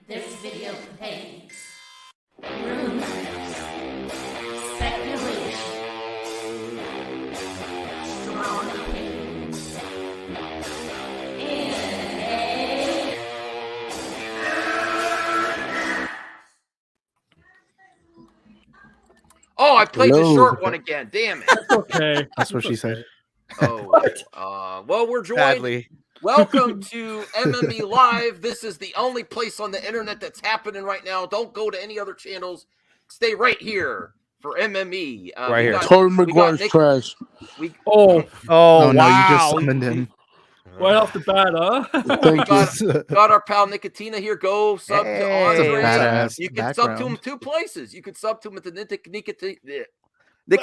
This video contains rumors, speculation, strong opinions, and Oh, I played the short one again. Damn it. Okay. That's what she said. Oh, well, we're joined. Badly. Welcome to MME Live. This is the only place on the internet that's happening right now. Don't go to any other channels. Stay right here for MME. Right here. Tobey Maguire's trash. Oh, Oh, wow. no, you just summoned him. Right off the bat, huh? Thank you. Got our pal Nicotina here. Go sub to Hey, Andre. badass You can sub to him background. two places. You can sub to him at the Nicotina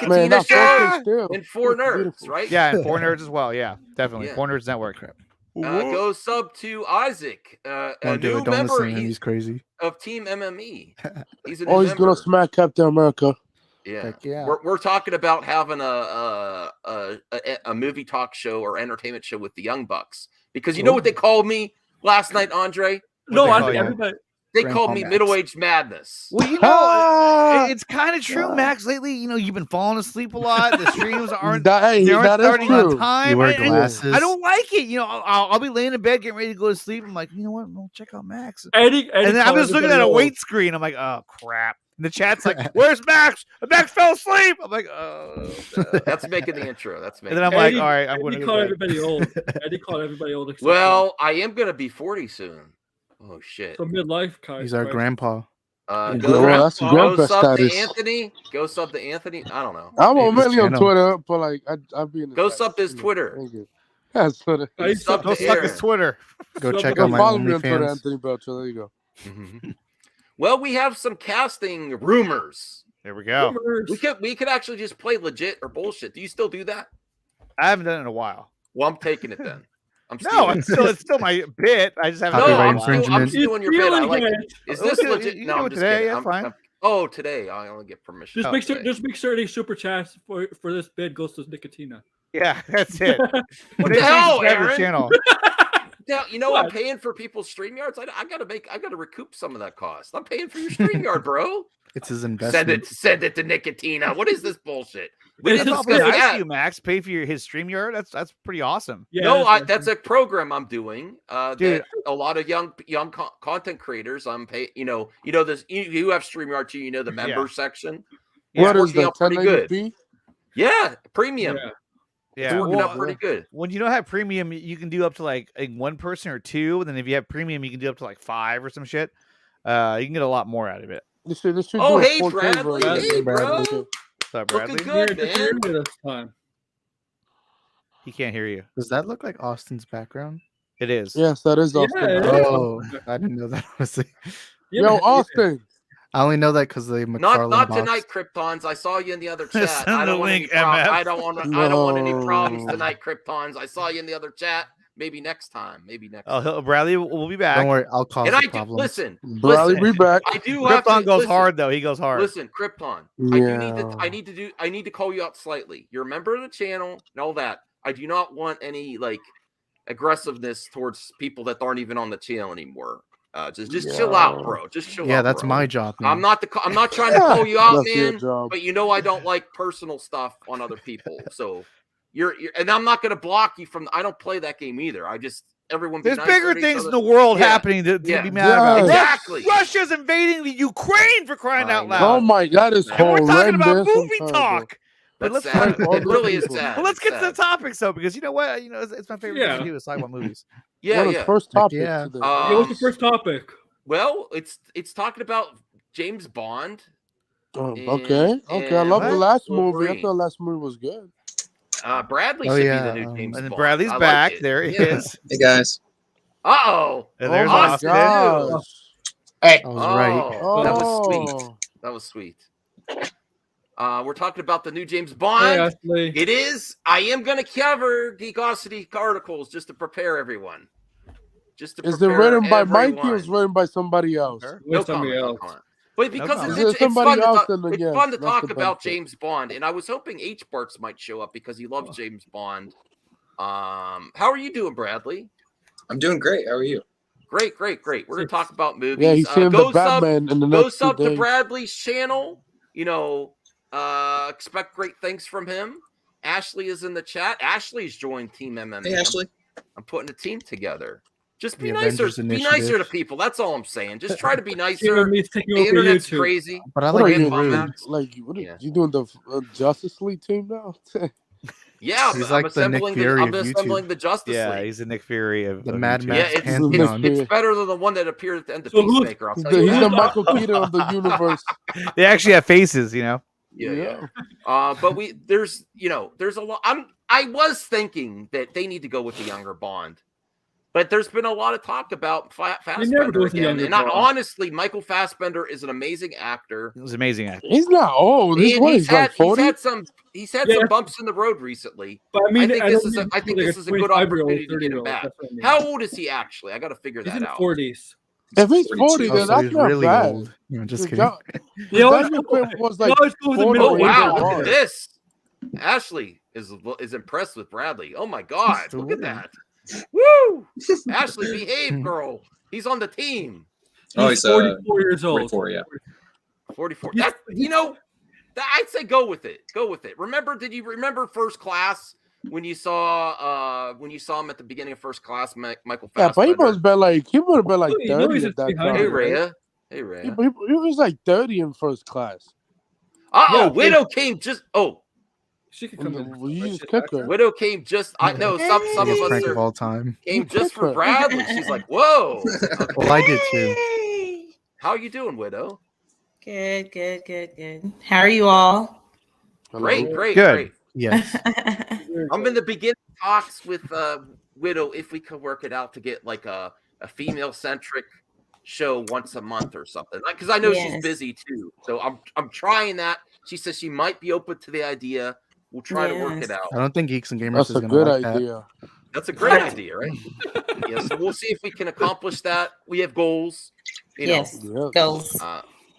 Man, that show focus still. and Four Nerds, Beautiful. right? Yeah, and Four Nerds as well. Yeah, definitely. Yeah. Four Nerds Network. Go sub to Isaac, a Don't do new it. Don't member listen to him. He's crazy. of Team MME. He's a new Oh, he's member. gonna smack Captain America. Yeah. Heck yeah. We're talking about having a movie talk show or entertainment show with the Young Bucks, because you know what they called me last night, Andre? No, they I call think you? everybody. They Grandpa called me Max. middle-aged madness. Well, you know, Ah! it's kind of true, Max. Lately, you know, you've been falling asleep a lot. The streams aren't That is starting on true. time. You wear and glasses. I don't like it. You know, I'll be laying in bed getting ready to go to sleep. I'm like, you know what? I'll check out Max. Eddie And then I'm called just looking at a everybody weight screen. I'm like, oh crap. And the chat's like, where's Max? And Max fell asleep. I'm like, oh. That's making the intro. That's And making. then I'm it. like, Eddie- all right, I'm old. going to Eddie go called bed. everybody old. Eddie called everybody old. except Well, I am gonna be 40 soon. Oh shit. for midlife, guys. He's our grandpa. Well, Go that's sub grandpa to status. Anthony. Go sub to Anthony. I don't know. I'm on His mainly on channel. Twitter, but like I'll be in the Go chat. sub to his Twitter. Thank you. Yeah, Twitter. I used to- Sub Don't to suck his Aaron. Twitter. Go So check go out my Follow me on Twitter, OnlyFans. Anthony Belcher. There you go. Well, we have some casting rumors. There we go. We could actually just play legit or bullshit. Do you still do that? I haven't done it in a while. Well, I'm taking it then. I'm No, stealing it. it's still my bit. I just haven't No, done it in a I'm, while. still, I'm infringement. stealing your bit. I like it. Is this Okay, legit? you No, can do I'm it just today, kidding. yeah, fine. Oh, today I only get permission. Just Oh, make sure, okay. just make sure any super chats for this bid goes to Nicotina. Yeah, that's it. What Make the sure you hell, subscribe to the Aaron? channel. Now, you know I'm What? paying for people's StreamYards. I gotta recoup some of that cost. I'm paying for your StreamYard, bro. It's his investment. Send it to Nicotina. What is this bullshit? We It's didn't just That's discuss nice that. of you, Max. Pay for his StreamYard. That's pretty awesome. Yeah, No, that's a program I'm doing. Dude. That a lot of young content creators. I'm paying. You know this. You have StreamYard too. You know the member section. What It's is working the out pretty good. 1080p? Yeah, premium. Yeah. Yeah. It's working Well, out pretty good. when you don't have premium, you can do up to like one person or two. And then if you have premium, you can do up to like 5 or some shit. You can get a lot more out of it. This should Oh, do a hey, 4K Bradley. version. Hey, bro. What's up, Looking Bradley? good, Yeah, just man. hear me this time. He can't hear you. Does that look like Austin's background? It is. Yes, that is Yeah, Austin. it is. Oh, I didn't know that. Honestly, Yo, Austin. I only know that because the Not McFarlane box. tonight, Kryptons. I saw you in the other chat. Send I the don't want any link, problems. MF. I don't want any problems No. tonight, Kryptons. I saw you in the other chat. Maybe next time. Maybe next. Oh, time. Bradley will be back. Don't worry, I'll cause And the I do, problems. listen. Bradley, Listen, be back. I do have Krypton to goes listen, hard though. He goes hard. Listen, Krypton. Yeah. I need to call you out slightly. You're a member of the channel and all that. I do not want any like aggressiveness towards people that aren't even on the channel anymore. Just chill out, bro. Just chill out. Yeah, that's bro. my job. I'm man. not trying to call you out, That's your man. job. But you know I don't like personal stuff on other people. So you're and I'm not gonna block you from. I don't play that game either. I just everyone. Be There's nice bigger to each things other. in the world Yeah. happening to Yeah. be mad about. Yes. Exactly. Russia's invading the Ukraine for crying I out know. Oh loud. my God, it's And we're horrendous. talking about I'm movie sorry, talk. But That's let's sad. talk- It really is But sad. But let's It's get to the sad. topics though, because you know what? You know, it's my favorite Yeah. thing to do is talk about movies. Yeah, What is yeah. first topic yeah. today? Yeah, what's the first topic? Well, it's talking about James Bond. Okay, and- okay. I love the and last movie. I Wolverine. thought the last movie was good. Bradley Oh, should yeah, be the new James And then Bond. Bradley's I like back. it. There he Yeah. is. Hey guys. Uh-oh. And there's oh my Austin. gosh. Hey. I was right. Oh, that was sweet. Oh. That was sweet. We're talking about the new James Hey, Bond. Ashley. It is. I am going to cover Geekosity articles just to prepare everyone. Just to Is it prepare written by everyone. Mikey or is it written by somebody else? Sure. No With somebody comment, no else. comment. But because comment. it's, Is there somebody else, it's then yes, fun to that's talk the about benefit. James Bond, and I was hoping H. Barks might show up because he loves James Bond. How are you doing, Bradley? I'm doing great. How are you? Great. We're gonna talk about movies. Yeah, he's seeing the Batman in the Go next 2 sub to days. Bradley's channel. Expect great things from him. Ashley is in the chat. Ashley's joined Team MMA. Hey, Ashley. I'm putting a team together. Just be The nicer. Avengers Be nicer Initiative. to people. That's all I'm saying. Just try to be Team nicer. MME is taking The over internet's YouTube. crazy. But I What are like Great you fun, doing? Max. Like, what are Yeah. you doing? The Justice League team now? Yeah, He's I'm like the Nick assembling Fury I'm of assembling YouTube. the Justice Yeah, League. he's the Nick Fury of The of Mad YouTube. Max Yeah, Pantheon. it's better than the one that appeared at the end of So who's- Peacemaker. I'll tell you He's that. the Michael Keaton of the universe. They actually have faces, you know. Yeah. But there's a lot. I was thinking that they need to go with the younger Bond, but there's been a lot of talk about never Fassbender go with the again. younger And Bond. honestly, Michael Fassbender is an amazing actor. It was amazing. He's not old. He's And what? He's like 40. He's had Yeah. some bumps in the road recently. But I mean, I think this is a good 25-year-old, opportunity to get him 30-year-old, back. that's what I mean. How old is he actually? I got to figure He's that in the out. 40s. If he's 40, Oh, then so that's he's not really bad. old. No, just The kidding. They always Daniel go- Craig was they like always go with the 40 middle Oh when age. he wow! was Look Bond. at this. Ashley is impressed with Bradley. Oh my God! Look at that. Woo! Ashley, behave, girl. He's on the team. Oh, He's he's 44 years old. 44, yeah. 44. He's- I'd say go with it. Go with it. Did you remember First Class when you saw him at the beginning of First Class, Michael Yeah, but he Fassbender? would have been like You know 30 he's at that a time. Hey, right? Rhea. Hey, Rhea. He was like 30 in First Class. Uh-oh, Yeah, Widow came just... Oh, She could come in. Well, you just kick her. Widow came just... I know some Biggest of us prank of are, all time. came just for her. Bradley. She's like, whoa. Well, I did too. Hey. How you doing, Widow? Good. How are you all? Great. Good. Yes. I'm in the beginning talks with Widow if we could work it out to get like a female-centric show once a month or something. Because I know she's Yes. busy too. So I'm trying that. She says she might be open to the idea. We'll try to work Yes. it out. I don't think Geeks and Gamers That's is a gonna good like that. idea. That's a great idea, right? Yeah, so we'll see if we can accomplish that. We have goals. Yes. Yeah. Goals.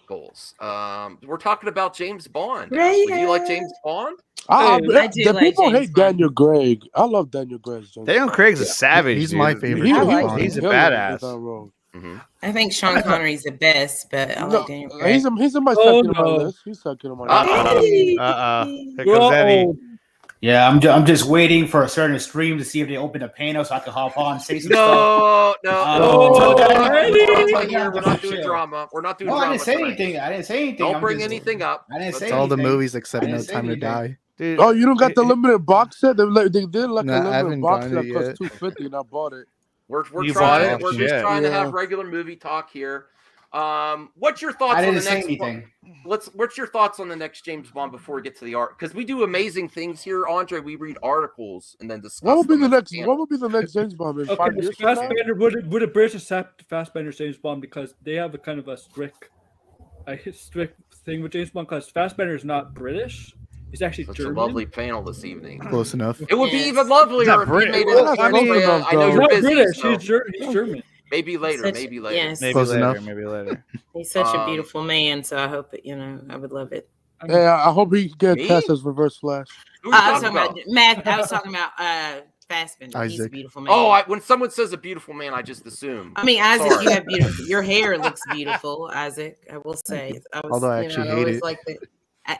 Goals. We're talking about James Bond. Right. Ashley. Do you like James Bond? I do the like people James hate Bond. Daniel Craig. I love Daniel Craig. Daniel Craig's a savage. He's my dude. favorite He- I James like Bond. He's a killer badass. with that role. Mm-hmm. I think Sean Connery's the best, but I No, like Daniel Craig. he's in my Oh, second on my no. list. He's second on my Uh-oh. list. Here We're all comes Eddie. old. Yeah, I'm just waiting for a certain stream to see if they open a panel so I can hop on and say some stuff. No. Oh, We're not doing drama. We're not doing No, drama. I didn't say tonight. anything. I didn't say anything. Don't I'm bring just- anything up. I didn't say It's all the anything. movies except I No didn't say Time to anything. Die. Dude, Oh, you don't got the limited box set? They did like Nah, I a haven't limited box gotten set it cost yet. $250 and I bought it. We're You trying. bought it? We're just Shit. trying to have Yeah. regular movie talk here. What's your thoughts I on didn't the say next? anything. What's your thoughts on the next James Bond before we get to the art? Because we do amazing things here, Andre. We read articles and then discuss. What would be them the as a next? panel. What would be the next James Bond in 5 Okay, years from now? Fassbender would a British accept Fassbender James Bond because they have a kind of a strict thing with James Bond because Fassbender is not British. He's actually Such a German. lovely panel this evening. Close enough. It would be Yes. even lovelier Not if you British. made Well, it. that's close enough, I know though. He's you're not busy. British. So He's German. maybe later. Such- Maybe later. Yes. maybe Close later. enough. Maybe later. He's such a Um, beautiful man, so I hope it, I would love it. Yeah, I hope he gets Me? cast as Reverse Flash. Who are you I was talking talking about Matt. I was talking about Fassbender. He's a Isaac. beautiful man. Oh, when someone says a beautiful man, I just assume. I mean, Isaac, Sorry. you have beautiful. Your hair looks beautiful, Isaac. I will say. Although I actually hate always it. like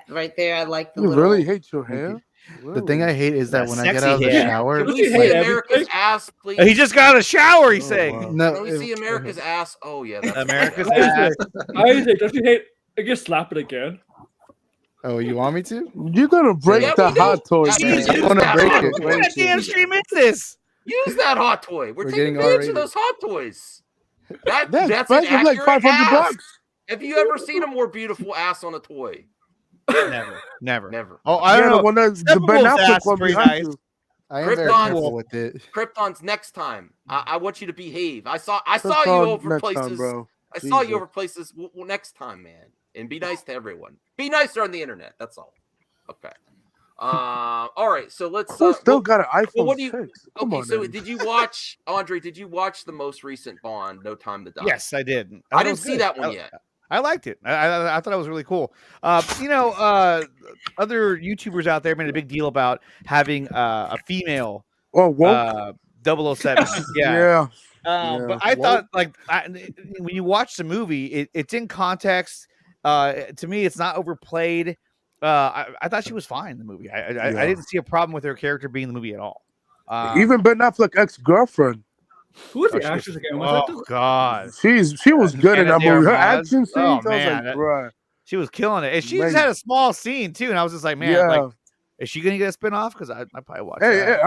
right there. I like the You little. really hate your hair? The thing I hate is that That when I get sexy out of the hair. shower, Can Don't we you see hate America's everything? ass, please? He just got out of the shower. He's Oh, saying. wow. no, Can we see America's ass? Oh yeah, that's America's yeah. ass. Isaac, don't you hate? I guess slap it again. Oh, you want me to? You're gonna break Yeah, the we do. hot toy, Yeah, man. we do. I want to break What it. What kind of damn stream is this? Use that hot toy. We're We're taking getting advantage of R-rated. those hot toys. That's That's an expensive, like accurate $500 ass. bucks. Have you ever seen a more beautiful ass on a toy? Never. Never. Oh, I Yeah, don't the know. one that the Steppenwolf's Ben ass Affleck is one pretty behind nice. you. I am very Krypton. comfortable with it. Krypton's next time. I want you to behave. I saw you Krypton over next places. time, bro. I saw you Jesus. over places. Well, next time, man. And be nice to everyone. Be nicer on the internet. That's all. Okay. All right. So let's. Who still got an iPhone what do you- 6? Come Okay. on, So Eddie. did you watch, Andre? Did you watch the most recent Bond, No Time to Die? Yes, I did. I That didn't was see good. that one yet. I liked it. I thought it was really cool. Other YouTubers out there made a big deal about having a female Oh, woke? 007. Yeah. Yeah. Yeah. But I thought, like, when you watch the movie, it's in context. To me, it's not overplayed. I thought she was fine in the movie. I Yeah. didn't see a problem with her character being in the movie at all. Even Ben Affleck's ex-girlfriend. Who was Oh, the she was- actress again? Was oh God, She was good in Anna that movie. Her Diarmid. action scenes, Oh, I was man, like, that- bruh. she was killing it, and she just Amazing. had a small scene too. And I was just like, man, Yeah. like, is she gonna get a spinoff? Because I probably watch Hey, that.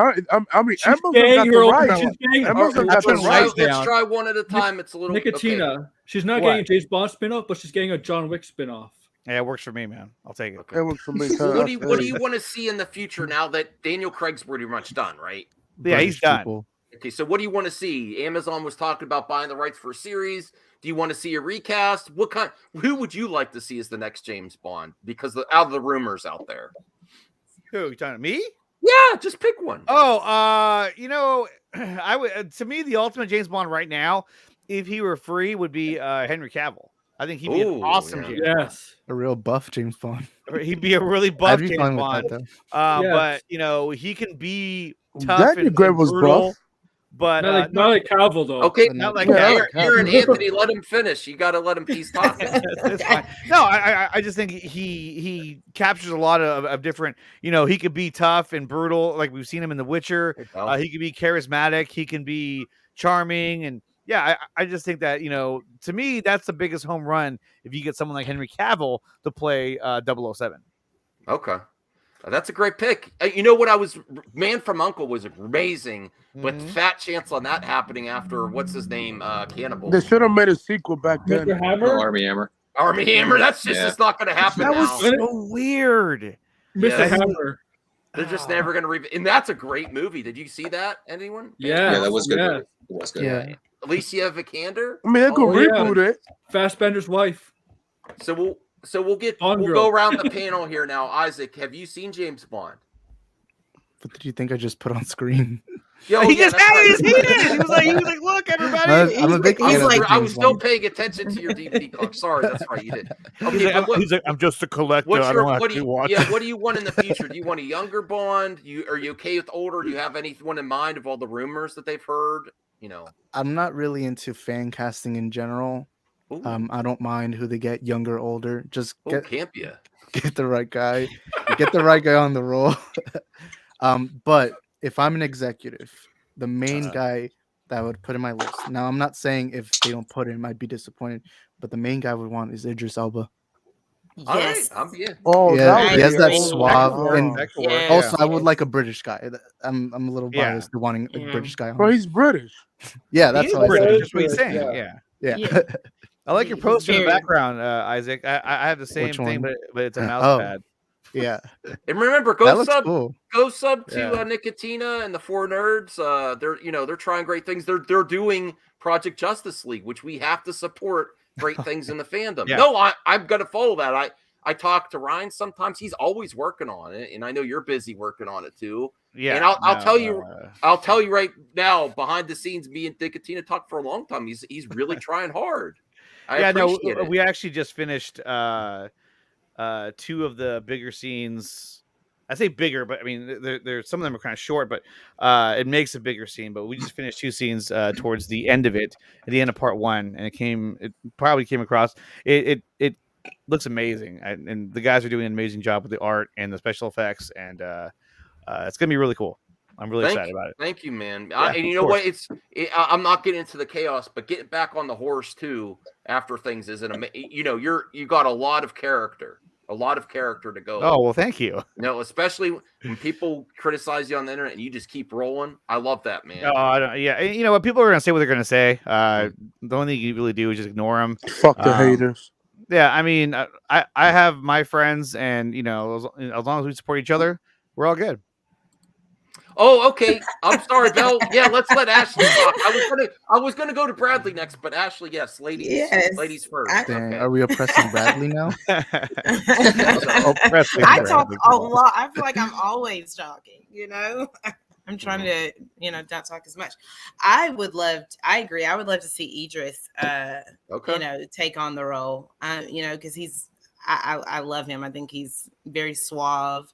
I mean, She's Amazon getting got her the own. rights. She's getting Amazon her got the own rights. down. Let's try one at a time. It's a little okay. Nicotina. She's not What? getting a James Bond spin-off, but she's getting a John Wick spin-off. Yeah, it works for me, man. I'll take it. It works for me. Well, what do you want to see in the future now that Daniel Craig's pretty much done, right? Yeah, he's British done. people. Okay, so what do you want to see? Amazon was talking about buying the rights for a series. Do you want to see a recast? Who would you like to see as the next James Bond? Because out of the rumors out there. Who, you talking to me? Yeah, just pick one. Oh, I would. To me, the ultimate James Bond right now, if he were free, would be Henry Cavill. I think he'd be an Ooh, awesome yeah. James Yes. A real buff James Bond. Bond. He'd be a really buff I'd be James fine with Bond. that though. Yes. But he can be tough Daniel and Craig was brutal. buff. But Not like Cavill though. Okay, not like Yeah. that. Aaron Anthony, let him finish. You got to let him. He's talking. That's fine. No, I just think he captures a lot of different. He could be tough and brutal, like we've seen him in The Witcher. He could be charismatic. He can be charming, and yeah, I just think that to me that's the biggest home run if you get someone like Henry Cavill to play 007. Okay. That's a great pick. You know what? Man from U.N.C.L.E. was amazing, but fat chance on that happening after what's his name, Cannibal. They should have made a sequel back then. Mr. Hammer. Army Hammer. Army Hammer. That's just Yeah. it's not going to happen That now. was so weird. Mr. Yes. Hammer. They're just never going to and that's a great movie. Did you see that? Anyone? Yeah. Yeah, that was good. Yeah. It was good. Yeah. Alicia Vikander. I mean, they could Oh, reboot it. Fassbender's wife. So we'll Bond we'll girl. go around the panel here now. Isaac, have you seen James Bond? What did you think I just put on screen? Yo, He yeah, just that's had right. it. He did. He was like, look, everybody. I'm a big he's fan of like- James I was still Bond. paying attention to your DVD card. Sorry, that's right, you did. He's Okay, like, but he's like, I'm just a collector. what's I your don't have what do to you watch. what do you want in the future? Do you want a younger Bond? Are you okay with older? Do you have anyone in mind of all the rumors that they've heard? I'm not really into fan casting in general. Ooh, I don't mind who they get, younger, older. Just camp you. get the right guy, get the right guy on the roll. But if I'm an executive, the main guy that I would put in my list. Now, I'm not saying if they don't put him, I'd be disappointed. But the main guy I would want is Idris Elba. All right, Yes. yeah. Oh, Yeah, that he has that agree. suave. Oh. And Yeah. also, I would like a British guy. I'm a little Yeah. biased to wanting a Yeah. British guy. Well, On. he's British. Yeah, that's He's all I British, said. that's what he's saying. Yeah. Yeah. Yeah. Yeah. I like your He's poster in the very- background, Isaac. I have the same Which thing, one? but it's a mouse Oh. pad. Yeah. And remember, That go looks sub cool. to Yeah. Nicotina and the Four Nerds. They're trying great things. They're doing Project Justice League, which we have to support. Great things in the fandom. Yeah. No, I'm gonna follow that. I talk to Ryan sometimes. He's always working on it, and I know you're busy working on it too. Yeah. And I'll no, tell you, I'll tell you right now, behind the scenes, me and Nicotina talked for a long time. He's really trying hard. I appreciate it. we actually just finished 2 of the bigger scenes. I say bigger, but I mean, they're some of them are kind of short, but it makes a bigger scene. But we just finished 2 scenes towards the end of it, at the end of part 1, and it probably came across. It looks amazing, and the guys are doing an amazing job with the art and the special effects, and it's gonna be really cool. I'm really excited about it. Thank you, man. Yeah, And you of know what? course. I'm not getting into the chaos, but getting back on the horse too after things is you got a lot of character to go. Oh well, thank you. Especially when people criticize you on the internet and you just keep rolling. I love that, man. Oh, I don't, yeah. You know what? People are gonna say what they're gonna say. The only thing you really do is just ignore them. Fuck the haters. Yeah, I mean, I have my friends, and as long as we support each other, we're all good. Oh, okay. I'm sorry, Belle. Yeah, let's let Ashley talk. I was gonna go to Bradley next, but Ashley, yes, ladies, Yes. ladies first. Dang, Okay. are we oppressing Bradley now? Oppressing I Bradley, talk come a on. lot. I feel like I'm always talking, I'm trying to, not talk as much. I agree. I would love to see Idris, Okay. take on the role, because I love him. I think he's very suave.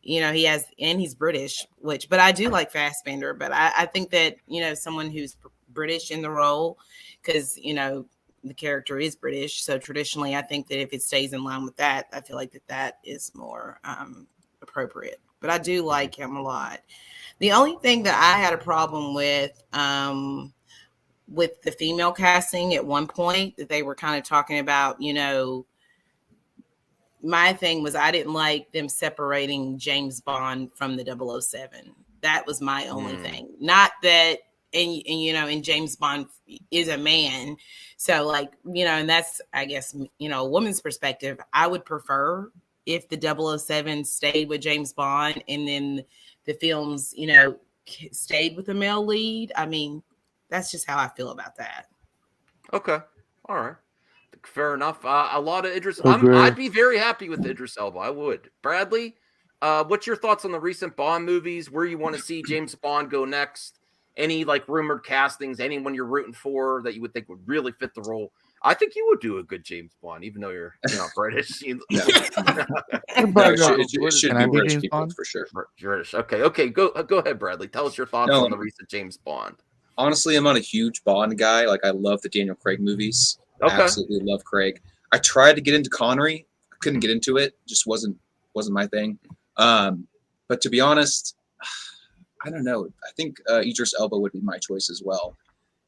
He's British, but I do like Fassbender. But I think that, someone who's British in the role because the character is British. So traditionally, I think that if it stays in line with that, I feel like that is more appropriate. But I do like him a lot. The only thing that I had a problem with the female casting at one point that they were kind of talking about, my thing was I didn't like them separating James Bond from the 007. That was my only thing. Not that, and James Bond is a man. So and that's, I guess, a woman's perspective. I would prefer if the 007 stayed with James Bond and then the films, stayed with the male lead. I mean, that's just how I feel about that. Okay. All right. Fair enough. A lot of Idris. Agreed. I'd be very happy with Idris Elba. I would. Bradley, what's your thoughts on the recent Bond movies? Where you want to see James Bond go next? Any rumored castings? Anyone you're rooting for that you would think would really fit the role? I think you would do a good James Bond, even though you're not British. No, it should Can be I be British James people Bond? for sure. British. Okay. Go ahead, Bradley. Tell us your thoughts on the recent James Bond. Honestly, I'm not a huge Bond guy. I love the Daniel Craig movies. Okay. I absolutely love Craig. I tried to get into Connery. I couldn't get into it. Just wasn't my thing. But to be honest, I don't know. I think Idris Elba would be my choice as well.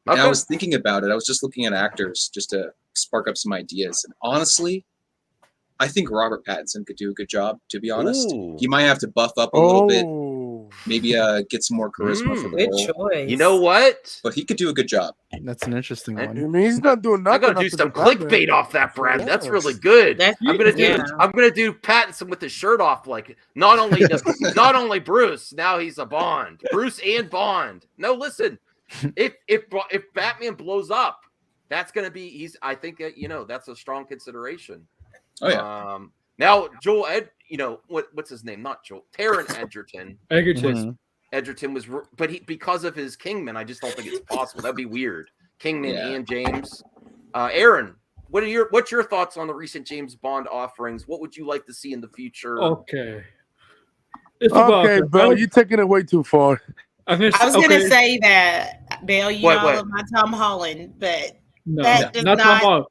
And I was thinking about it. I was just looking at actors just to spark up some ideas. And honestly, I think Robert Pattinson could do a good job, to be honest. Ooh. He might have to buff up a little bit. Maybe get some more charisma for the Good role. choice. You know what? But he could do a good job. That's an interesting I one. mean, he's not doing I nothing. gotta do after some the Batman. clickbait off that, Brad. That's really good. I'm gonna do Pattinson with his shirt off, not only Bruce. Now he's a Bond. Bruce and Bond. No, listen. If Batman blows up, that's gonna be. I think that's a strong consideration. Oh yeah. Now Joel what's his name? Not Joel. Taron Edgerton. Edgerton was, but because of his Kingman, I just don't think it's possible. That'd be weird. Kingman and James. Aaron, what's your thoughts on the recent James Bond offerings? What would you like to see in the future? Okay. Bill, you're taking it way too far. I was going to say that, Bill, What? all of my Tom Holland, but No, that does not Tom Holland.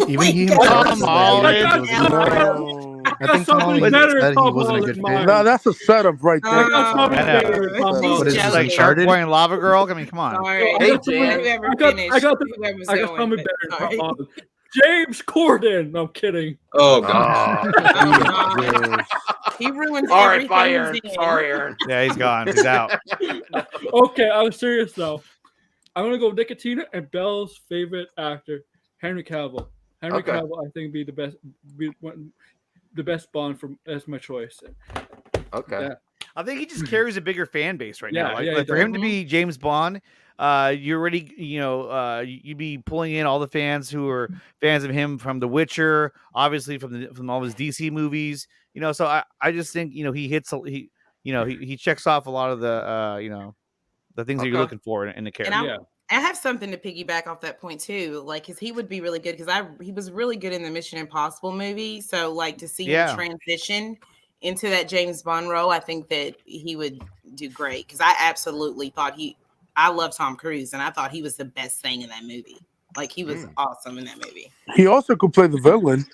Even he Tom himself said Holland. he was I I got think Tom something Holland better said than he Tom wasn't a good Holland. fit. No, that's a setup right there. I got something I know. better than Tom He's Holland. What is this, joking. Uncharted? Boy and Lava Girl. I mean, come on. Sorry. Hey, Whoever Jan. finished, I got whoever's something going, better than but Tom sorry. Holland. James Corden. No, I'm kidding. Oh god. He ruins All right, everything bye, he's Aaron. in. Sorry, Aaron. Yeah, he's gone. He's out. Okay, I was serious though. I'm gonna go Nicotina and Belle's favorite actor, Henry Cavill. Henry Cavill, I think, be the best Bond as my choice. Okay. Yeah. I think he just carries a bigger fan base right now. Yeah, Like he for him to does. be James Bond, you already, you'd be pulling in all the fans who are fans of him from The Witcher, obviously from all his DC movies. So I just think he hits he checks off a lot of the the things that you're looking for in the character. And I have something to piggyback off that point too, because he would be really good because he was really good in the Mission Impossible movie. So to see him transition into that James Bond role, I think that he would do great because I absolutely thought I love Tom Cruise and I thought he was the best thing in that movie. He was awesome in that movie. He also could play the villain.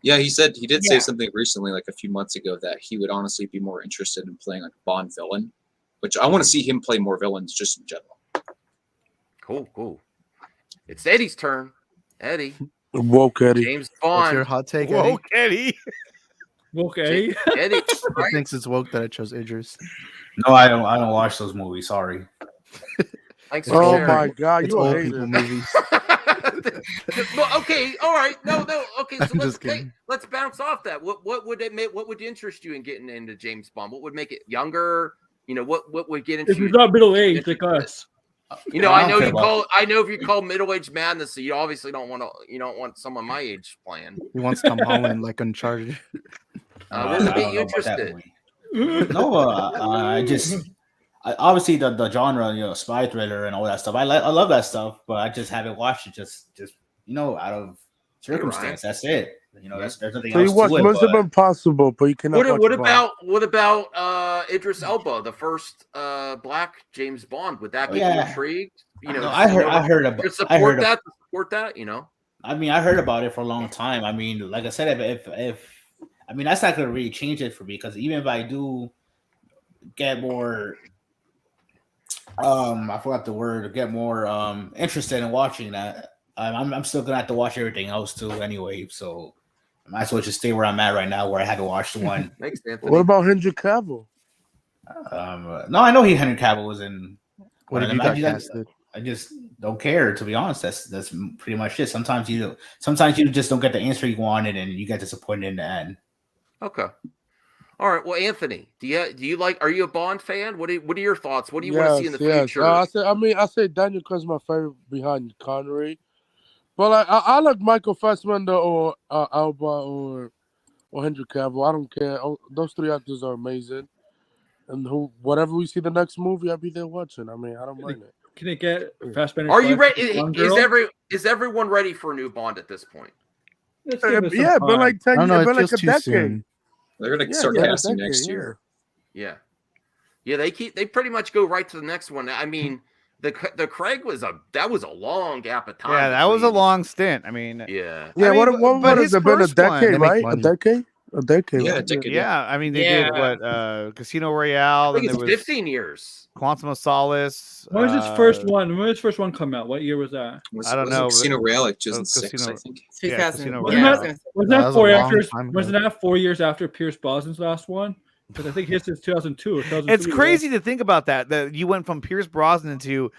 Yeah, he did say something recently, a few months ago, that he would honestly be more interested in playing a Bond villain, which I want to see him play more villains just in general. Cool. It's Eddie's turn. Eddie. Woke Eddie. James What's Bond. your hot take, Whoa, Eddie? Eddie. Okay. Eddie. He thinks it's woke that I chose Idris. No, I don't watch those movies. Sorry. Thanks for Oh sharing. my God, It's you a old hater. people movies. Well, okay, all right. No. Okay, so I'm just kidding. let's bounce off that. What would interest you in getting into James Bond? What would make it younger? What would get into If you're not middle aged like us. I know if you call middle-aged madness, so you obviously don't want someone my age playing. He wants Tom Holland like Uncharted. What would get you interested? No, obviously the genre, spy thriller and all that stuff. I love that stuff, but I just haven't watched it. Just out of circumstance. That's it. There's nothing So you else watch to it. Mission Impossible, but you cannot What watch about Idris Elba, the first black James Bond? Would that get you intrigued? you know, No, I heard about. to support that, you know. I mean, I heard about it for a long time. I mean, like I said, if I mean, that's not gonna really change it for me because even if I do get more, I forgot the word, get more interested in watching that, I'm still gonna have to watch everything else too anyway. So I might as well just stay where I'm at right now, where I had to watch the one. Thanks, Anthony. What about Henry Cavill? No, I know Henry Cavill was in. What one have of you them. got casted? I just don't care, to be honest. That's pretty much it. Sometimes you just don't get the answer you wanted, and you get disappointed in the end. Okay. All right. Well, Anthony, do you like? Are you a Bond fan? What are your thoughts? What do you want to see in the future? I say Daniel Craig's my favorite behind Connery, but like I like Michael Fassbender or Alba or Henry Cavill. I don't care. Those three actors are amazing, and whatever we see the next movie, I'll be there watching. I mean, I don't mind it. Can it get Fassbender? Are you ready? Is everyone ready for a new Bond at this point? Yeah, but like 10 years, but like a decade. Soon. They're gonna start casting next year. Yeah. They pretty much go right to the next one. I mean, the Craig was a long gap of time. Yeah, that was a long stint. I mean, yeah. Yeah, I mean, what has it been? A decade, right? money. A decade? A decade. Yeah, right? a decade. yeah. I mean, they did what? Casino Royale. I think Then it's there was 15 years. Quantum of Solace. When was its first one? When did its first one come out? What year was that? I don't know. Casino Royale, like 2006, Casino- I think. 2000. Casino Wasn't Royale. that, That was a 4 long years? time ago. Wasn't that 4 years after Pierce Brosnan's last one? Because I think his is 2002 or 2003. It's crazy to think about that you went from Pierce Brosnan to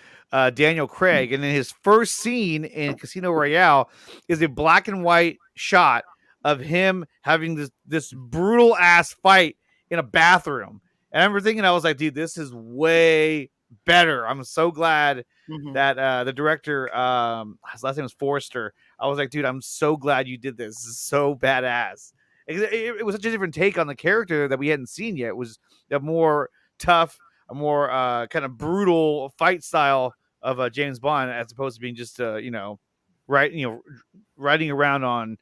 Daniel Craig, and then his first scene in Casino Royale is a black and white shot of him having this brutal ass fight in a bathroom. And I remember thinking, I was like, dude, this is way better. I'm so glad that the director, his last name was Forrester. I was like, dude, I'm so glad you did this. This is so badass. It was such a different take on the character that we hadn't seen yet. It was a more tough, a more kind of brutal fight style of James Bond, as opposed to being just riding around on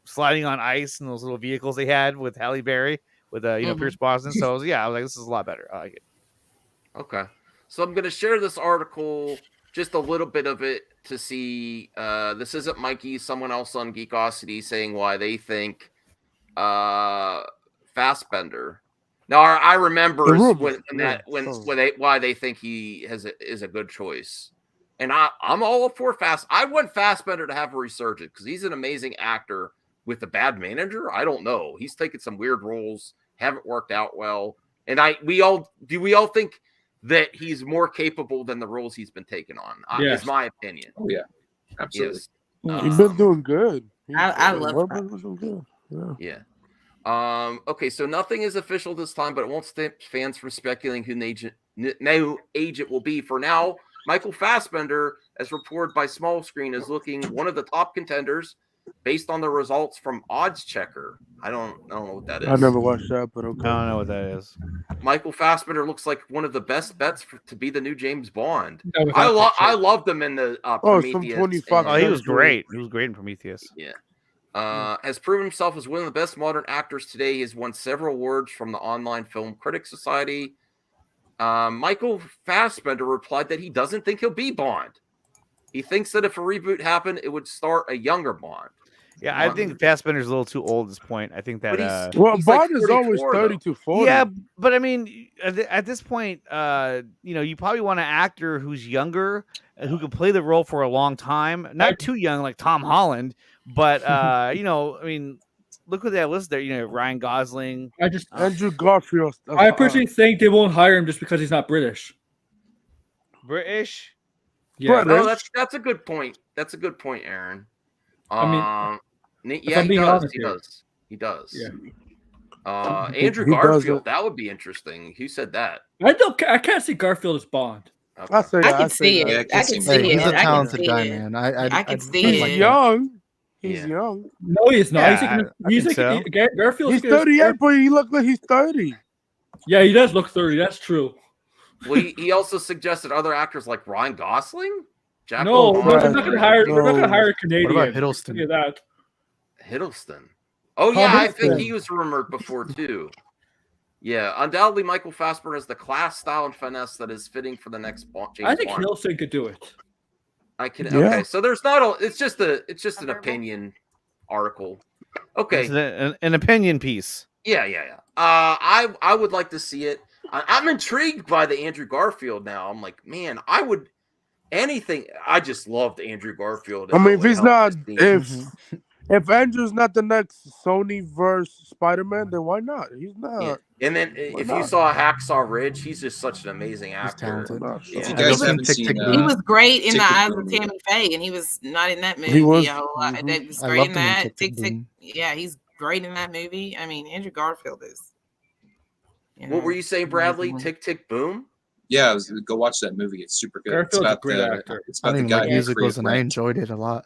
sliding on ice in those little vehicles they had with Halle Berry with Pierce Brosnan. So I was like, this is a lot better. I like it. Okay. So I'm going to share this article, just a little bit of it, to see. This isn't Mikey, someone else on Geekosity saying why they think Fassbender. Now I remember why they think he is a good choice, and I'm all for I want Fassbender to have a resurgence because he's an amazing actor with a bad manager. I don't know. He's taken some weird roles, haven't worked out well, and we all think that he's more capable than the roles he's been taken on. Is my opinion. Oh yeah, absolutely. Yes. He's been doing good. I love good. Yeah. Okay, so nothing is official this time, but it won't stop fans from speculating who the new agent will be. For now, Michael Fassbender, as reported by Small Screen, is looking one of the top contenders based on the results from Odds Checker. I don't know what that is. I never watched that, but okay. I don't know what that is. Michael Fassbender looks like one of the best bets to be the new James Bond. I loved him in the Prometheus. From 25. Oh, he was great. He was great in Prometheus. Yeah. Has proven himself as one of the best modern actors today. He has won several awards from the Online Film Critics Society. Michael Fassbender replied that he doesn't think he'll be Bond. He thinks that if a reboot happened, it would start a younger Bond. Yeah, I think Fassbender's a little too old at this point. I think that. He's Bond like is always 44, 30 to 40. Yeah, but I mean, at this point, you probably want an actor who's younger, who can play the role for a long time. Not too young like Tom Holland, but I mean, look at that list there. Ryan Gosling. Andrew Garfield. I personally think they won't hire him just because he's not British. British. Yeah, no, that's a good point. That's a good point, Aaron. Yeah, he does. He does. Yeah. Andrew Garfield. That would be interesting. Who said that? I can't see Garfield as Bond. Okay. I can see it. I can see it. He's a I can talented see guy, it. man. I can see He's it. young. He's young. No, he's not. Yeah, Garfield. He's 38, but he looks like he's 30. Yeah, he does look 30. That's true. Well, he also suggested other actors like Ryan Gosling. Jack No, O'Connor. they're not going to hire. They're not going to hire a Canadian. What about Hiddleston? Look at that. Hiddleston. Oh yeah, I think Hiddleston. he was rumored before too. Yeah, undoubtedly, Michael Fassbender has the class, style, and finesse that is fitting for the next James I think Bond. Hiddleston could do it. I can. Yeah. Okay, so there's not a. It's just an opinion article. Okay. It's an opinion piece. Yeah. I would like to see it. I'm intrigued by the Andrew Garfield now. I'm like, man, I would anything. I just loved Andrew Garfield. I mean, if he's not, Mm-hmm. if Andrew's not the next Sony verse Spider-Man, then why not? He's not. Yeah. And then if you saw Hacksaw Ridge, he's just such an amazing actor. talented. Yeah. If you guys haven't Tick, seen, Tick, He Boom. was great in Tick, the Tick, Eyes Boom, of yeah. Tammy Faye, and he was not in that movie. He was. A whole lot. That was I great loved in him in that. Tick, Tick, Boom. Yeah, he's great in that movie. I mean, Andrew Garfield is. What were you saying, Bradley? Tick Tick Boom? Yeah, go watch that movie. It's super good. It's Garfield's a about great the actor. it's I about the didn't guy like who musicals, created and I Rent. enjoyed it a lot.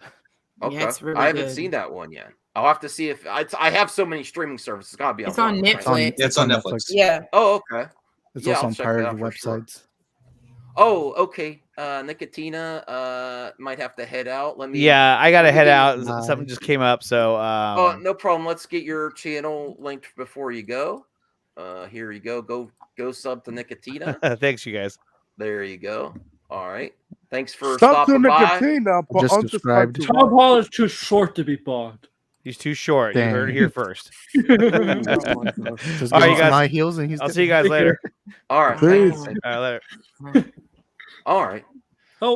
Okay. Yeah, it's really I haven't good. seen that one yet. I'll have to see if I have so many streaming services. It's gotta be It's on on one, right? Netflix. Yeah, it's on Netflix. Yeah. Oh, okay. It's Yeah, also I'll on check that out pirate for sure. websites. Oh, okay. Nicotina might have to head out. Let me. Yeah, I gotta let me head get- out. Bye. Something just came up, so Oh, no problem. Let's get your channel linked before you go. Here you go. Go sub to Nicotina. thanks, you guys. There you go. All right. Thanks for Stop to stopping by. Nicotina. But Just on to subscribed. Spike Tom to Holland's too short to be Bond. He's too short. You heard it Dang. here first. watch. Oh my gosh. Just All right, give you him guys. my heels, and he's. I'll good. see you guys later. All right. Peace. Thanks. All right, later. All right. Oh,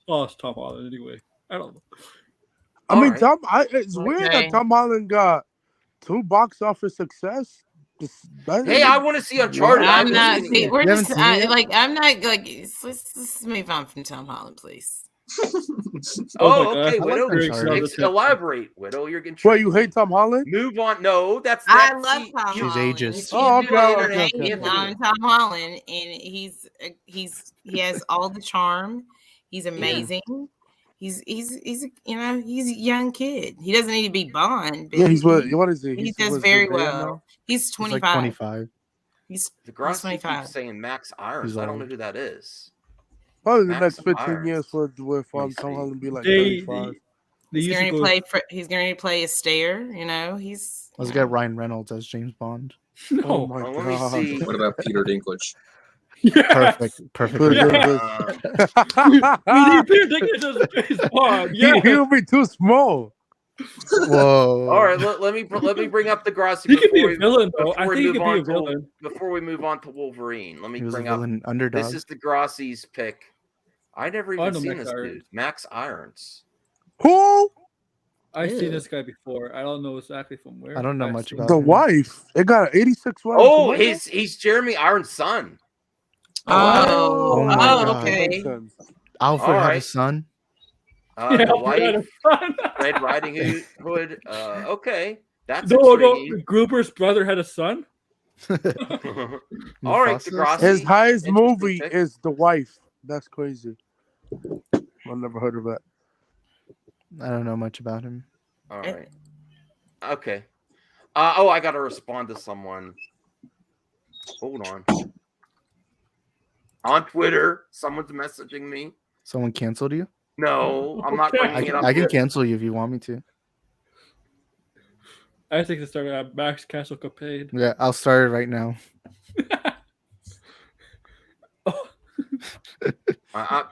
Ah. it's Tom Holland anyway. I don't know. I mean, All it's weird Okay. that Tom Holland got 2 box office success. Hey, I want to see Uncharted. I I'm haven't not. seen it See, yet. we're You just haven't seen it yet? like I'm not like. Let's move on from Tom Holland, please. Oh, my okay. gosh, I Widow, like Uncharted. elaborate. Widow, you're getting. Wait, you hate Tom Holland? Move on. No, that's. I that- love see, Tom She's Holland. ageist. She's Oh, doing okay, it okay, right. okay. I'm Tom Holland, and he has all the charm. He's amazing. He's he's a young kid. He doesn't need to be Bond. But Yeah, he's what is he? he He's does what, very Zendaya well. now? He's He's 25. like 25. He's Degrassi 25. keeps saying Max Irons. He's I don't know old. who that is. Probably the Max next 15 Irons. years with Let me Tom see. Holland be like They 35. used He's to going to go- play. He's going to play Astaire. You know, he's. Let's you get know. Ryan Reynolds as James Bond. Oh No. my Well, let me god. see. What about Peter Dinklage? Yes. Perfect. Good, Yeah. good, Uh, We need Peter Dinklage as James Bond. Yeah. He'll be too small. Whoa. all right, let me bring up Degrassi He could be before a villain, though. I before we think he move could be a on to villain. before we move on to Wolverine. Let me He was a bring up. villain underdog. This is Degrassi's pick. I never I even know seen Max this Irons. dude, Max Irons. Who? I've Ew. seen this guy before. I don't know exactly from where. I don't know I've much seen about The him. wife. It got an 86 Rotten Oh, Tomatoes? he's Jeremy Irons' son. Oh, my oh, God. Makes okay. sense. Alfred All had a right. son. Yeah, The I'll put that wife, in front. Red Riding Hood. Okay, that's No, intriguing. Gruber's brother had a son. All right, Mufasa? Degrassi. His highest Interesting movie pick. is The Wife. That's crazy. I've never heard of that. I don't know much about him. All right. Okay. I gotta respond to someone. Hold on. On Twitter, someone's messaging me. Someone canceled you? No, I'm not Okay. bringing it up. I can yet. cancel you if you want me to. I think it started at Max Castle Capade. Yeah, I'll start it right now.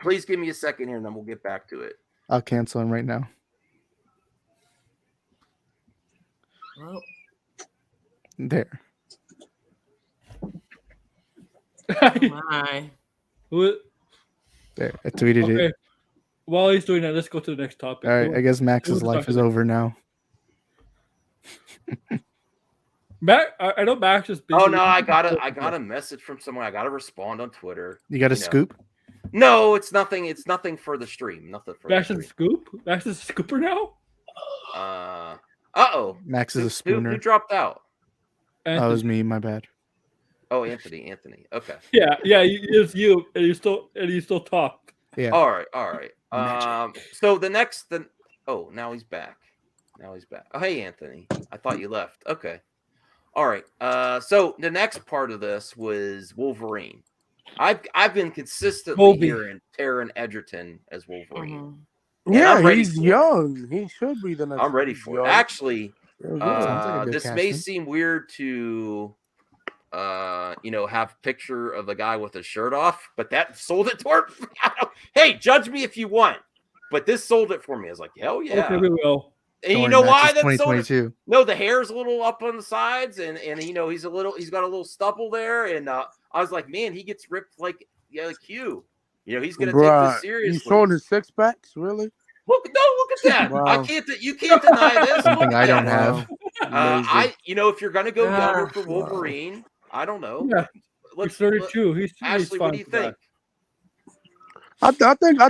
Please give me a second here, and then we'll get back to it. I'll cancel him right now. Well, There. oh my. Who- There. I tweeted okay. it. While he's doing that, let's go to the next topic. All right. I guess Max's who's life talking is about- over now. I know Max is busy. Oh no, I got a message from someone. I got to respond on Twitter. You got a You know. scoop? No, it's nothing. It's nothing for the stream. Nothing for Max the is a stream. scoop. Max is a scooper now. Oh. Max is a Who spooner. dropped out? That was me. My bad. Oh, Anthony. Okay. Yeah, it's you, and you still talk. Yeah. All right. So now he's back. Oh, hey, Anthony. I thought you left. Okay. All right. So the next part of this was Wolverine. I've been consistently Wolvie. hearing Taron Edgerton as Wolverine. Mhm. Yeah, I'm ready he's for it. young. He should be the next. I'm ready he's for it. young. Actually, Yeah, Sounds like a good this may casting. seem weird to have picture of a guy with his shirt off, but that sold it toward. Hey, judge me if you want, but this sold it for me. I was like, hell yeah. Okay, we will. And you know why that sold it? No, the hair's a little up on the sides, and he's got a little stubble there, and I was like, man, he gets ripped like Q. He's gonna take this seriously. He's showing his six packs, really? Look at that. Wow. You can't deny this. Something I don't have. If you're gonna go younger for Wolverine, I don't know. Yeah. He's 32. He's Ashley, what do you think? I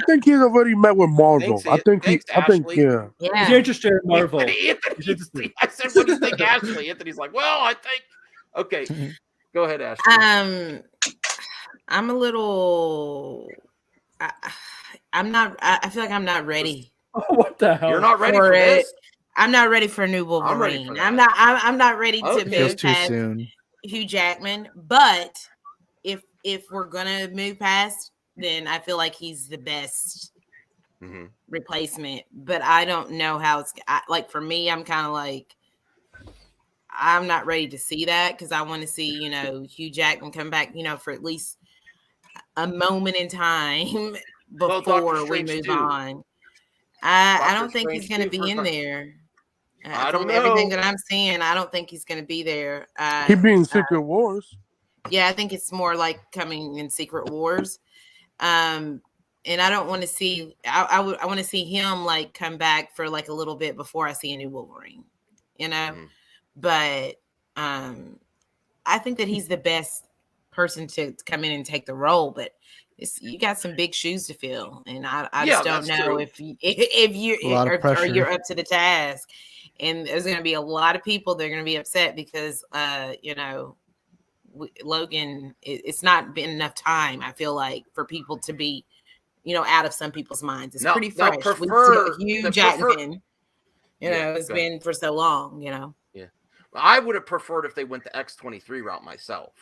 think he's already met with Marvel. Thanks, Yeah. He's interested in Marvel. I said, what do you think, Ashley? Anthony's like, well, I think. Okay, go ahead, Ashley. I'm a little. I'm not. I feel like I'm not ready. What the hell? You're not ready for this? I'm not ready for a new Wolverine. I'm not ready to move past Hugh Jackman. But if we're gonna move past, then I feel like he's the best replacement. But I don't know how it's like for me. I'm kind of like I'm not ready to see that because I want to see Hugh Jackman come back for at least a moment in time before we move on. I don't think he's going to be in there. I don't know. Everything that I'm seeing, I don't think he's going to be there. He'd be in Secret Wars. Yeah, I think it's more like coming in Secret Wars. And I don't want to see. I want to see him like come back for like a little bit before I see a new Wolverine. But I think that he's the best person to come in and take the role. But you got some big shoes to fill, and I just don't know if you're up to the task. And there's going to be a lot of people that are going to be upset because Logan, it's not been enough time. I feel like for people to be out of some people's minds. It's pretty fresh. Hugh Jackman, it's been for so long. Yeah, I would have preferred if they went the X-23 route myself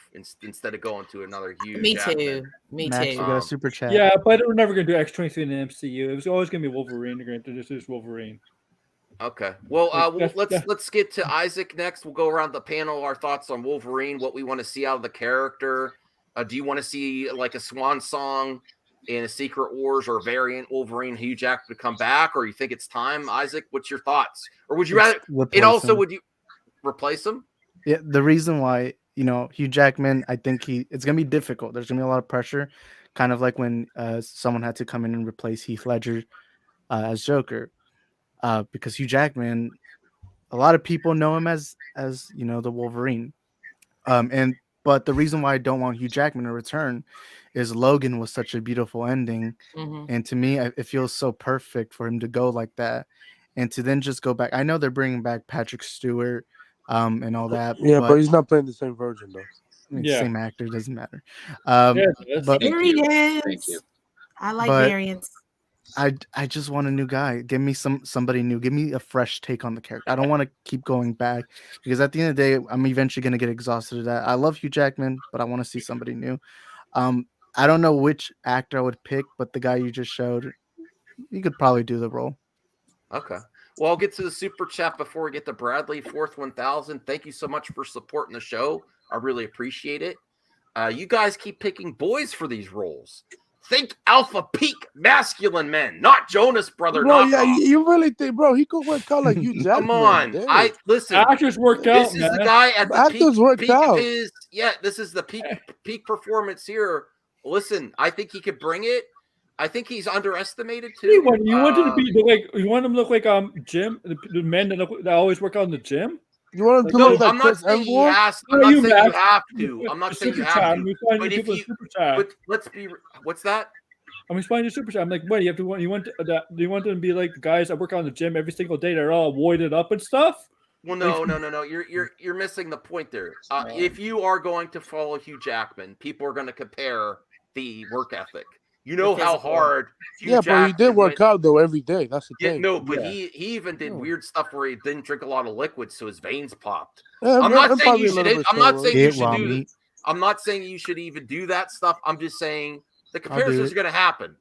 instead of going to another Hugh. Me Jackman. too. Max, you got a super chat. Yeah, but we're never gonna do X-23 in the MCU. It was always gonna be Wolverine. They're gonna introduce Wolverine. Okay. Well, let's get to Isaac next. We'll go around the panel. Our thoughts on Wolverine, what we want to see out of the character. Do you want to see like a swan song in a Secret Wars or variant Wolverine Hugh Jackman to come back, or you think it's time, Isaac? What's your thoughts? Or would you rather? Would you replace him? Yeah, the reason why Hugh Jackman, I think it's gonna be difficult. There's gonna be a lot of pressure, kind of like when someone had to come in and replace Heath Ledger as Joker. Because Hugh Jackman, a lot of people know him as the Wolverine, but the reason why I don't want Hugh Jackman to return is Logan was such a beautiful ending, and to me, it feels so perfect for him to go like that, and to then just go back. I know they're bringing back Patrick Stewart, and all that. Yeah, but he's not playing the same version though. Same actor, doesn't matter. But variants. Thank you. I like variants. I just want a new guy. Give me somebody new. Give me a fresh take on the character. I don't want to keep going back because at the end of the day, I'm eventually going to get exhausted of that. I love Hugh Jackman, but I want to see somebody new. I don't know which actor I would pick, but the guy you just showed, he could probably do the role. Okay. Well, I'll get to the super chat before we get to Bradley, 4th 1000. Thank you so much for supporting the show. I really appreciate it. You guys keep picking boys for these roles. Think alpha peak masculine men, not Jonas Brother. Bro, yeah, you really think, bro, he could work out like you, Jackman. Come on, listen. Actors work out. This is the guy at the peak out. Of his. Yeah, this is the peak performance here. Listen, I think he could bring it. I think he's underestimated too. You want him to be like? You want him to look like Jim, the men that always work out in the gym. You want him to look like I'm not saying you have to. I'm not saying you have to. But if you, but let's be. What's that? I'm responding to super chat. I'm like, what? Do you want them to be like the guys that work out in the gym every single day? They're all voided up and stuff. Well, no. You're missing the point there. If you are going to follow Hugh Jackman, people are going to compare the work ethic. You know how hard. But he did work out though every day. That's the thing. No, but he even did weird stuff where he didn't drink a lot of liquids, so his veins popped. I'm not saying you should. I'm not saying you should even do that stuff. I'm just saying the comparisons are going to happen.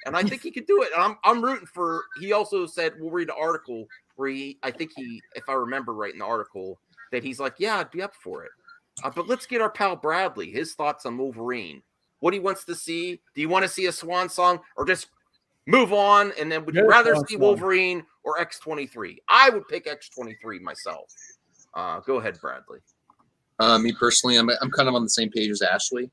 And I think he could do it. And I'm rooting for. He also said we'll read the article where if I remember right in the article, that he's like, yeah, I'd be up for it. But let's get our pal Bradley his thoughts on Wolverine. What he wants to see. Do you want to see a swan song or just move on? And then would you rather see Wolverine or X-23? I would pick X-23 myself. Go ahead, Bradley. Me personally, I'm kind of on the same page as Ashley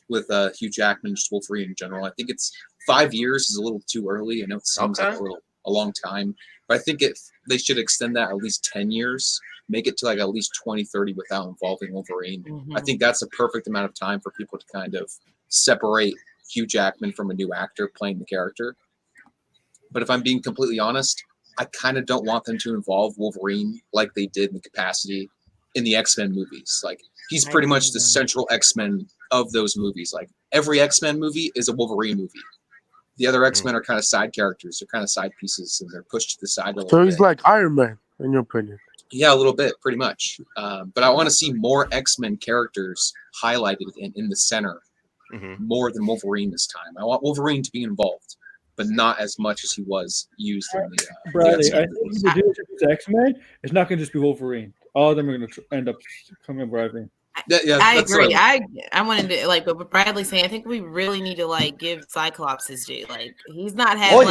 with Hugh Jackman, just Wolverine in general. I think it's 5 years is a little too early. I know it seems like a long time, but I think they should extend that at least 10 years, make it to like at least 2030 without involving Wolverine. I think that's a perfect amount of time for people to kind of separate Hugh Jackman from a new actor playing the character. But if I'm being completely honest, I kind of don't want them to involve Wolverine like they did in the capacity in the X-Men movies. Like, he's pretty much the central X-Men of those movies. Like, every X-Men movie is a Wolverine movie. The other X-Men are kind of side characters. They're kind of side pieces, and they're pushed to the side a little bit. So he's like Iron Man, in your opinion? Yeah, a little bit, pretty much. But I want to see more X-Men characters highlighted in the center more than Wolverine this time. I want Wolverine to be involved, but not as much as he was used in the Bradley, I think if you do it X-Men, it's not going to just be Wolverine. All of them are going to end up coming Bradley. I agree. I wanted to like what Bradley's saying. I think we really need to like give Cyclops his due. Like, he's not having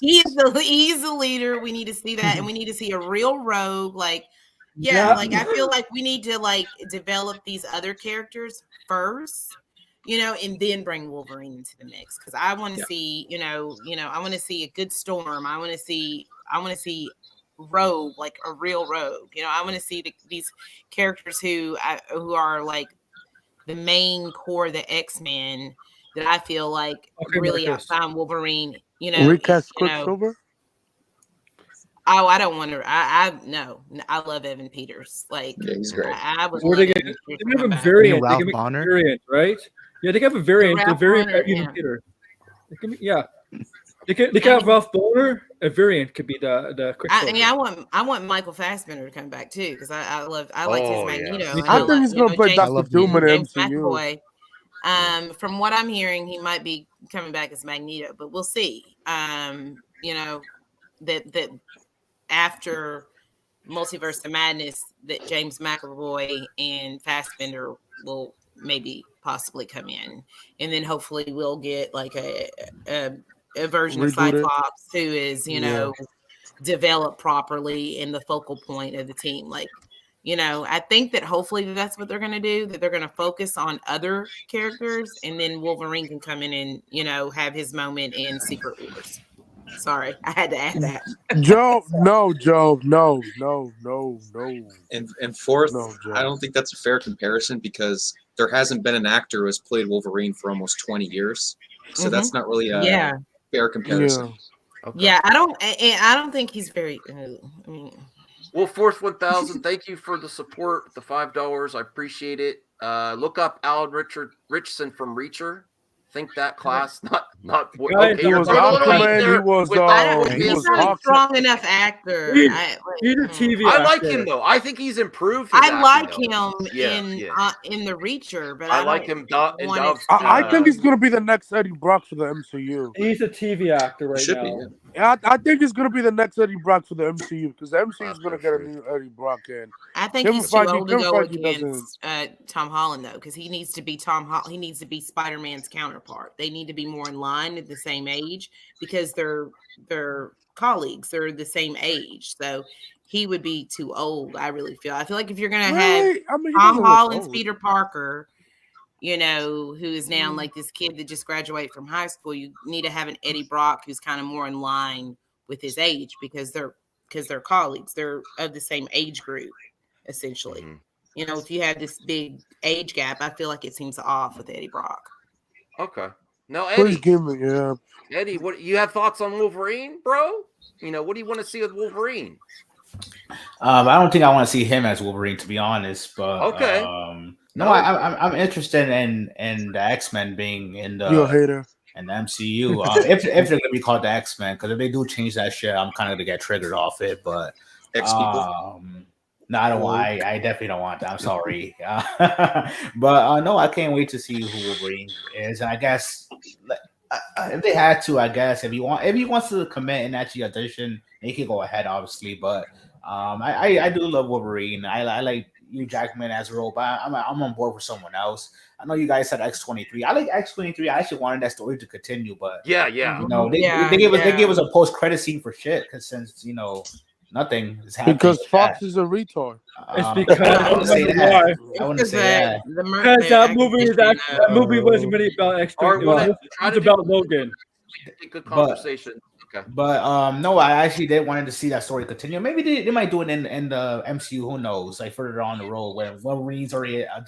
he's the leader. We need to see that, and we need to see a real rogue. Like, like I feel like we need to like develop these other characters first, and then bring Wolverine into the mix, because I want to see, I want to see a good Storm. I want to see rogue, like a real rogue. I want to see these characters who are like the main core of the X-Men that I feel like really outshine Wolverine. Recast Quicksilver. Oh, I don't want to. No. I love Evan Peters. Like, he's great. I was. They have a variant. Ralph Bonner, variant, right? Yeah, they have a variant. The variant Evan Peters. They can have Ralph Bonner. A variant could be the Quicksilver. I want Michael Fassbender to come back too, because I like his Magneto. I think he's gonna play Dr. Doom in the MCU. From what I'm hearing, he might be coming back as Magneto, but we'll see. That after Multiverse of Madness, that James McAvoy and Fassbender will maybe possibly come in, and then hopefully we'll get like a version of Cyclops who is, developed properly in the focal point of the team. Like, I think that hopefully that's what they're going to do, that they're going to focus on other characters, and then Wolverine can come in and, have his moment in Secret Wars. Sorry, I had to add that. Joe, no. And fourth, I don't think that's a fair comparison, because there hasn't been an actor who has played Wolverine for almost 20 years. So that's not really a fair comparison. I don't think he's very. Well, Fourth 1000, thank you for the support, the $5. I appreciate it. Look up Alan Richardson from Reacher. Think that class, not. Okay, he was Aquaman. He's not a strong enough actor. He's a TV. I like him though. I think he's improved. I like him in the Reacher, but I like him. I think he's gonna be the next Eddie Brock for the MCU. He's a TV actor right now. Yeah, I think he's gonna be the next Eddie Brock for the MCU, because the MCU is gonna get a new Eddie Brock in. I think he's too old to go against Tom Holland though, because he needs to be He needs to be Spider-Man's counterpart. They need to be more in line at the same age, because they're colleagues. They're the same age, so he would be too old. I feel like if you're gonna have Tom Holland's Peter Parker, who is now like this kid that just graduated from high school, you need to have an Eddie Brock who's kind of more in line with his age, because they're colleagues. They're of the same age group, essentially. If you have this big age gap, I feel like it seems off with Eddie Brock. Okay. No, Eddie. Please give me, Eddie, what you have thoughts on Wolverine, bro? What do you want to see with Wolverine? I don't think I want to see him as Wolverine, to be honest. But okay. I'm interested in the X-Men being in the MCU. If they're gonna be called the X-Men, because if they do change that shit, I'm kind of gonna get triggered off it. But no, I don't want. I definitely don't want that. I'm sorry, but no, I can't wait to see who Wolverine is. And I guess if they had to, I guess if he wants to commit and actually audition, he can go ahead, obviously. But I do love Wolverine. I like Hugh Jackman as a role, but I'm on board for someone else. I know you guys said X-23. I like X-23. I actually wanted that story to continue, but Yeah. you know, they gave us a post-credit scene for shit because since you know nothing is happening. Because Fox is a retard. It's because I wouldn't say that. I wouldn't say that. Because that movie wasn't really about X-23. It was about Logan. Good conversation. But no, I actually did wanted to see that story continue. Maybe they might do it in the MCU. Who knows? Like further on the road, where Wolverine's already a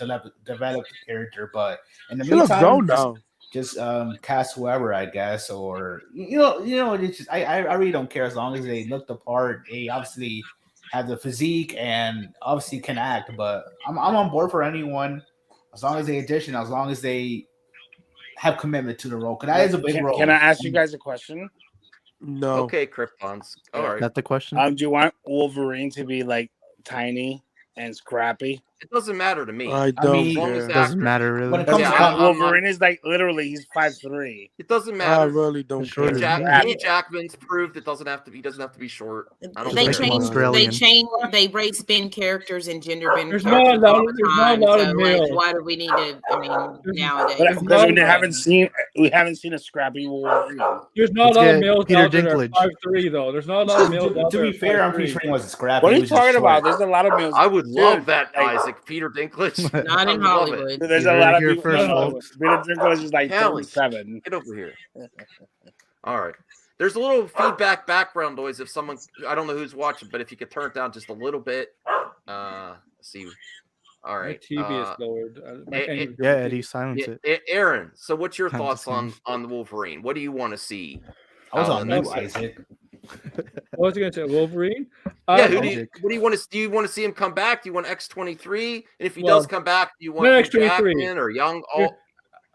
developed character. But in the meantime, just cast whoever, I guess, or you know, it's just, I really don't care as long as they look the part. They obviously have the physique and obviously can act. But I'm on board for anyone as long as they audition, as long as they have commitment to the role. Because that is a big role. Can I ask you guys a question? No. Okay, Kryptons. All right. That's the question. Do you want Wolverine to be like tiny and scrappy? It doesn't matter to me. I don't care. It doesn't matter really. When it comes to Wolverine, is like literally he's 5'3". It doesn't matter. I really don't care. Hugh Jackman's proved it doesn't have to. He doesn't have to be short. They rate spin characters and gender bend There's characters not a all lot- the there's not a time. lot of So, male. like, why do we need to? I mean, nowadays Because we haven't seen a scrappy Wolverine. There's not a lot of males Peter out there that are Dinklage. 5'3" though. There's not a lot of males out To there. be fair, I'm pretty sure he wasn't scrappy. What are He you was just talking about? short. There's a lot of males. I would love Dude, that, like- Isaac. Peter Dinklage. not in I love it. Hollywood. There's You a heard lot it of here people. first, No, folks. Peter Dinklage is like Hallie. 37. Get over here. All right. There's a little feedback background noise if someone, I don't know who's watching, but if you could turn it down just a little bit. Let's see. All My right. TV is lowered. Yeah, Eddie, silence it. Aaron, so what's your Time to thoughts change. on the Wolverine? What do you want to see? I was on mute, next- Isaac. What was I going to say? Wolverine? Yeah, Uh, what do you want to? Do you want to see him come back? Do you want X-23? And if he Well, does come back, do you want not Hugh X-23. Jackman or Young? Yeah.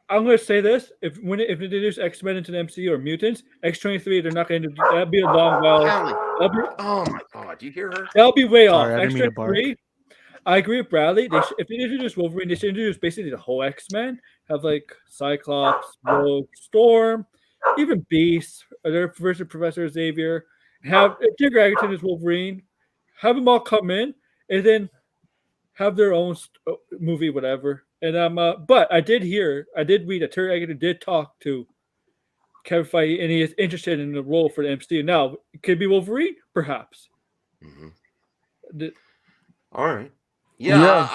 I'm going to say this: if they introduce X-Men into the MCU or mutants, X-23, they're not going to do that'd be a long while. Hallie. That'll be, Oh my God! Do you hear her? that'll be way Sorry, off. I didn't mean to bark. X-23. I agree with Bradley. If they introduce Wolverine, they should introduce basically the whole X-Men. Have like Cyclops, Rogue, Storm, even Beast, their versus Professor Xavier. Have Tigger Egerton as Wolverine. Have them all come in and then have their own movie, whatever. And but I did read that Tigger Egerton did talk to Kevin Feige, and he is interested in the role for the MCU. Now, it could be Wolverine, perhaps. All right. Yeah.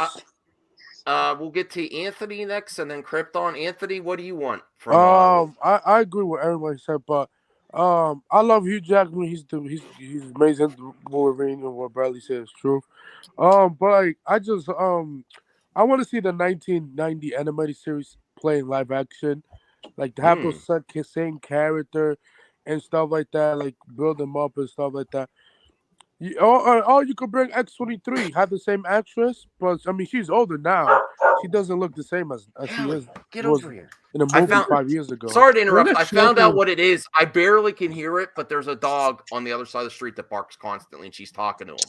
Yes. We'll get to Anthony next, and then Krypton. Anthony, what do you want from? I agree with everyone said, but I love Hugh Jackman. He's amazing. Wolverine, and what Bradley said is true. But like, I want to see the 1990 animated series play in live action, like to have those same character and stuff like that, like build them up and stuff like that. Or you could bring X-23, have the same actress, but I mean she's older now. She doesn't look the same as she is. Get over here. In a movie 5 years ago. Sorry to interrupt. I found out what it is. I barely can hear it, but there's a dog on the other side of the street that barks constantly, and she's talking to him.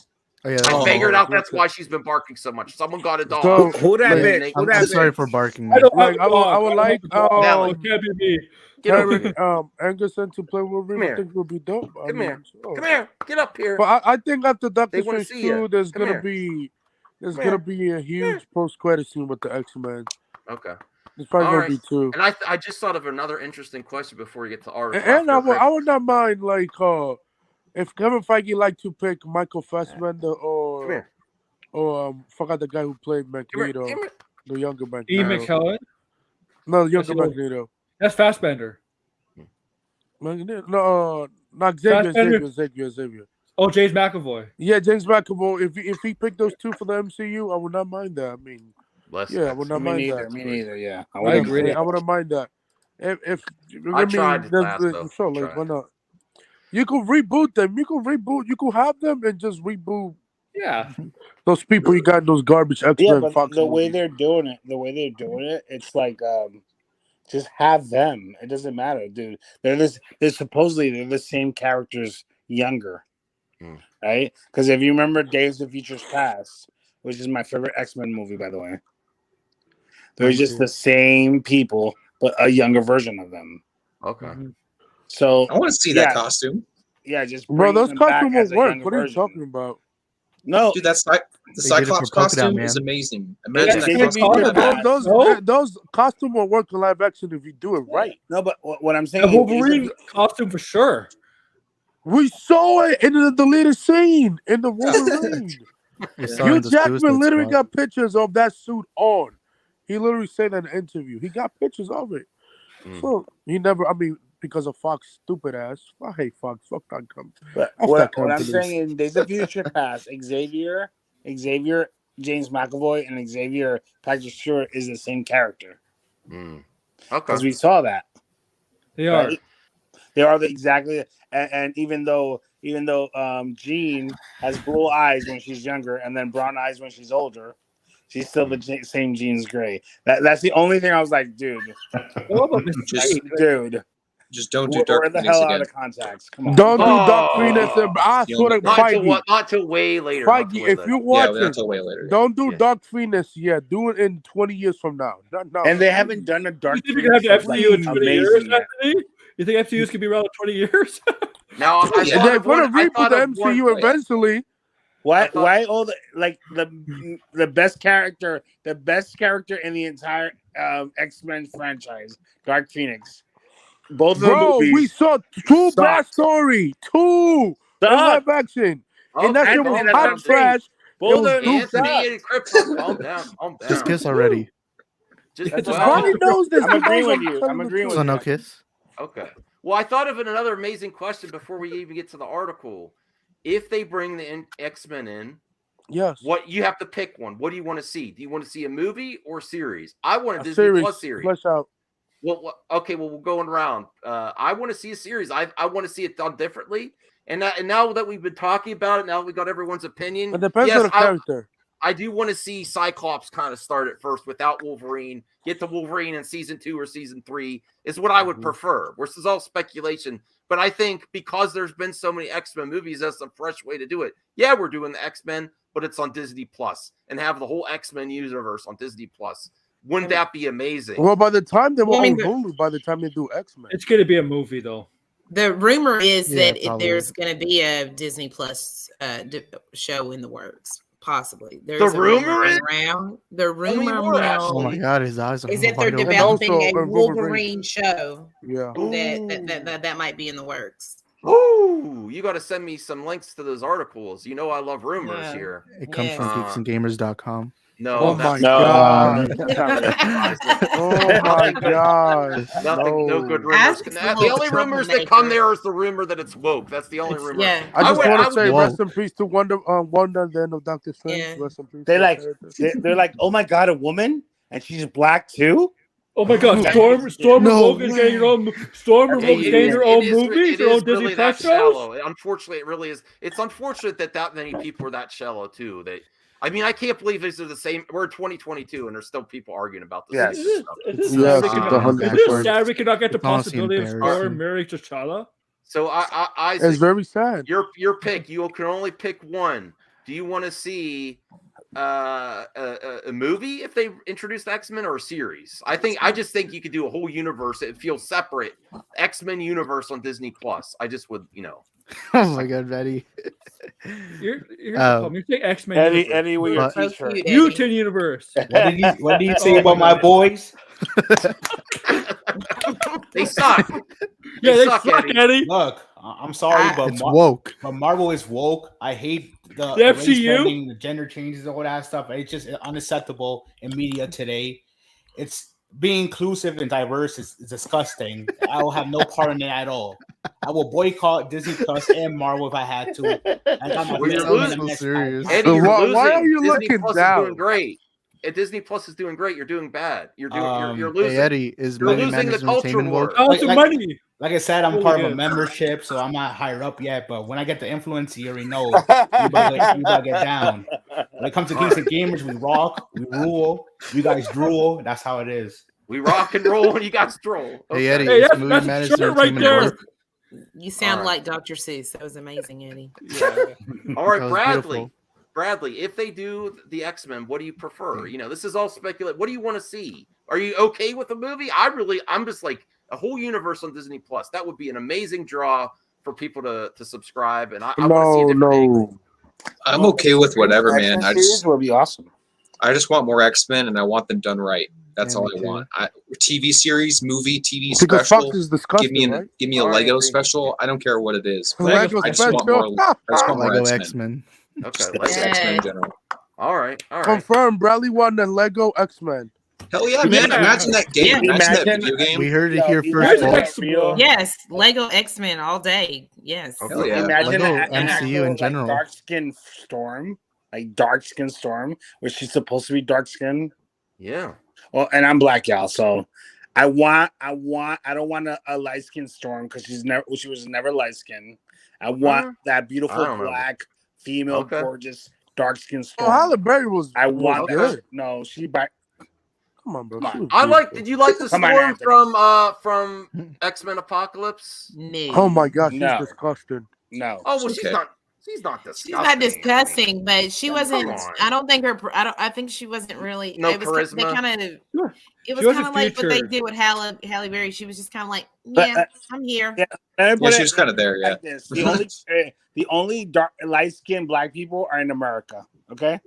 Oh, yeah, I figured out that's why she's been barking so much. Someone got a dog. So, Who that like, bitch? Who I'm that sorry bitch? for barking. I Man. don't Like, have a I would dog. like It can't be me. Get over here. Anderson to play Wolverine. Come I here. think would be dope. I Come mean, here. sure. Come here. Get up here. But I think after Doctor They wanna Strange see ya. 2, there's Come gonna here. be a huge post credit scene with the X-Men. Okay. There's probably All gonna right. be 2. And I just thought of another interesting question before we get to art. And I would not mind like if Kevin Feige like to pick Michael Fassbender Come here. or forgot the guy who played Come here. Magneto, Come here. the younger E. Magneto. McKellen. No, the younger That's Magneto. That's Fassbender. Magneto. No, not Xavier. Fassbender. Xavier. Oh, James McAvoy. Yeah, James McAvoy. If he picked those 2 for the MCU, I would not mind that. I mean, yeah, I would not Me mind neither. that. Me neither. Yeah. I agree. I wouldn't mind that. If I tried it there's- last, there's- though. sure, like, Tried. why not? You could reboot them. You could have them and just reboot Yeah. those people you got in those garbage X-Men Yeah, but Fox the way movies. they're doing it, it's like just have them. It doesn't matter, dude. They're supposedly the same characters younger, right? Because if you remember Days of Futures Past, which is my favorite X-Men movie, by the way, they're just the same people, but a younger version of them. Okay. So I want to see that costume. Yeah, just Bro, bring those them back costumes as won't a work. younger What are you version. talking about? No, Dude, that's like The They did it for Cyclops Polka Dot costume Man. is amazing. Yeah, Imagine they that did costume. Polka Dot. Those costume will work in live action if you do it right. No, but what I'm The saying, Wolverine costume for sure. We saw it in the deleted scene in the Wolverine. We saw it in Hugh the Jackman Suicide literally Squad. got pictures of that suit on. He literally said in an interview. He got pictures of it. So he never, because of Fox stupid ass. I hate Fox. Fuck that company. but F what that I'm company. saying in Days of Future Past, Xavier, James McAvoy, and Xavier Patrick Stewart is the same character. Okay. Because we saw that. They are. Right? They are exactly, and even though Jean has blue eyes when she's younger and then brown eyes when she's older, she's still the same Jean's Grey. That's the only thing I was like, dude, just don't do Dark Where the Phoenix hell again. are the contacts? Come on, Don't do Dark Phoenix. I The swear only- to Not till way later. not till Feige, way if later. you watch not it, till way later. don't do Dark Phoenix yet. Do it in 20 years from now. Not now. and they haven't done a Dark You think we can have the Phoenix FCU in 20 years, amazing yet. Anthony? You think FCU's can be around in 20 years? Now I And thought they're of one. gonna I reboot thought the of one. MCU eventually. Why all the best character in the entire X-Men franchise, Dark Phoenix. Both of the Bro, movies we saw two sucked. backstory. Two in live action. And that Okay, shit calm was down. hot trash. Both It was of them duped Anthony up. and Crypto, calm down. Just kiss already. Ronnie knows this. I'm He agreeing knows with you. telling I'm the agreeing truth. with So no you. kiss. Okay. Well, I thought of another amazing question before we even get to the article. If they bring the X-Men in, Yes. what you have to pick one. What do you want to see? Do you want to see a movie or series? I want a Disney series. Plus series. Flesh out. Well, okay. Well, we're going around. I want to see a series. I want to see it done differently. And now that we've been talking about it, now we got everyone's opinion. It depends Yes, on the character. I do want to see Cyclops kind of start at first without Wolverine. Get to Wolverine in season 2 or season 3 is what I would prefer. This is all speculation. But I think because there's been so many X-Men movies, that's a fresh way to do it. Yeah, we're doing the X-Men, but it's on Disney Plus and have the whole X-Men universe on Disney Plus. Wouldn't that be amazing? Well, by the time they were Well, I mean, on Hulu, by the time they do X-Men. It's going to be a movie, though. The rumor is Yeah, that probably. there's going to be a Disney Plus show in the works, possibly. There's The a rumor is- around. The me rumor more, mill Oh my God, his eyes are is that they're wide open. developing also a a Wolverine. Wolverine show Yeah. that might be in the works. Oh, you got to send me some links to those articles. You know I love rumors Yeah. here. It comes Yeah. from geeksandgamers.com. No, Oh that's my God. not Oh my God. Nothing, no good rumors. Ask The the only rumors that come there is the rumor that it's woke. That's the only rumor. Yeah. I just would- want I to would- say Whoa. rest in peace to Wonder at the end of Doctor Strange. Yeah. Rest in peace. They're to like, the character. they're like, oh my God, a woman, and she's black too. Oh my God, Storm No Revoke is getting her own. Storm Revoke is getting her own movies, her own Disney really Plus that shows. shallow. Unfortunately, it really is. It's unfortunate that many people are that shallow too. I mean, I can't believe these are the same. We're in 2022 and there's still people arguing about this. Yes. It is. It is Yes, sad we it's cannot- 100%. it is sad we cannot get the It's honestly possibility of Storm embarrassing. marrying T'Challa. So I It's very sad. your pick. You can only pick one. Do you want to see a movie if they introduce X-Men or a series? I just think you could do a whole universe. It feels separate. X-Men universe on Disney Plus. I just would, Oh my God, Betty. Here's the Oh. problem. You say X-Men Eddie, universe. Eddie, with your But- So T-shirt. cute, Eddie. Mutant universe. What do you say Oh about my my boys? They suck. Yeah, they suck, suck, Eddie. Eddie. Look, I'm sorry, but It's woke. But Marvel is woke. I hate the FCU? race bending, the gender changes, all that stuff. It's just unacceptable in media today. It's being inclusive and diverse is disgusting. I will have no part in it at all. I will boycott Disney Plus and Marvel if I had to. I got my Well, you're fist in losing. the next serious. time. Eddie, you're Why losing. are you Disney looking Plus down? is doing great. Disney Plus is doing great. You're doing bad. You're Hey losing. Eddie, is You're Money losing the Madness culture Entertainment war. woke? Oh, some Like- money. Like I said, I'm Really part of a good. membership, so I'm not higher up yet. But when I get the influence, you already know you better get down. When it comes to Geeks and Gamers, we rock, we rule, you guys drool. That's how it is. We rock and roll, and you guys stroll. Hey Eddie, Hey, is that's- Movie that's Madness a shirt right Entertainment there. woke? You sound All right. like Dr. Seuss. That was amazing, Eddie. All right, That was Bradley. beautiful. Bradley, if they do the X-Men, what do you prefer? This is all speculate. What do you want to see? Are you okay with the movie? I'm just like a whole universe on Disney Plus. That would be an amazing draw for people to subscribe. And I want to see a different angle. I'm okay with whatever, man. X-Men series would be awesome. I just want more X-Men, and I want them done right. That's Yeah, all me I too. want. TV series, movie, TV Because special. Fox is disgusting, right? Give me a All right, Lego agree. special. I don't care what it is. but Lego I just want more. I just want more Lego X-Men. X-Men. Okay, Just let's X-Men in Yes. general. all right. Confirmed. Bradley won the Lego X-Men. Hell yeah, man! Yeah. Imagine that game. Yeah. Imagine that Imagine- video game. We heard it Yo, here imagine first. Where's that real- Yes, Lego X-Men all day. Yes. Okay. Hell yeah. Imagine Lego an MCU in actual, general. dark skin Storm, where she's supposed to be dark skin. Yeah. Well, and I'm black, y'all. So I don't want a light skin Storm because she was never light skin. I want that beautiful I don't know. black female, Okay. gorgeous dark skin Oh, Storm. Halle Berry was. I was want good. that. No, she by Come on, bro. Come on. She was I like. beautiful. Did you like the Come on, Storm Anthony. from X-Men Apocalypse? No. Oh my gosh, she's No. disgusting. no. Oh well, It's she's okay. not. She's not disgusting. She's not discussing, but she Come wasn't. on. I don't think her. I think she wasn't really. No it was, charisma? They kind of. Sure. It She was was a kind of like what they future. did with Halle Berry. She was just kind of like, But, yeah, I'm here. yeah. Let me Yeah, put she it was kind of there. Yeah. like this. The only dark light skinned black people are in America, okay?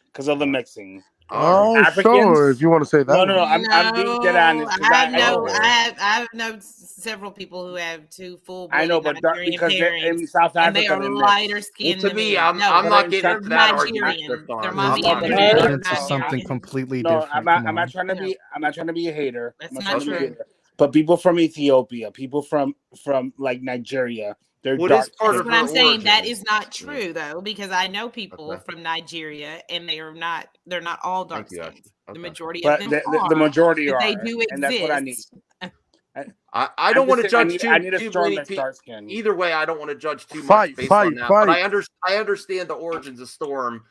Because of the mixing. Oh, Africans? sure. If you want to say that. No, I'm being dead honest. 'cause I know several people who have two full. I know, but dark, Nigerian because they're in parents, South and they Africa, are they mix. lighter skinned. Well, to me, I'm not getting into that argument. Nigerian. Stefan. They're I'm mommy not and getting daddy. into It's that. just something completely No, different. I'm not trying to be. I'm not trying to be a hater. That's I'm not trying to be a true. hater. But people from Ethiopia, people from like Nigeria, they're What dark. is part That's of what her I'm saying. That origin? is not true though, because I know people Okay. from Nigeria, and they are not. They're not all dark Thank you, skinned. Ashley. The Okay. majority But of them are. the majority but are. they do and that's what I need. exist. I don't want to judge I need too a storm many that's people. dark skin. Either way, I don't want to judge too much Fight, based fight, on that. fight. But I understand the origins of Storm.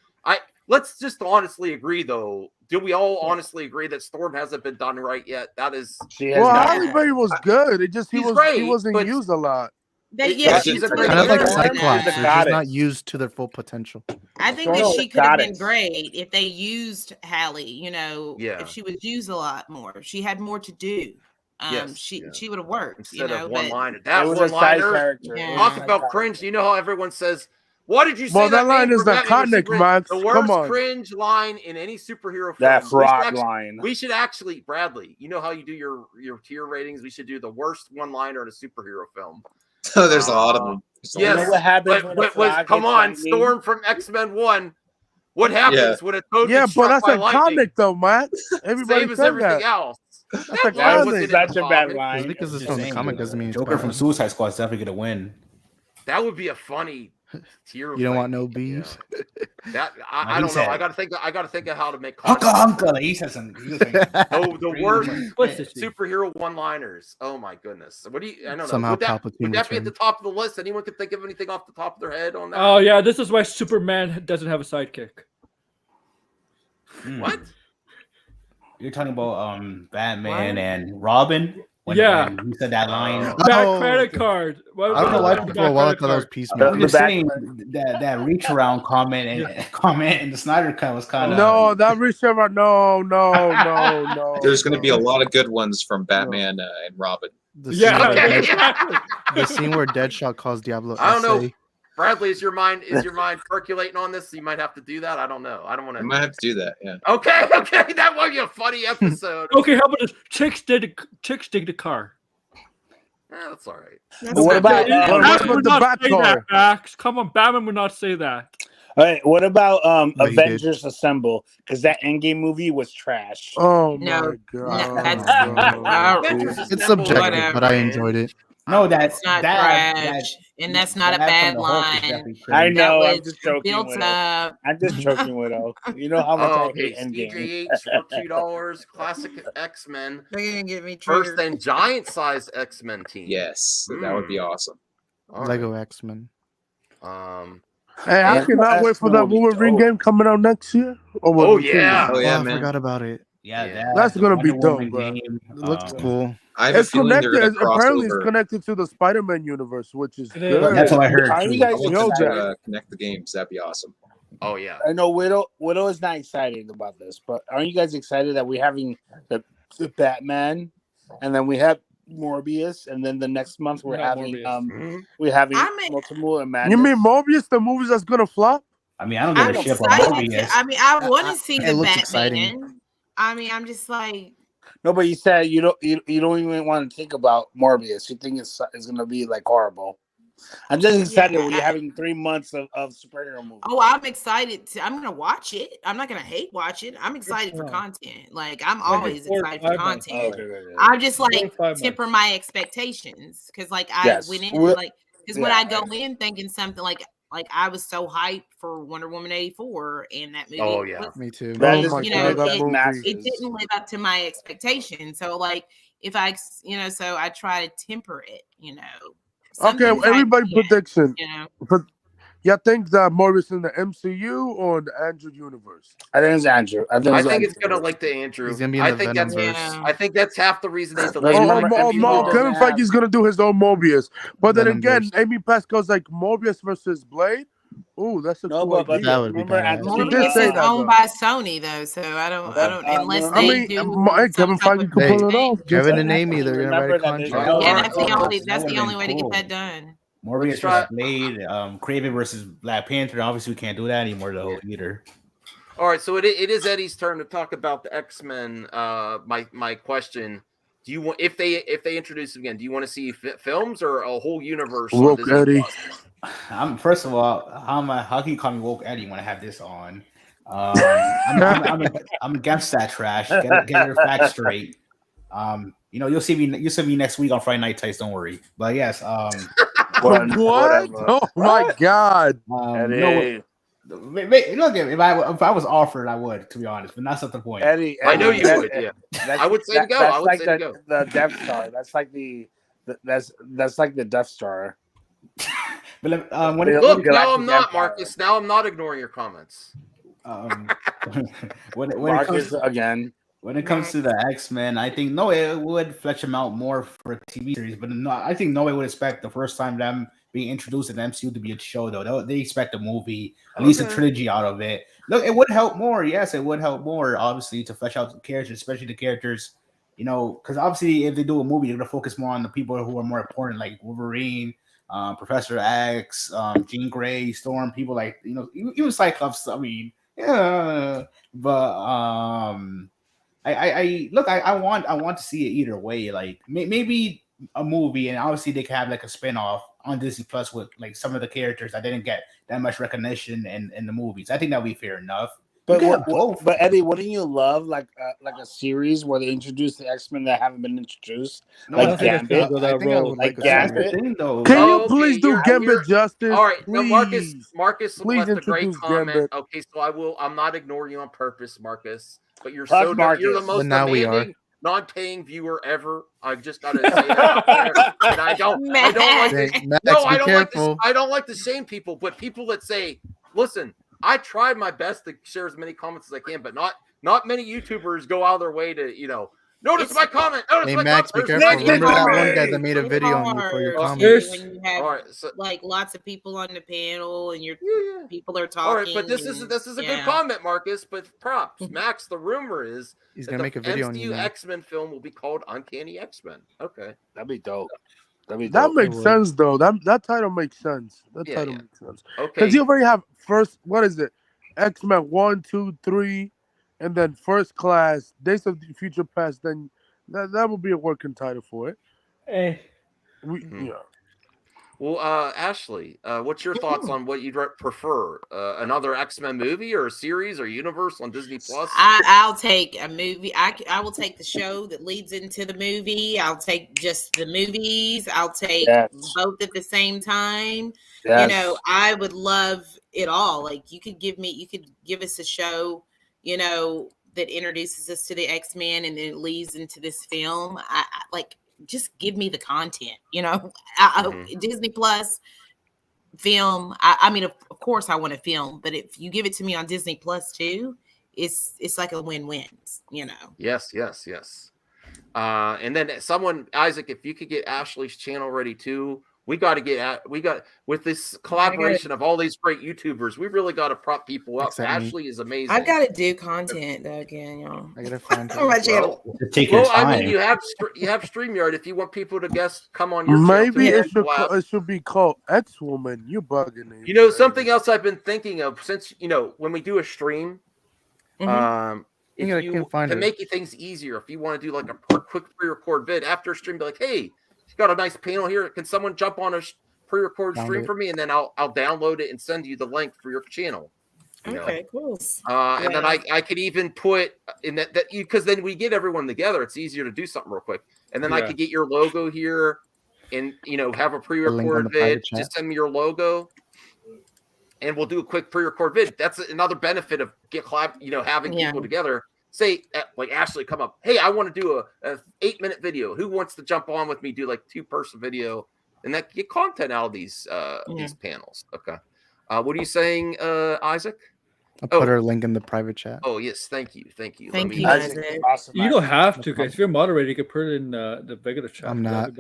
Let's just honestly agree, though. Do we all honestly agree that Storm hasn't been done right yet? That is. She has Well, not. Halle Berry was good. It just He's he great, wasn't but- used a lot. Yes, she's she's a great Kind of like actor. Cyclops. She's a They're just goddess. not used to their full potential. I think Storm that is she a could have been goddess. great if they used Halle. Yeah. If she was used a lot more, she had more to do. Yes, She yeah. she would have worked. Instead of one but liner. It That was one a side liner. character. Yeah. It was a Talk side about character. cringe. You know how everyone says, "Why did you say Well, that line name is for Batman iconic, Superman?" Max. The Come worst on. cringe line in any superhero film. That We should fraud actually- line. We should actually, Bradley. You know how you do your tier ratings. We should do the worst one liner in a superhero film. Oh, there's a lot of them. There's a lot You of know Yes, them. what happens but when a frog come hits on, lightning? Storm from X-Men 1. What happens when a toad Yeah, gets but struck that's by lightning? iconic though, Matt. Everybody Same as said everything that. else. That's That iconic. That was wasn't in such the a bad comic. line. Just because it's Just from the saying, comic doesn't mean it's Joker bad. from Suicide Squad is definitely gonna win. That would be a funny tier. You don't thing. want no beef. That No, I he don't know. said- I gotta think of how to make Hunka content. hunka. Like he said some. He was like, The worst What's this mean? superhero one-liners. Oh my goodness. What do you? I don't know. Somehow Would that Palpatine be at the returned. top of the list? Anyone could think of anything off the top of their head on that? Oh yeah, this is why Superman doesn't have a sidekick. What? You're talking about Batman and Robin. Yeah. when he said that line. Bad Oh, credit card. Why I don't know why bad for a while I credit thought that was card? Peacemaker. I'm just saying that reach around comment in the Snyder cut was kind of No, that Richard. No. There's going to be a lot of good ones from Batman and Robin. The Yeah, scene, where okay. exactly. the scene where Deadshot calls Diablo I don't know. essay. Bradley, is your mind percolating on this? You might have to do that. I don't know. I don't want I to. might have to do that. Yeah. Okay. That might be a funny episode. Okay, how about this? Chicks dig the car. That's all right. What about Batman what about would the not Bat say car? that, Max. Come on, Batman would not say that. all right, what about No, he did. Avengers Assemble? Because that Endgame movie was trash. Oh No, my god. that's- Avengers It's Assemble, subjective, but I whatever. enjoyed it. no, that's It's not that, trash, and that's not a that bad from the Hulk is line. definitely cringe. I That know. I'm was just joking. built With up. I'm just joking with You know how much Oh, I hate okay. Endgame. DJH for $2. Classic X-Men. They're gonna get me First triggered. and giant size X-Men team. Yes, that would be awesome. All right. Lego X-Men. Hey, I Yeah. cannot wait for that Wolverine game coming out next year. Or Oh, what? yeah. Oh yeah, I man. forgot about it. Yeah, That's gonna be Wonder dope, Woman bro. game, It looks cool. I have a It's feeling they're connected. going to cross Apparently, it's over. connected to the Spider-Man universe, which is It is. good. That's what I heard. Are too. you guys I want know them to that. connect the games. That'd be awesome. Oh yeah. I know Widow is not excited about this, but aren't you guys excited that we're having the Batman, and then we have Morbius, and then the next month we're Yeah, having Morbius. we're having I'm a- Multiple and Madness. You mean Morbius, the movies that's gonna flop? I mean, I don't give I'm a shit about excited. Morbius. I want to see it the looks Batman. exciting. I mean, I'm just like, No, but you said you don't even want to think about Morbius. You think it's gonna be like horrible. I'm just excited when you're having 3 months of superhero movies. oh, I'm excited. I'm gonna watch it. I'm not gonna hate watch it. I'm excited for content. Like I'm always excited for content. I'm just like temper my expectations because like I went in like because when I go in thinking something like I was so hyped for Wonder Woman 84 and that movie. Oh yeah, Me too. Oh my god, that movie. It didn't live up to my expectations. So like if I so I try to temper it. Okay, everybody prediction. You Y'all think that Morbius in the MCU or the Andrew universe? I think it's Andrew. I think it's gonna like the Andrew. He's gonna be in the Venomverse. I think that's half the reason they delayed it. Kevin Feige's gonna do his own Morbius, but then again, Amy Pascal's like Morbius versus Blade. Ooh, that's a cool idea. That would be bad. Morbius is owned by Sony though, so I don't unless they do. Kevin Feige can pull it off. Kevin and Amy, they're gonna write a contract. Yeah, that's the only way to get that done. Morbius versus Blade, Kraven versus Black Panther. Obviously, we can't do that anymore though either. All right, so it is Eddie's turn to talk about the X-Men. My question: do you want if they introduce them again? Do you want to see films or a whole universe? Woke Eddie. First of all, how can you call me Woke Eddie when I have this on? I'm against that trash. Get your facts straight. You'll see me next week on Friday Night Tights. Don't worry. But yes, what? Oh my god! Eddie. Look, if I was offered, I would, to be honest, but that's not the point. Eddie, I know you would. Yeah, I would say to go. I would say to go. The Death Star. That's like that's like the Death Star. But now I'm not, Marcus. Now I'm not ignoring your comments. When it comes to the X-Men, I think it would flesh them out more for a TV series, but I think no one would expect the first time them being introduced in the MCU to be a show, though. They expect a movie, at least a trilogy out of it. Look, it would help more. Yes, it would help more, obviously, to flesh out the characters, especially the characters, because obviously if they do a movie, they're going to focus more on the people who are more important, like Wolverine, Professor X, Jean Grey, Storm, people like, even Cyclops. I mean, yeah, but I want to see it either way. Like maybe a movie, and obviously they can have like a spin-off on Disney Plus with like some of the characters that didn't get that much recognition in the movies. I think that would be fair enough. But Eddie, wouldn't you love like a series where they introduce the X-Men that haven't been introduced? No, like Gambit. Can you please do Gambit justice? All right, please. No, Marcus Please left a great introduce comment. Gambit. Okay, so I'm not ignoring you on purpose, Marcus. But you're Fuck Marcus. you're the most But now we are. demanding, non-paying viewer ever. I've just got to say that. And I don't like to, I don't like to shame people, but people that say, listen, I tried my best to share as many comments as I can, but not many YouTubers go out of their way to, notice my comment. Notice my Max, comment. be careful. Remember that one guy that made a video on you for your comments. When you have like lots of people on the panel and people are talking. All right, but this is a good comment, Marcus. But props, Max. The rumor is he's gonna make a video on you. X-Men film will be called Uncanny X-Men. Okay, that'd be dope. That makes sense, though. That title makes sense. Title makes sense. Okay, because you already have what is it? X-Men 1, 2, 3, and then First Class, Days of the Future Past. Then that would be a working title for it. Yeah. Well, Ashley, what's your thoughts on what you'd prefer? Another X-Men movie or a series or universe on Disney Plus? I'll take a movie. I will take the show that leads into the movie. I'll take just the movies. I'll take both at the same time. Yes. I would love it all. Like you could give us a show, that introduces us to the X-Men and then it leads into this film. I like. Just give me the content, Disney Plus film. I mean, of course I want to film, but if you give it to me on Disney Plus too, it's like a win-win, Yes. And then Isaac, if you could get Ashley's channel ready too, We got to get at. We got with this collaboration of all these great YouTubers. We really got to prop people up. Except me. Ashley is amazing. I gotta do content though again, y'all. I gotta find on my her. channel. Take your I time. mean, you have StreamYard. If you want people to guest, come on your Maybe channel. it should be called X Woman. You bugging me. You know, something else I've been thinking of since when we do a stream, if you to make things easier, if you want to do like a quick pre-record vid after a stream, be like, hey, you got a nice panel here. Can someone jump on a pre-record stream for me, and then I'll download it and send you the link for your channel. Okay, cool. And then I could even put in that because then we get everyone together. It's easier to do something real quick, and then I could get your logo here, and have a pre-record vid. Just send me your logo, and we'll do a quick pre-record vid. That's another benefit of having people together. Say like Ashley, come up. Hey, I want to do a 8-minute video. Who wants to jump on with me? Do like 2-person video, and that get content out of these panels. Okay. What are you saying, Isaac? I'll put her link in the private chat. Oh yes, thank you. Thank you, Isaac. Awesome. You don't have to, guys. If you're a moderator, you can put it in the regular chat. I'm not.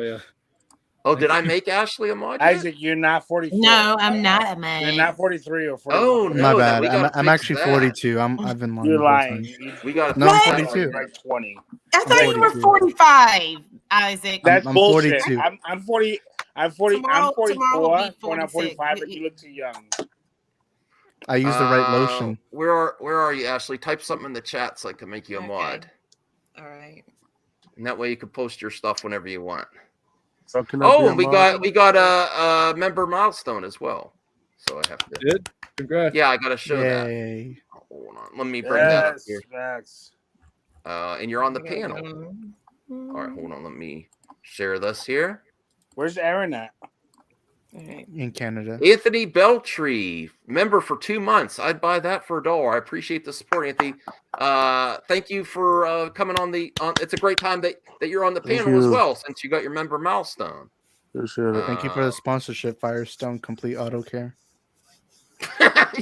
Oh, did I make Ashley a mod? Isaac, you're not 44. No, I'm not a man. You're not 43 or 44. Oh, no, my bad. I'm actually 42. I've been lying. You're lying. We got no, I'm 42. Like 20. I thought you were 45, Isaac. That's I'm bullshit. 42. I'm 40. I'm 40. Tomorrow I'm 44. will be When I'm 46. 45, but you look too young. I use the right lotion. Where are you, Ashley? Type something in the chat so I can make you a mod. All right. And that way you can post your stuff whenever you want. So can and we got a member milestone as well. So I have to. Good. Congrats. Yeah, I got to show that. Oh, hold on. Let me bring that up here. And you're on the panel. All right, hold on. Let me share this here. Where's Aaron at? In Canada. Anthony Beltree, member for 2 months. I'd buy that for $1. I appreciate the support, Anthony. Thank you for coming on it's a great time that you're on the panel as well, since you got your member milestone. Thank you for the sponsorship, Firestone Complete Auto Care.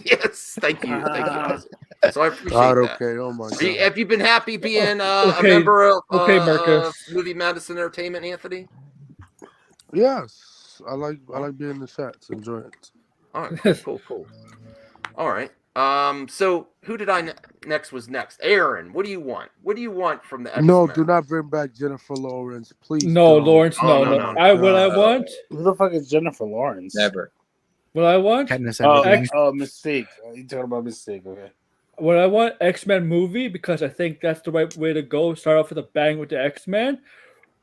Yes, thank you. So I appreciate that. Oh my God. Have you been happy being a member of Movie Madison Entertainment, Anthony? Yes. I like being in the chats. Enjoy it. All right, cool. All right. So who did I next? Aaron, what do you want? What do you want from the X-Men? No, do not bring back Jennifer Lawrence, please. No, don't. Lawrence, no. What I want? Who the fuck is Jennifer Lawrence? Never. What I want? Mystique. You talking about Mystique? Okay. What I want, X-Men movie, because I think that's the right way to go. Start off with a bang with the X-Men.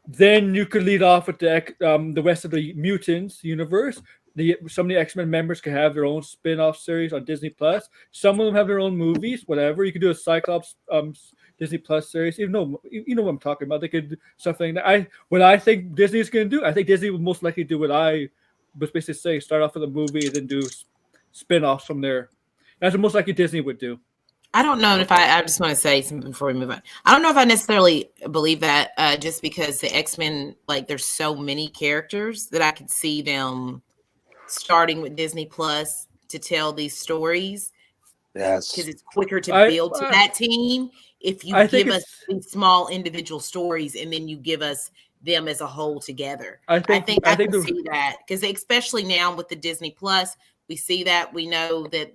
Then you could lead off with the rest of the mutants universe. Some of the X-Men members can have their own spin-off series on Disney Plus. Some of them have their own movies, whatever. You could do a Cyclops Disney Plus series. You know what I'm talking about. They could do something that what I think Disney is going to do. I think Disney would most likely do what I was basically saying: start off with a movie and then do spin-offs from there. That's what most likely Disney would do. I don't know if I just want to say something before we move on. I don't know if I necessarily believe that just because the X-Men, like there's so many characters that I could see them starting with Disney Plus to tell these stories. Yes. Because it's quicker to build to that team if you give us these small individual stories and then you give us them as a whole together. I think I can see that because especially now with the Disney Plus, we see that we know that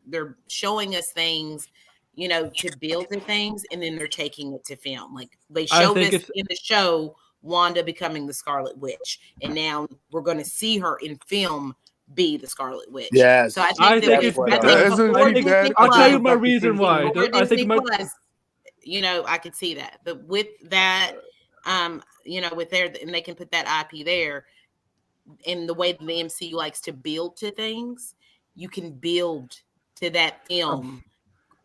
they're showing us things, to build the things, and then they're taking it to film. Like they showed us in the show Wanda becoming the Scarlet Witch, and now we're going to see her in film be the Scarlet Witch. Yes. So I think I'll tell you my reason why. I could see that, but with that, with there, and they can put that IP there. In the way that the MCU likes to build to things, you can build to that film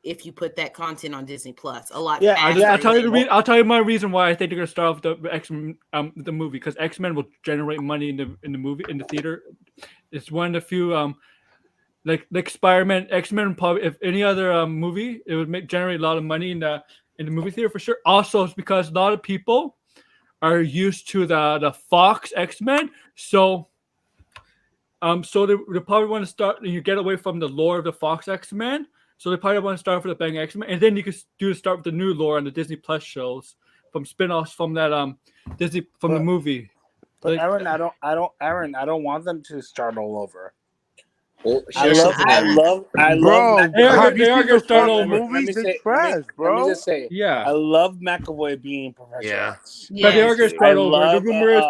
if you put that content on Disney Plus a lot. Yeah, I'll tell you my reason why I think they're gonna start off the X-Men the movie, because X-Men will generate money in the movie in the theater. It's one of the few like Spider-Man, X-Men, probably if any other movie, it would generate a lot of money in the movie theater for sure. Also, it's because a lot of people are used to the Fox X-Men, so they probably want to start. You get away from the lore of the Fox X-Men, so they probably want to start with the Bang X-Men, and then you could start with the new lore on the Disney Plus shows from spin-offs from that Disney the movie. But Aaron, I don't want them to start all over. Well, I here's love, something I that- love, I Bro, love. They are have you gonna seen the start first over. movies? It's trash, bro. Let me just say, Yeah. I love McAvoy being Professor Yeah. X. But they are Yes. gonna I start over. love, The rumor is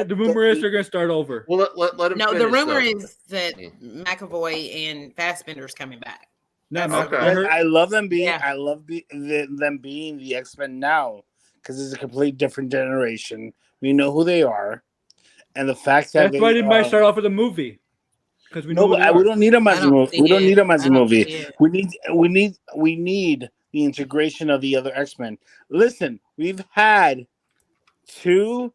the rumor is the- they're gonna start over. Well, let him No, finish, the rumor though. is that McAvoy and Fassbender's coming back. No, That's Okay. I Yes, heard, I love them being. Yeah. I love them being the X-Men now because it's a complete different generation. We know who they are, and the fact that that's why they might start off with a movie. Because we know no, who but they we are. don't need them as I a don't movie. see We don't it. need them as I a don't movie. see it. We need the integration of the other X-Men. Listen, we've had 2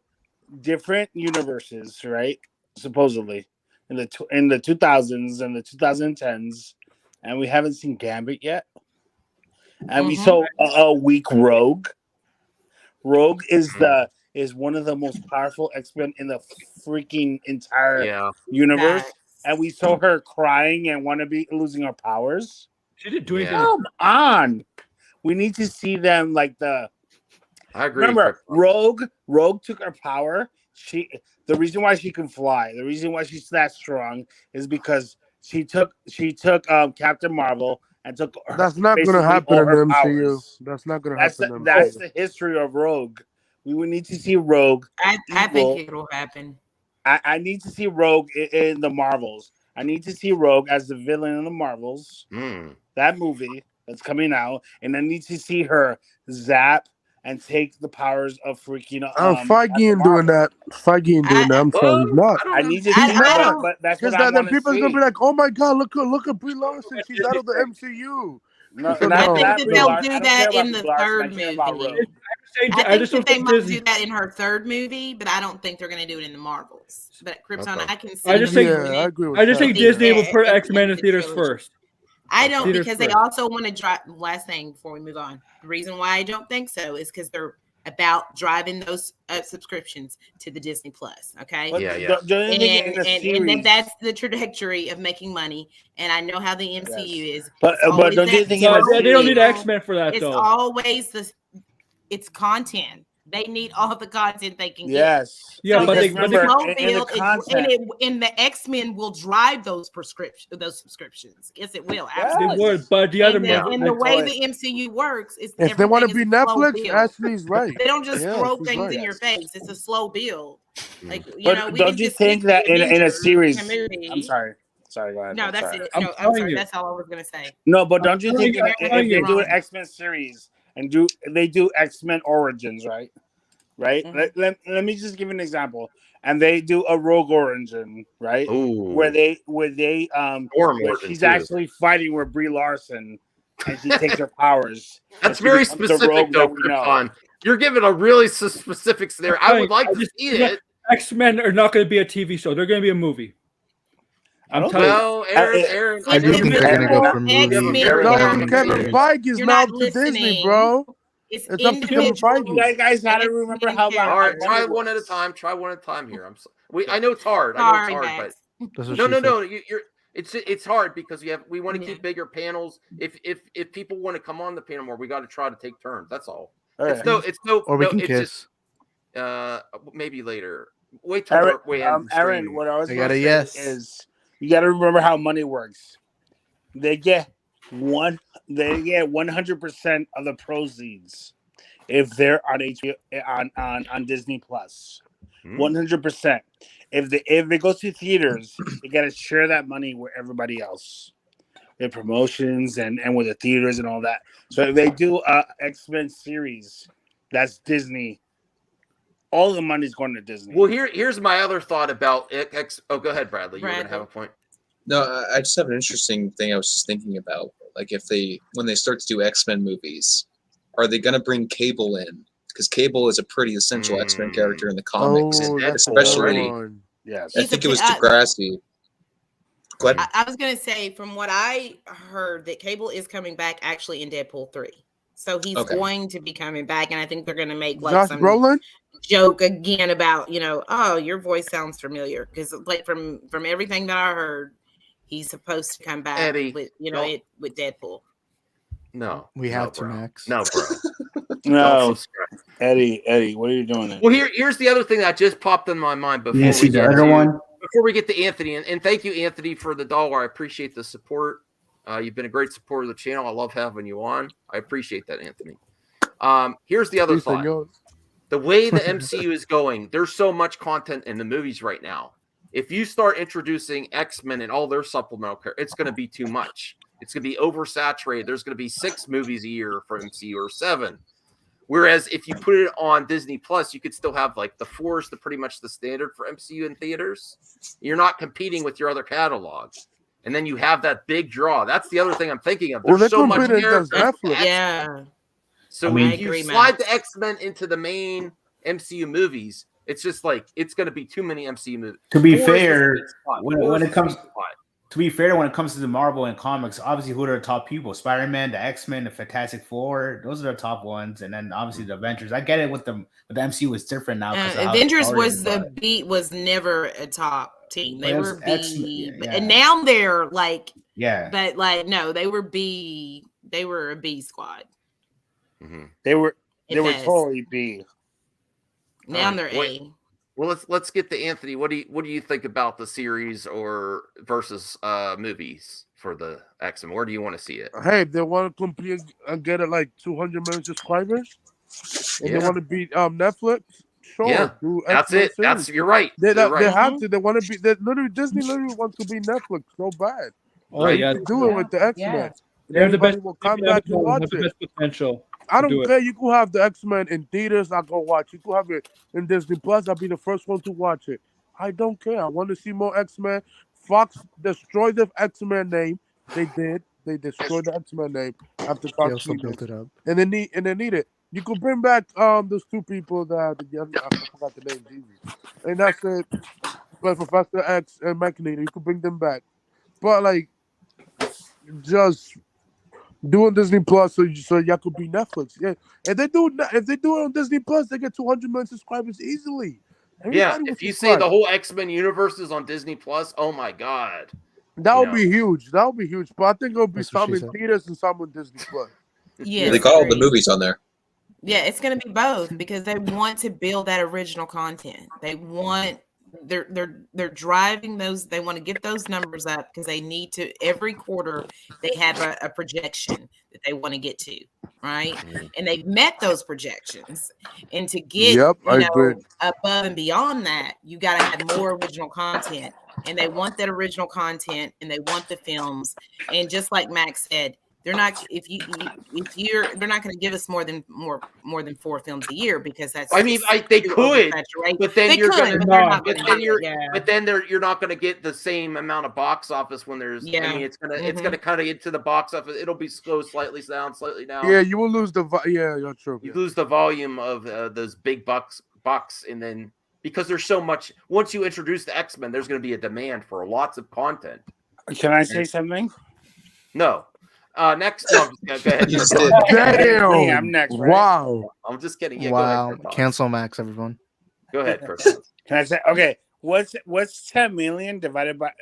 different universes, right? Supposedly in the 2000s and the 2010s, and we haven't seen Gambit yet. And we Mhm. saw a weak Rogue. Rogue is one of the most powerful X-Men in the freaking entire Yeah. universe. Nice. And we saw her crying and want to be losing her powers. She didn't do anything. Yeah. Come on. We need to see them like the I agree. remember Rogue took her power. The reason why she can fly, the reason why she's that strong is because she took Captain Marvel and took her, That's not going to basically happen all in the her MCU. powers. That's not going to That's happen in the that's MCU. the history of Rogue. We would need to see Rogue. I evil. think it'll happen. I need to see Rogue in the Marvels. I need to see Rogue as the villain in the Marvels. That movie that's coming out, and I need to see her zap and take the powers of freaking Feige ain't doing that. Feige ain't doing that. I'm sorry, he's not. I need to He's see not. that, but that's what I then want to people's see. gonna be like, "Oh my God, look at Brie Larson. She's out of the MCU." No, So not no. I think that Brie they'll Larson. do I don't care that about in Brie the Larson. I third care about movie. Rogue. I just think don't that they think might Disney- do that in her third movie, but I don't think they're going to do it in the Marvels. But Krypton, Okay. I can see. I just them think doing it. I agree with I just that. think Disney will put Yeah, X-Men in the theaters trilogy. first. I don't Theaters because they first. also want to drive. Last thing before we move on, the reason why I don't think so is because they're about driving those subscriptions to the Disney Plus. Okay, But Yeah, yeah. don't you think in the and series? that's the trajectory of making money. And I know how the MCU is. But It's always don't you that think in No, the they don't need series? X-Men for that It's though. always it's content. They need all the content they can get. Yes. Yeah, So but the they- remember slow in the build, content. and the X-Men will drive those subscriptions. Yes, it will. They Absolutely. would, but the other And Marvel. the way the MCU works is If they want to be everything is a slow Netflix, build. Ashley's right. They don't just Yeah, throw she's things right. in your face. It's a slow build. Like we But didn't don't you just think get that the in a Avengers series? movie. I'm sorry. Sorry, go ahead. No, I'm that's sorry. it. I'm No, I'm telling sorry. you. That's all I was gonna say. No, but don't you think telling if you. they do an Wrong. X-Men series and they do X-Men Origins, right? Mhm. Let me just give you an example. And they do a Rogue Origin, right? Ooh. Where Or where Morgan, she's too. actually fighting with Brie Larson and she takes her powers. and That's she very becomes the specific, Rogue though, that we know. Krypton. You're giving a really specific scenario. I would like to see it. X-Men are not going to be a TV show. They're going to be a movie. I'm telling you. Well, Aaron, I do think they're gonna go for movies. X-Men No, are Kevin movies. Feige's You're now not to Disney, listening. bro. It's It's up to Kevin individual. Feige. You guys gotta remember how All right, money try one at a works. time. Try one at a time here. I know it's hard. Sorry, but Max. That's what no. she said. You're it's hard because we want to Yeah. keep bigger panels. If people want to come on the panel more, we got to try to take turns. That's all. All It's right. no. Or we can it's kiss. just maybe later. Wait till Aaron, Aaron, what I was I going got to a say yes. is you got to remember how money works. They get 100% of the proceeds if they're on HBO on Disney Plus. 100%. If it goes to theaters, they got to share that money with everybody else. With promotions and with the theaters and all that. So if they do a X-Men series, that's Disney. All the money's going to Disney. Well, here's my other thought about X. Oh, go ahead, Bradley. You're gonna have a point. No, I just have an interesting thing I was just thinking about. Like when they start to do X-Men movies, are they going to bring Cable in? Because Cable is a pretty essential X-Men character in the comics, that's especially. one. Yes. I think it was Degrassi. Go ahead. I was going to say, from what I heard, that Cable is coming back actually in Deadpool 3. So he's going to be coming back, and I think they're going to make like Josh some Brolin? joke again about, oh, your voice sounds familiar. Because like from everything that I heard, he's supposed to come back Eddie, with with Deadpool. No, We have to, bro. Max. No, bro. No. Eddie, what are you doing there? Well, here's the other thing that just popped in my mind before You didn't see we the get other to, one? before we get to Anthony, and thank you, Anthony, for the $1. I appreciate the support. You've been a great supporter of the channel. I love having you on. I appreciate that, Anthony. Here's the other thought. The way the MCU is going, there's so much content in the movies right now. If you start introducing X-Men and all their supplemental care, it's going to be too much. It's going to be oversaturated. There's going to be 6 movies a year for MCU or 7. Whereas if you put it on Disney Plus, you could still have like the 4 is pretty much the standard for MCU in theaters. You're not competing with your other catalog. And then you have that big draw. That's the other thing I'm thinking of. There's so much character. Yeah. So if you slide the X-Men into the main MCU movies, it's just like it's going to be too many MCU movies. To be fair, when it comes to the Marvel and comics, obviously who are the top people? Spider-Man, the X-Men, the Fantastic Four, those are the top ones, and then obviously the Avengers. I get it with the MCU is different now. Avengers was never a top team. They were B, and now they're like but like no, they were B. They were a B squad. Mm-hmm. They were totally B. Now they're A. Well, let's get to Anthony. What do you think about the series or versus movies for the X-Men? Where do you want to see it? Hey, they want to compete and get it like 200 million subscribers, and they want to beat Netflix. Sure, yeah, that's it. Series. You're right. They right. have to. They want to be. Disney literally wants to be Netflix so bad. Oh yeah, do it with the X-Men. They're the best. Will come back and watch it. The best potential. I don't care. You could have the X-Men in theaters. I go watch. You could have it in Disney Plus. I'll be the first one to watch it. I don't care. I want to see more X-Men. Fox destroyed the X-Men name. They did. They destroyed the X-Men name after Fox. They also built it up. And they need it. You could bring back those 2 people that I forgot the name. Jesus. And that's it. But Professor X and McQueen, you could bring them back. But like, just doing Disney Plus so y'all could be Netflix. Yeah, if they do it on Disney Plus, they get 200 million subscribers easily. Everybody if you say the whole X-Men universe is on Disney Plus, oh my god, that would be huge. That would be huge. But I think it'll be some in theaters and some on Disney Plus. Yeah, they got all the movies on there. Yeah, it's going to be both because they want to build that original content. They want they're driving those. They want to get those numbers up because they need to. Every quarter they have a projection that they want to get to, right? And they've met those projections. And to get above and beyond that, you got to have more original content. And they want that original content, and they want the films. And just like Max said, they're not they're not going to give us more than 4 films a year because that's. I mean, they could, but then you're not going to get the same amount of box office when there's. I mean, it's gonna kind of get to the box office. It'll be slightly down. Yeah, you will lose the. You're true. You lose the volume of those big bucks, and then because there's so much. Once you introduce the X-Men, there's going to be a demand for lots of content. Can I say something? No. Next, go ahead. Damn, I'm next. Right? Wow. I'm just kidding. Yeah, wow. Go ahead, Cancel Max, everyone. Go ahead, Chris. Can I say? Okay, what's 10 million divided by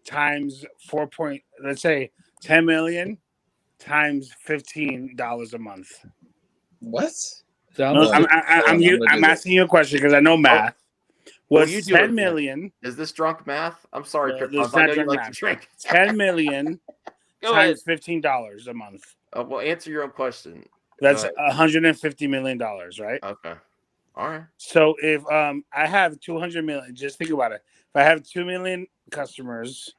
times 4 point? Let's say 10 million times $15 a month. What? No, I'm asking you a question because I know math. What's 10 million? Is this drunk math? I'm sorry, Chris. I know you like to drink. 10 million. Times $15 a month. Well, answer your own question. That's $150 million, right? Okay. All right. So if I have 200 million, just think about it. If I have 2 million customers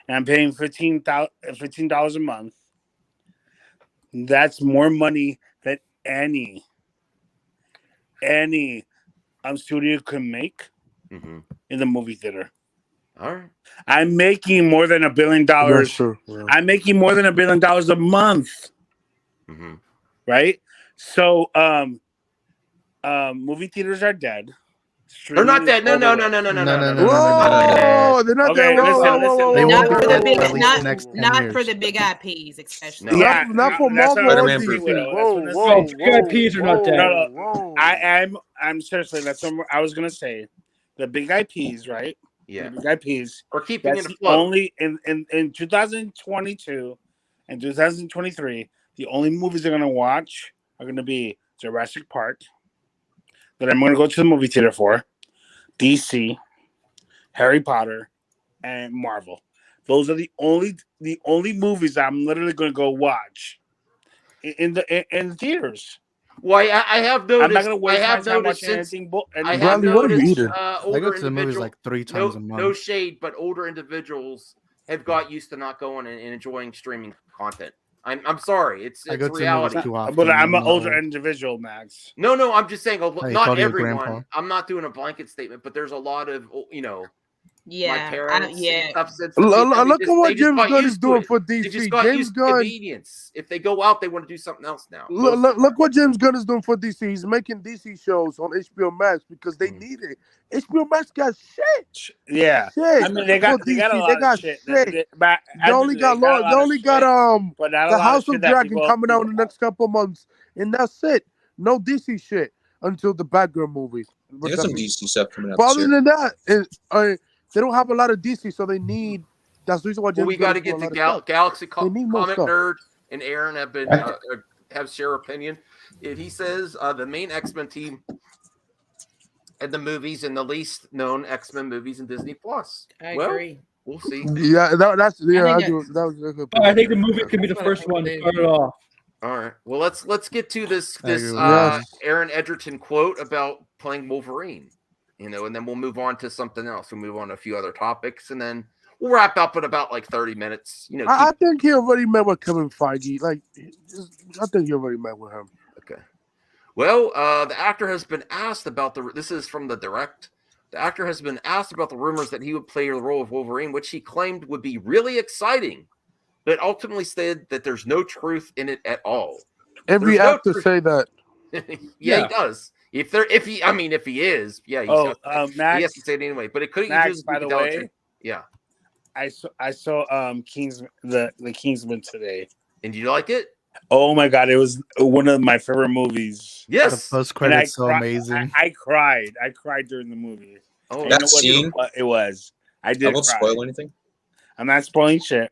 and I'm paying $15 a month, that's more money than any studio can make in the movie theater. All right. I'm making more than $1 billion. Yes, sir. Yeah. I'm making more than $1 billion a month. Right? So movie theaters are dead. They're not dead. No. Whoa, they're not dead. Not for the big IPs, especially. Yeah, not for Marvel. IPs are not dead. No. I'm seriously. That's what I was gonna say. The big IPs, right? Yeah, the big IPs. Or keeping it only in 2022 and 2023. The only movies they're gonna watch are gonna be Jurassic Park, that I'm going to go to the movie theater for: DC, Harry Potter, and Marvel. Those are the only movies I'm literally going to go watch in the theaters. Well, I have noticed. I'm not going to waste my time watching since anything. I have Bradley, what are you noticed eating? I go older to the movies individuals. like 3 times a month. No shade, but older individuals have got used to not going and enjoying streaming content. I'm sorry, it's I go to the reality. movies too often. But I'm an no. older individual, Max. No, I'm just saying, Hey, not called you a everyone. grandpa. I'm not doing a blanket statement, but there's a lot of my Yeah, parents. yeah. And stuff since Look they at just- what they just James got Gunn used is to doing it. for They just DC. got James used to Gunn. convenience. If they go out, they want to do something else now. Look what James Gunn is doing for DC. He's making DC shows on HBO Max because they need it. HBO Max got shit. Yeah, Shit. I mean they got For a lot of shit. shit. But They only got but not a the lot House of of shit that Dragon people coming out in the next couple months, and that's it. No DC shit until the Batgirl movie. They got some DC stuff coming out But this other year. than that, they don't have a lot of DC, so they need. That's the reason why. Well, we got to get to Galaxy They need more Comic stuff. Nerd and Aaron have share opinion. He says the main X-Men team and the movies and the least known X-Men movies in Disney Plus. I agree. We'll see. Yeah, that's think do. That was a good I think the movie can be the first one to start it off. All right. Well, let's get to this I agree with Aaron Edgerton quote about playing Wolverine. And then we'll move on to something else. We'll move on to a few other topics, and then we'll wrap up in about like 30 minutes. I think he already met with Kevin Feige. I think he already met with him. Okay. Well, the actor has been asked about this is from the direct. The actor has been asked about the rumors that he would play the role of Wolverine, which he claimed would be really exciting, but ultimately said that there's no truth in it at all. Every actor say that. Yeah, he does. If he is, yeah. Max, he has to say it anyway. But it couldn't. Max, by the way, yeah. I saw Kingsman the Kingsman today. And did you like it? Oh my god, it was one of my favorite movies. Yes, the post credits so amazing. I cried during the movie. Oh, that scene. It was. I did. I won't spoil anything. I'm not spoiling shit.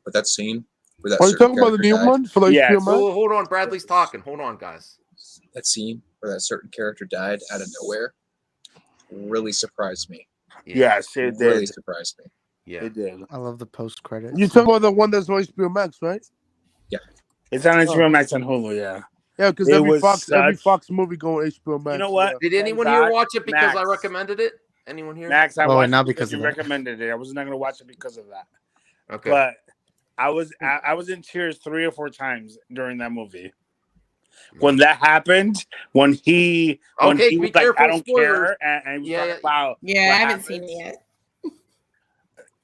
But that scene where that. Are you talking about the new one for the HBO Max? Hold on, Bradley's talking. Hold on, guys. That scene where that certain character died out of nowhere really surprised me. Yes, it did. Really surprised me. Yeah, it did. I love the post credits. You talking about the one that's on HBO Max, right? Yeah, it's on HBO Max on Hulu. Yeah, yeah, because every Fox movie go on HBO Max. You know what? Did anyone here watch it because I recommended it? Anyone here? Max, I watched not it because you of that. recommended it. I was not going to watch it because of that. Okay, but I was in tears 3 or 4 times during that movie. When that happened, when he was like, I don't care, and he was talking about I haven't seen it yet.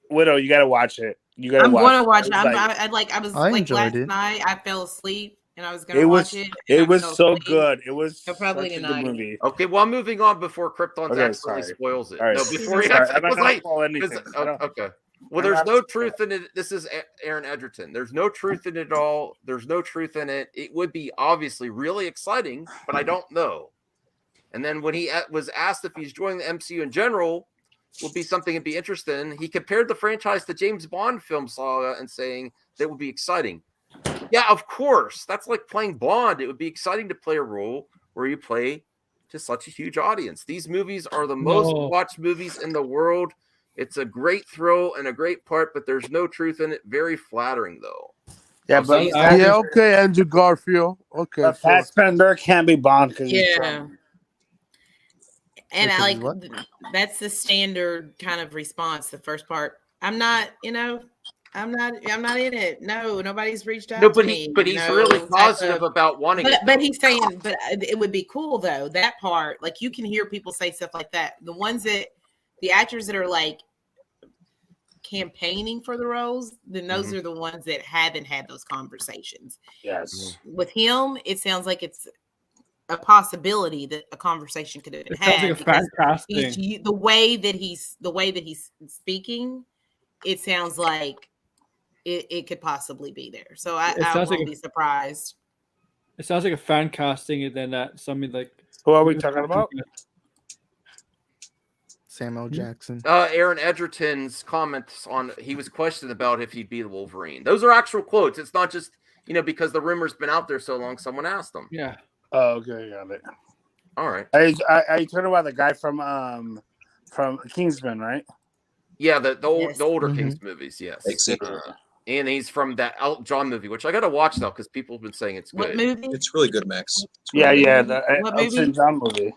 Widow, you gotta watch it. I'm gonna watch it. I enjoyed last it. night. I fell asleep and I was gonna watch it. It was so good. It was probably such a tonight. good movie. Okay, well, I'm moving on before Krypton accidentally spoils it. All right. No, before he I'm not gonna spoil anything. Okay. Well, there's no truth in it. This is Aaron Edgerton. There's no truth in it at all. There's no truth in it. It would be obviously really exciting, but I don't know. And then when he was asked if he's joining the MCU in general, would be something to be interested in, he compared the franchise to James Bond film saga and saying that would be exciting. Yeah, of course. That's like playing Bond. It would be exciting to play a role where you play to such a huge audience. These movies are the most watched movies in the world. It's a great thrill and a great part, but there's no truth in it. Very flattering, though. Yeah, but okay, Andrew Garfield. Okay, but Fassbender can't be Bond because and I that's the standard kind of response. The first part, I'm not in it. No, nobody's reached out to me. But he's really positive about wanting it. But he's saying, but it would be cool though. That part, like you can hear people say stuff like that. The actors that are like campaigning for the roles, then those are the ones that haven't had those conversations. Yes. With him, it sounds like it's a possibility that a conversation could have been had. Sounds like a fantastic. The way that he's speaking, it sounds like it could possibly be there. So I won't be surprised. It sounds like a fan casting, and then that something like. Who are we talking about? Samuel Jackson. Aaron Edgerton's comments on he was questioned about if he'd be the Wolverine. Those are actual quotes. It's not just because the rumor's been out there so long. Someone asked him. Yeah. Oh, okay, got it. All right. Are you talking about the guy from Kingsman, right? Yeah, the Yes. older Mhm. Kings movies, yes. Exactly. And he's from that Elton John movie, which I got to watch now because people have been saying it's What good. movie? It's really good, Max. It's Yeah, really good. yeah, What the movie? Elton John movie.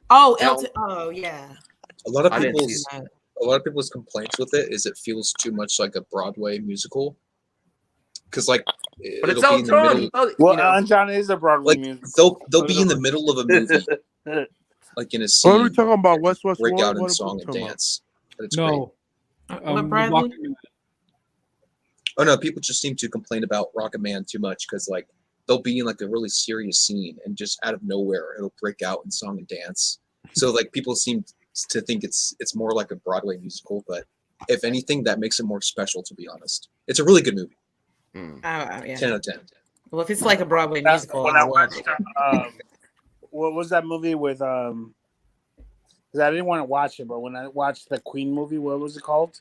Oh, Now- Elton. Oh, yeah. A lot of I didn't see people's complaints with it is it feels too much like a Broadway musical. Because like, But it's it'll be Elton in the John. middle. He does- Well, you know, Elton John is a Broadway Like musical. they'll be in the middle of a movie, like in a What are we scene, talking about? West West break One? out in What are we song and talking about? dance. But it's great. No. What, Bradley? Oh no, people just seem to complain about Rocket Man too much because like they'll be in like a really serious scene and just out of nowhere it'll break out in song and dance. So like people seem to think it's more like a Broadway musical, but if anything, that makes it more special. To be honest, it's a really good movie. Yeah. 10 out of 10. Well, if it's like a Broadway That's musical, when I I love watched. it. What was that movie with? 'Cause I didn't want to watch it, but when I watched the Queen movie, what was it called?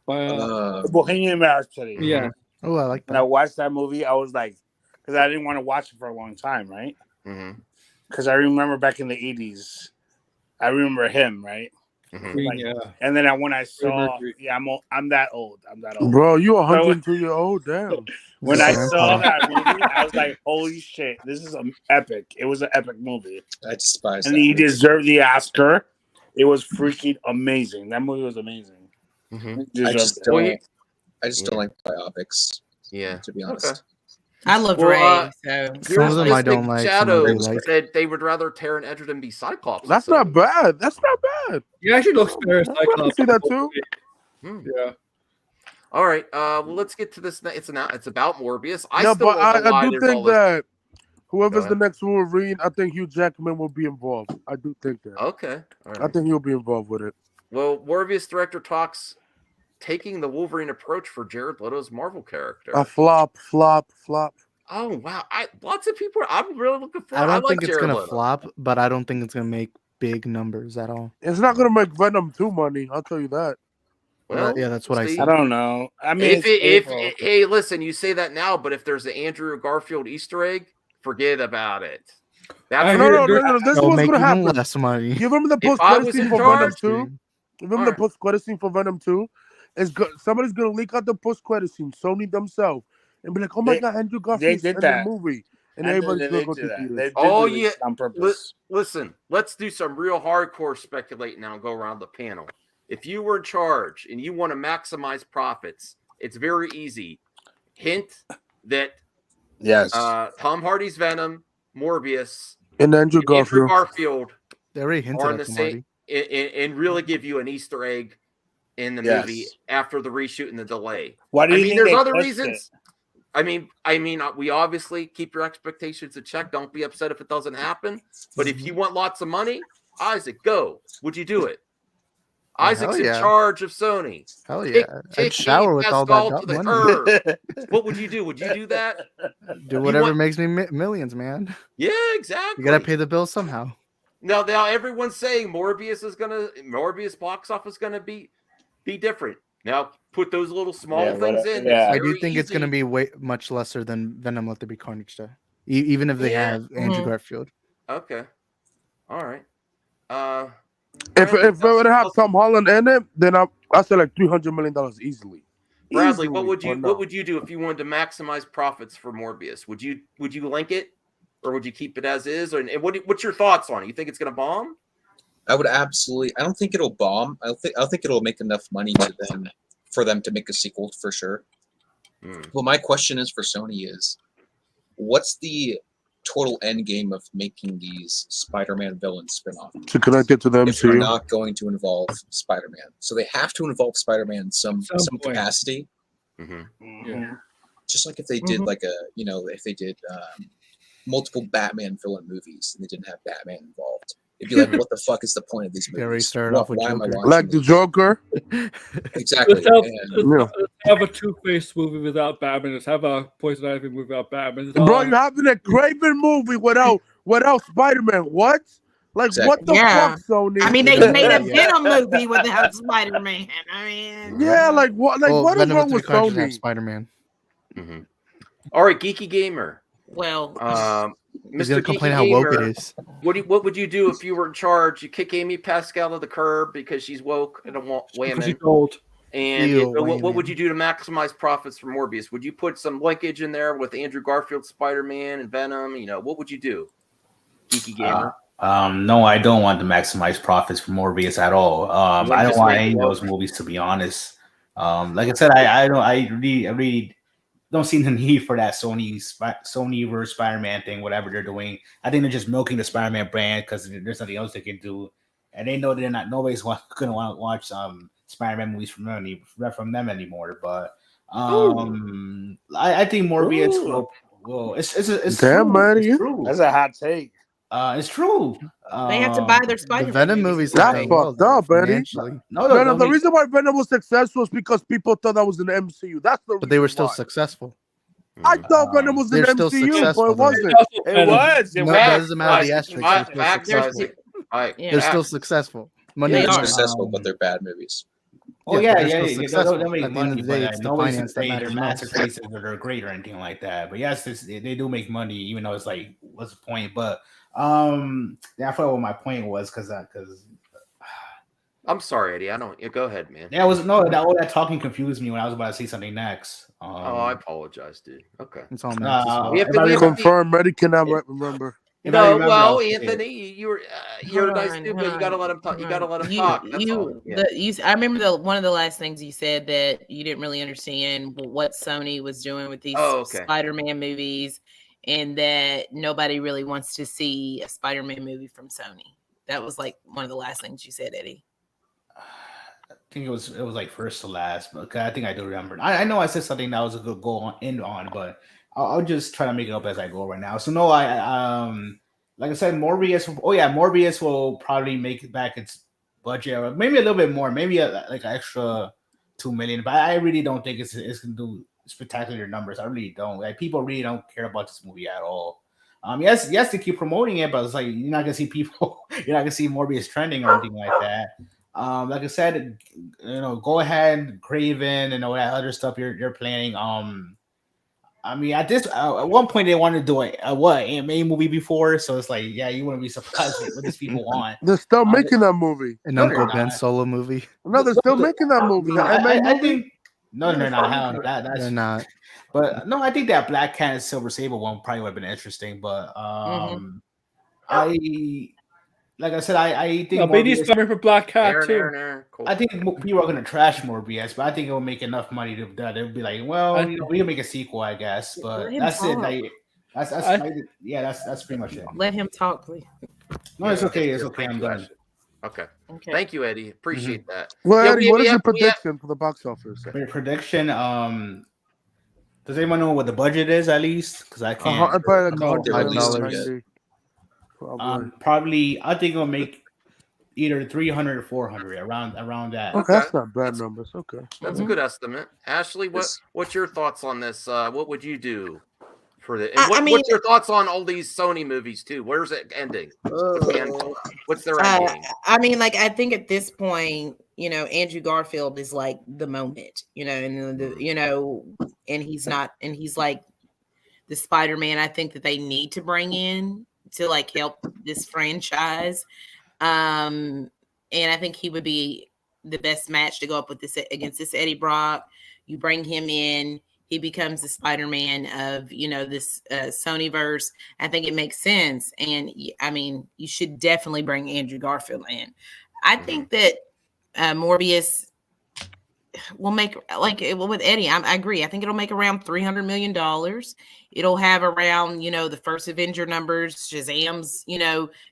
Bohemian Rhapsody. Yeah. Oh, I like When I that. watched that movie, I was like, because I didn't want to watch it for a long time, right? Mhm. Because I remember back in the 80s, I remember him, right? Mhm. Queen, Like, yeah. and then when I saw, Mercury. yeah, I'm that old. I'm that old. Bro, you So 102-year-old? Damn. when I Grandpa. saw that movie, I was like, holy shit, this is an epic. It was an epic movie. I despise And that he movie. deserved the Oscar. It was freaking amazing. That movie was amazing. Mhm. He I deserved just it. don't. Well, you- I just don't like biopics. Yeah. To be Okay. honest. I love Well, Ray. So Some Here's of them I Mystic don't like, some I Shadow do like. said they would rather Taron Edgerton be Cyclops. That's than not bad. That's not bad. He actually looks better as I'd rather Cyclops. see that too. Hmm. Yeah. All right. Well, let's get to this. It's about Morbius. I No, still but don't know why I do there's all think this. that whoever's Go the ahead. next Wolverine, I think Hugh Jackman will be involved. I do think that. Okay. All I right. think he'll be involved with it. Well, Morbius director talks taking the Wolverine approach for Jared Leto's Marvel character. A flop. Oh wow! Lots of people. I'm really looking forward. I don't like think it's Jared gonna Leto. flop, but I don't think it's gonna make big numbers at all. It's not gonna make Venom 2 money. I'll tell you that. Well, Yeah, that's what I see, said. I don't know. I mean, if hey, listen, you say that now, but if there's an Andrew Garfield Easter egg, forget about it. That's No. This is It'll what's make gonna even happen. less money. You remember the If post I credit was scene in for Venom charge- 2? You remember Alright. the post credit scene for Venom 2? Somebody's gonna leak out the post credit scene, Sony themselves, and be like, "Oh my god, Andrew Garfield's did in that. the movie," and I everybody's did- gonna go they to did that. theaters. They did Oh, release yeah. it on purpose. Listen, let's do some real hardcore speculating now and go around the panel. If you were in charge and you want to maximize profits, it's very easy. Hint that Yes. Tom Hardy's Venom, Morbius, And Andrew and Andrew Garfield. Garfield They already hinted are in at the Tom same Hardy. and really give you an Easter egg in the Yes. movie after the reshoot and the delay. Why do I you mean, think there's they other pushed reasons. it? I mean, we obviously keep your expectations in check. Don't be upset if it doesn't happen. But if you want lots of money, Isaac, go. Would you do it? Oh, Isaac's hell in yeah. charge of Sony. Hell Kick- yeah! kick I'd shower with all Pascal that to the money. curb. What would you do? Would you do that? Do whatever want- makes me millions, man. Yeah, exactly. You gotta pay the bills somehow. Now everyone's saying Morbius box office is gonna be different. Now put those little small Yeah, things but- in. yeah. It's I do very think it's gonna easy. be way much lesser than Venom Let There Be Carnage, though. Even if they Yeah. have Andrew Mhm. Garfield. Okay. All right. If Bradley, it would have Tom Holland in it, then I say like $300 million easily. Bradley, Easily, what would you but no. do if you wanted to maximize profits for Morbius? Would you link it, or would you keep it as is? And what's your thoughts on it? You think it's gonna bomb? I would absolutely. I don't think it'll bomb. I think it'll make enough money for them to make a sequel for sure. Well, my question is for Sony is, what's the total end game of making these Spider-Man villains spin-off? To connect it to the If they're MCU. not going to involve Spider-Man, so they have to involve Spider-Man in some point. capacity. Yeah. Just like if they did if they did multiple Batman villain movies and they didn't have Batman involved, it'd be like, what the fuck is the point of these They already movies? started off with Why am I Joker. watching Like the this? Joker. Exactly. Let's have, And let's have a Two-Face movie without Batman. Let's have a Poison Ivy movie without Batman. It's Bro, all- you having a Craven movie without Spider-Man. What? Like Exactly. what the Yeah. fuck, Sony? I mean, they made a Venom movie without Spider-Man. I mean, Yeah, like what? Like Well, what is Venom wrong Let with There Be Carnage doesn't have Sony? Spider-Man. All right, Geeky Gamer. Well, He's Mr. gonna complain Geeky how woke it Gamer, is. what would you do if you were in charge? You kick Amy Pascal to the curb because she's woke and a Because woman. she's old. And Ew, what would Wayman. you do to maximize profits for Morbius? Would you put some linkage in there with Andrew Garfield, Spider-Man, and Venom? You know, what would you do, Geeky Gamer? No, I don't want to maximize profits for Morbius at all. I don't just want make any it of those woke? movies, to be honest. Like I said, I really don't see the need for that Sony versus Spider-Man thing, whatever they're doing. I think they're just milking the Spider-Man brand because there's nothing else they can do, and they know nobody's gonna want to watch Spider-Man movies from them anymore. But I think Morbius will. It's Damn, true. man, It's true. That's a hot take. It's true. they have to buy their The Spider-Man Venom movies That's have done well, fucked up, though, Eddie. financially. No, Venom, the reason why Venom was successful is because people thought that was in the MCU. That's the reason But they were still why. successful. I thought Venom was in They're the still MCU, successful, but it though. wasn't. It was. No, that doesn't matter the asterisks. They're still Facts, successful. Yeah. They're still successful. Money They They're is are. successful, but they're bad movies. Oh Yeah, yeah, but they're yeah, still yeah. successful. They'll make At the end money, of the day, but it's the nobody's finance that saying they're matters most. masterpieces or they're great or anything like that. But yes, they do make money, even though it's like, what's the point? But yeah, I forgot what my point was because I'm sorry, Eddie. I don't. Yeah, go ahead, man. that was no all that talking confused me when I was about to say something next. I apologize, dude. Okay. It's all Max's fault. We have if to- I we have to- remember- Confirm. Eddie cannot remember. if I No, remember, well, I'll say it. Anthony, you're a nice dude, but you gotta let him talk. You gotta let him talk. That's all. Yeah. I remember one of the last things you said that you didn't really understand what Sony was doing with these Spider-Man movies, and that nobody really wants to see a Spider-Man movie from Sony. That was like one of the last things you said, Eddie. I think it was like first to last, but I think I do remember. I know I said something that was a good goal end on, but I'll just try to make it up as I go right now. So no, like I said, Morbius. Oh yeah, Morbius will probably make it back its budget, or maybe a little bit more, maybe like an extra $2 million. But I really don't think it's gonna do spectacular numbers. I really don't. Like people really don't care about this movie at all. Yes, they keep promoting it, but it's like you're not gonna see people. You're not gonna see Morbius trending or anything like that. Like I said, go ahead, Craven and all that other stuff you're planning. I mean, at one point they wanted to do a MME movie before, so it's like, yeah, you wouldn't be surprised what these people want. They're still making that movie. An No, Uncle they're Ben not. solo movie. No, they're still making that movie. The I movie? think no, they're not. Hell, that's They're not. But no, I think that Black Cat and Silver Sable one probably would have been interesting. But like I said, I think BD's coming for Black Cat too. Cool. I think people are gonna trash Morbius, but I think it will make enough money to that it'll be like, well, we can make a sequel, I guess. But Let him that's it. talk. Like, that's pretty much it. Let him talk, please. No, it's okay. It's okay. I'm done. Okay. Okay. Thank you, Eddie. Appreciate that. Well, Yeah, Eddie, what is your we have- prediction for the box office? My prediction. Does anyone know what the budget is at least? Because I can't. Probably No, like they're released $190. Probably. Probably. I think it'll make either 300 or 400 around that. Okay, that's not bad numbers. Okay. That's a good estimate. Ashley, what's your thoughts on this? What would you do for the? And what's your thoughts on all these Sony movies too? Where's it ending? What's their ending? I mean, like, I think at this point, Andrew Garfield is like the moment, and and he's not, and he's like the Spider-Man. I think that they need to bring in to like help this franchise. And I think he would be the best match to go up with this against this Eddie Brock. You bring him in, he becomes the Spider-Man of this Sonyverse. I think it makes sense, and I mean, you should definitely bring Andrew Garfield in. I think that Morbius will make, like with Eddie. I agree. I think it'll make around $300 million. It'll have around the first Avenger numbers, Shazam's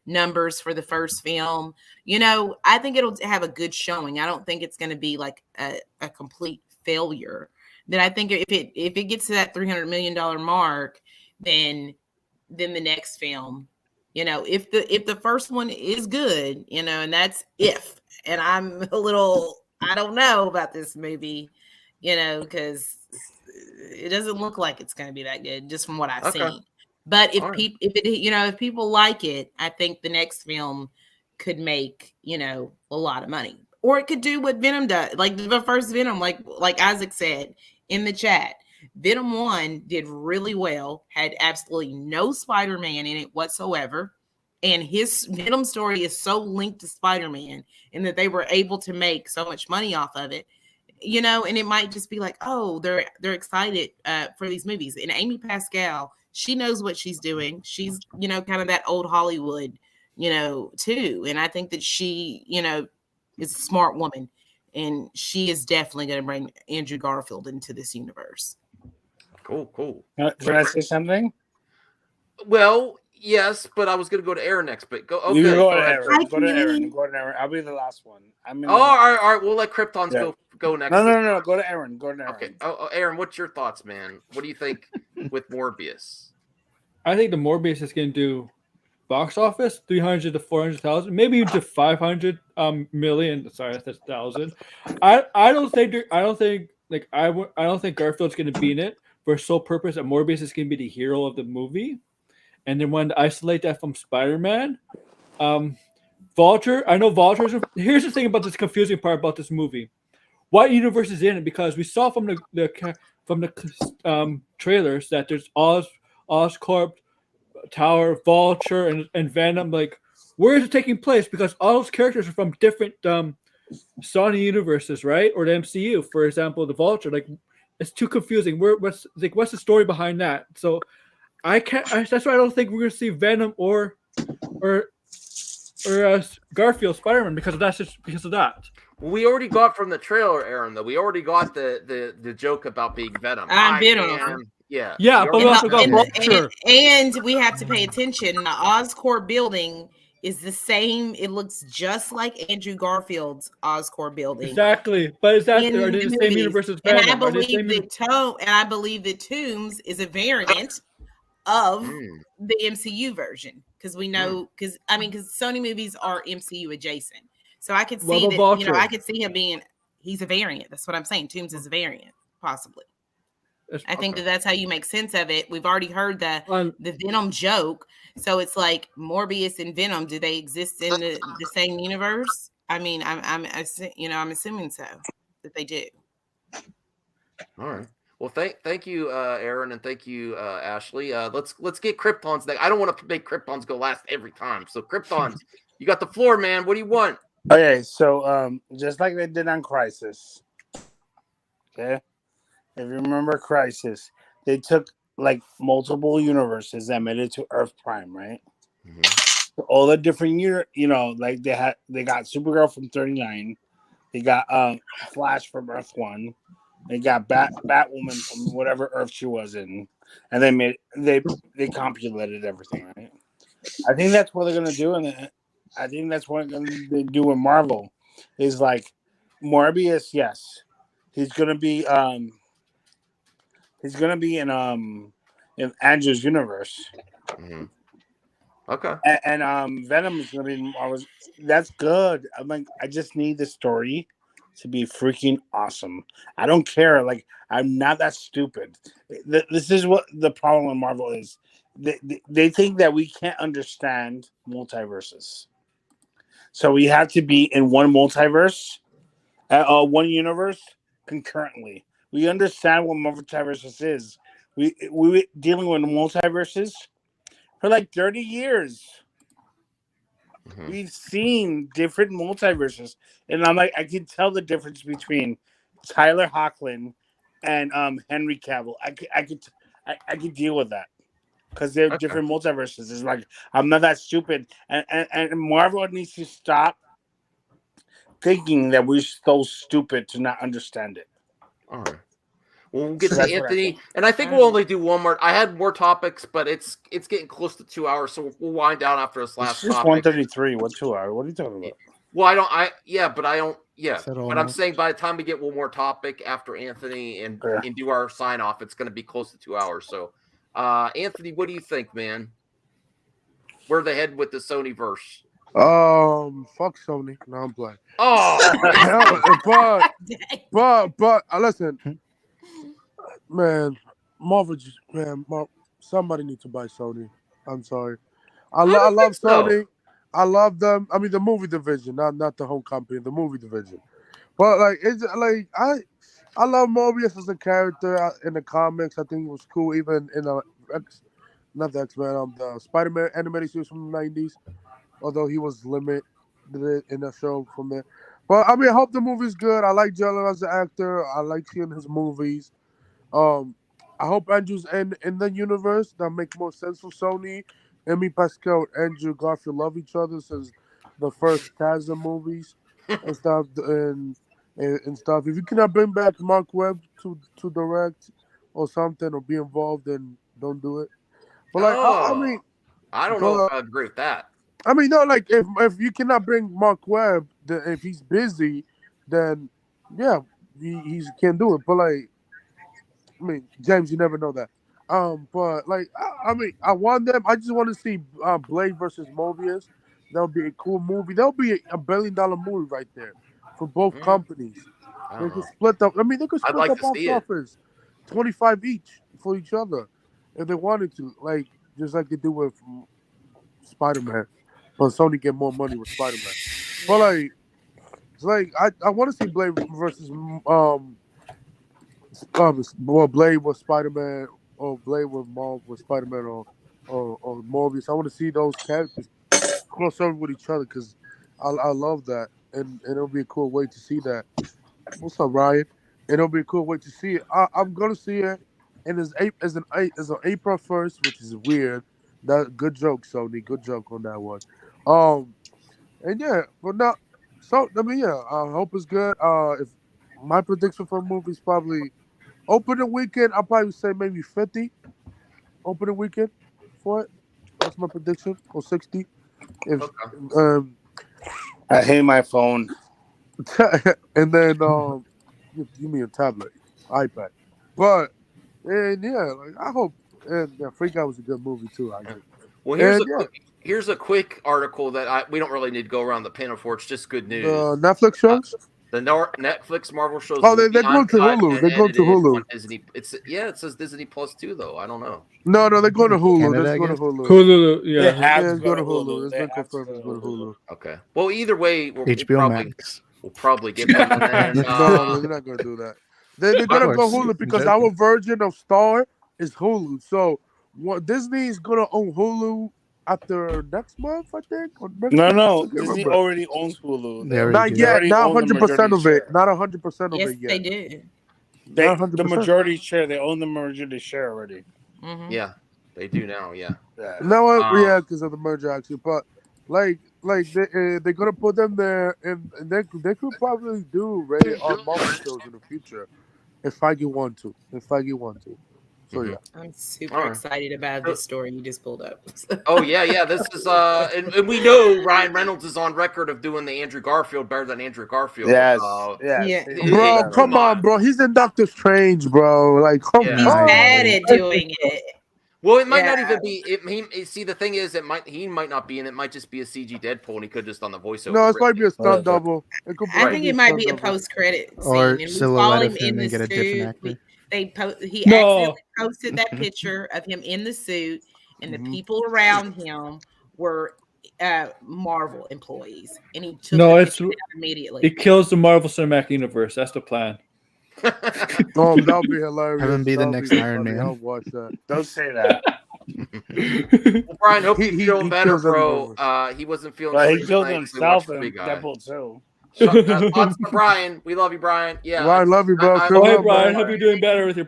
numbers for the first film. I think it'll have a good showing. I don't think it's going to be like a complete failure. Then I think if it gets to that $300 million mark, then the next film, if the first one is good, and that's if. And I'm a little, I don't know about this movie, because it doesn't look like it's going to be that good just from what I've seen. But if people like it, I think the next film could make a lot of money, or it could do what Venom does, like the first Venom, like Isaac said in the chat. Venom 1 did really well, had absolutely no Spider-Man in it whatsoever. And his Venom story is so linked to Spider-Man, and that they were able to make so much money off of it, you know. And it might just be like, oh, they're excited for these movies. And Amy Pascal, she knows what she's doing. She's, you know, kind of that old Hollywood, you know, too. And I think that she, you know, is a smart woman, and she is definitely going to bring Andrew Garfield into this universe. Cool. Can I say something? Well, yes, but I was going to go to Aaron next. But go. Okay, You go ahead. Aaron. Go to Aaron. I'll be the last one. All right. We'll let Kryptons go next. No. Go to Aaron. Okay. Aaron, what's your thoughts, man? What do you think with Morbius? I think the Morbius is going to do box office 300 to 400,000, maybe even to 500 million. Sorry, that's 1,000. I don't think Garfield's going to be in it for sole purpose that Morbius is going to be the hero of the movie, and then when to isolate that from Spider-Man. Vulture. I know Vulture's. Here's the thing about this confusing part about this movie. What universe is in it? Because we saw from the trailers that there's Oscorp, Tower, Vulture, and Venom. Like, where is it taking place? Because all those characters are from different Sony universes, right? Or the MCU, for example, the Vulture. Like, it's too confusing. What's the story behind that? So that's why I don't think we're gonna see Venom or Garfield Spider-Man because of that. Well, we already got from the trailer, Aaron. Though we already got the joke about being Venom. Venom. Yeah, but we also got Vulture. And we have to pay attention. The Oscorp building is the same. It looks just like Andrew Garfield's Oscorp building. Exactly. But is that are they the same universe as Venom? And I believe that Toombs is a variant of the MCU version, because we know because Sony movies are MCU adjacent. So I could see that I could see him being he's a variant. That's what I'm saying. Toombs is a variant, possibly. I think that's how you make sense of it. We've already heard the Venom joke, so it's like Morbius and Venom. Do they exist in the same universe? I mean, I'm assuming so that they do. All right. Well, thank you, Aaron, and thank you, Ashley. Let's get Kryptons next. I don't want to make Kryptons go last every time. So Kryptons, you got the floor, man. What do you want? Okay, so just like they did on Crisis, okay. If you remember Crisis, they took like multiple universes and made it to Earth Prime, right? Mm-hmm. So all the different like they got Supergirl from 39, they got Flash from Earth 1, they got Batwoman from whatever Earth she was in, and they compulated everything, right? I think that's what they're gonna do, and I think that's what they do in Marvel. Is like Morbius, yes, he's gonna be in Andrew's universe. Mm-hmm. Okay. And Venom is gonna be in Marvel's. That's good. I'm like, I just need the story to be freaking awesome. I don't care. Like, I'm not that stupid. This is what the problem with Marvel is. They think that we can't understand multiverses. So we have to be in one multiverse, one universe concurrently. We understand what multiverses is. We were dealing with multiverses for like 30 years. Mm-hmm. We've seen different multiverses, and I'm like, I can tell the difference between Tyler Hoechlin and Henry Cavill. I could deal with that because they're different multiverses. It's like, I'm not that stupid, and Marvel needs to stop thinking that we're so stupid to not understand it. All right. We'll get to Anthony, and I think we'll only do one more. I had more topics, but it's getting close to 2 hours, so we'll wind down after this last topic. 1:33. What 2 hours? What are you talking about? Well, but I'm saying by the time we get one more topic after Anthony and do our sign off, it's going to be close to 2 hours. So, Anthony, what do you think, man? Where they head with the Sony verse? Fuck Sony. No, I'm playing. But listen. Man, Marvel, somebody needs to buy Sony. I'm sorry. I love Sony. I love them. I mean, the movie division, not the whole company, the movie division. But like, it's like I love Mobius as a character in the comics. I think it was cool, even in the not the X-Men, the Spider-Man animated series from the '90s. Although he was limited in the show from there. But I mean, I hope the movie's good. I like Jalen as an actor. I like seeing his movies. Um, I hope Andrew's in the universe. That make more sense for Sony. Amy Pascal and Andrew Garfield love each other since the first Tarzan movies and stuff. And stuff. If you cannot bring back Mark Webb to direct or something or be involved, then don't do it. But like, I mean, I don't know if I agree with that. I mean, no, like if you cannot bring Mark Webb, then if he's busy, then yeah, he can do it. But like, I mean, James, you never know that. But like, I mean, I want them. I just want to see Blade versus Mobius. That would be a cool movie. That would be a $1 billion movie right there for both companies. They could split up. I mean, they could split like up to box see it. office, 25 each for each other, if they wanted to. Like just like they do with Spider-Man. But Sony get more money with Spider-Man. But like, it's like I want to see Blade versus Blade with Spider-Man or Blade with Spider-Man or Morbius. I want to see those characters cross over with each other because I love that and it'll be a cool way to see that. What's up, Ryan? And it'll be a cool way to see it. I'm gonna see it, and it's an April 1st, which is weird. That good joke, Sony. Good joke on that one. And yeah, but now, so I mean, yeah, I hope it's good. If my prediction for a movie is probably opening weekend, I'll probably say maybe 50 opening weekend for it. That's my prediction, or 60. If I hate my phone. and then you mean a tablet, iPad, but and yeah, like I hope. And yeah, Freak Out was a good movie too. I think. Well, here's a quick article that we don't really need to go around the panel for. It's just good news. Netflix shows. The Netflix Marvel shows. Oh, they're going to Hulu. They're going to Hulu. Disney. It says Disney Plus too, though. I don't know. No, they're going to Hulu. They're going to Hulu. Hulu, yeah. It's going to Hulu. It's been confirmed. It's going to Hulu. Okay. Well, either way, we'll probably get them. No, they're not going to do that. They're going to go Hulu because our version of Star is Hulu. So Disney is going to own Hulu after next month, I think. No. Disney already owns Hulu. Not yet. Not 100% of it. Not 100% of it yet. They do. The majority share. They own the majority share already. Mm-hmm. Yeah, they do now. Yeah. No, because of the merger actually, but they're gonna put them there, and they could probably do rated R Marvel shows in the future if Feige want to. So yeah, I'm super excited about this story you just pulled up. Oh yeah. This is and we know Ryan Reynolds is on record of doing the Andrew Garfield better than Andrew Garfield. Yes. Bro, come on, bro. He's in Doctor Strange, bro. Like, come on. He's bad at doing it. Well, it might not even be. See, the thing is, he might not be, and it might just be a CG Deadpool, and he could just on the voiceover. No, it might be a stunt double. I think it might be a post-credit scene, or and we silhouette saw of him and get a different actor. He accidentally posted that picture of him in the suit, and the people around him were Marvel employees, and he took the picture down immediately. It kills the Marvel Cinematic Universe. That's the plan. Oh, that'll be hilarious. Have him be the next Iron Man. I'll watch that. Don't say that. Well, Brian, hope he's feeling better, bro. He wasn't feeling. But he killed himself in Deadpool too. Thoughts for Brian. We love you, Brian. Yeah, Brian, love you, bro. Hey, Brian, hope you're doing better with your.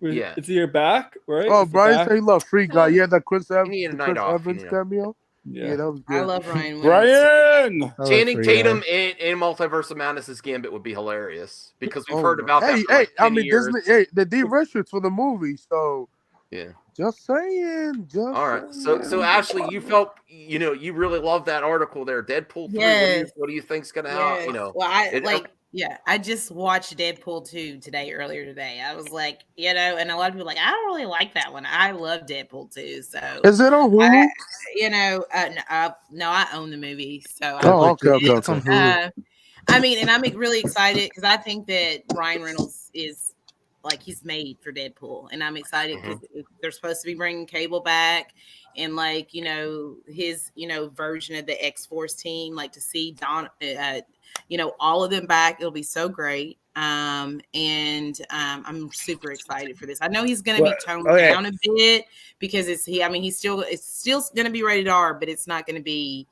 It's your back, right? Oh, Brian said he loved Free Guy. Yeah, that Chris Evans off, cameo. Yeah, that was good. I love Ryan. Brian! Channing Tatum in Multiverse of Madness' Gambit would be hilarious because we've heard about that. For like 10 years. Disney, the D-Richards for the movie, so yeah. Just saying. All right. So Ashley, you felt you really loved that article there, Deadpool 3. Yes. What do you think's gonna happen? Well, I just watched Deadpool 2 earlier today. I was like, and a lot of people are like, I don't really like that one. I love Deadpool 2. So is it on Hulu? No, I own the movie. So okay. I mean, and I'm really excited because I think that Ryan Reynolds is like he's made for Deadpool, and I'm excited because they're supposed to be bringing Cable back, and his version of the X-Force team, like to see Don, all of them back. It'll be so great. And I'm super excited for this. I know he's going to be toned okay. down a bit because it's still going to be rated R, but it's not going to be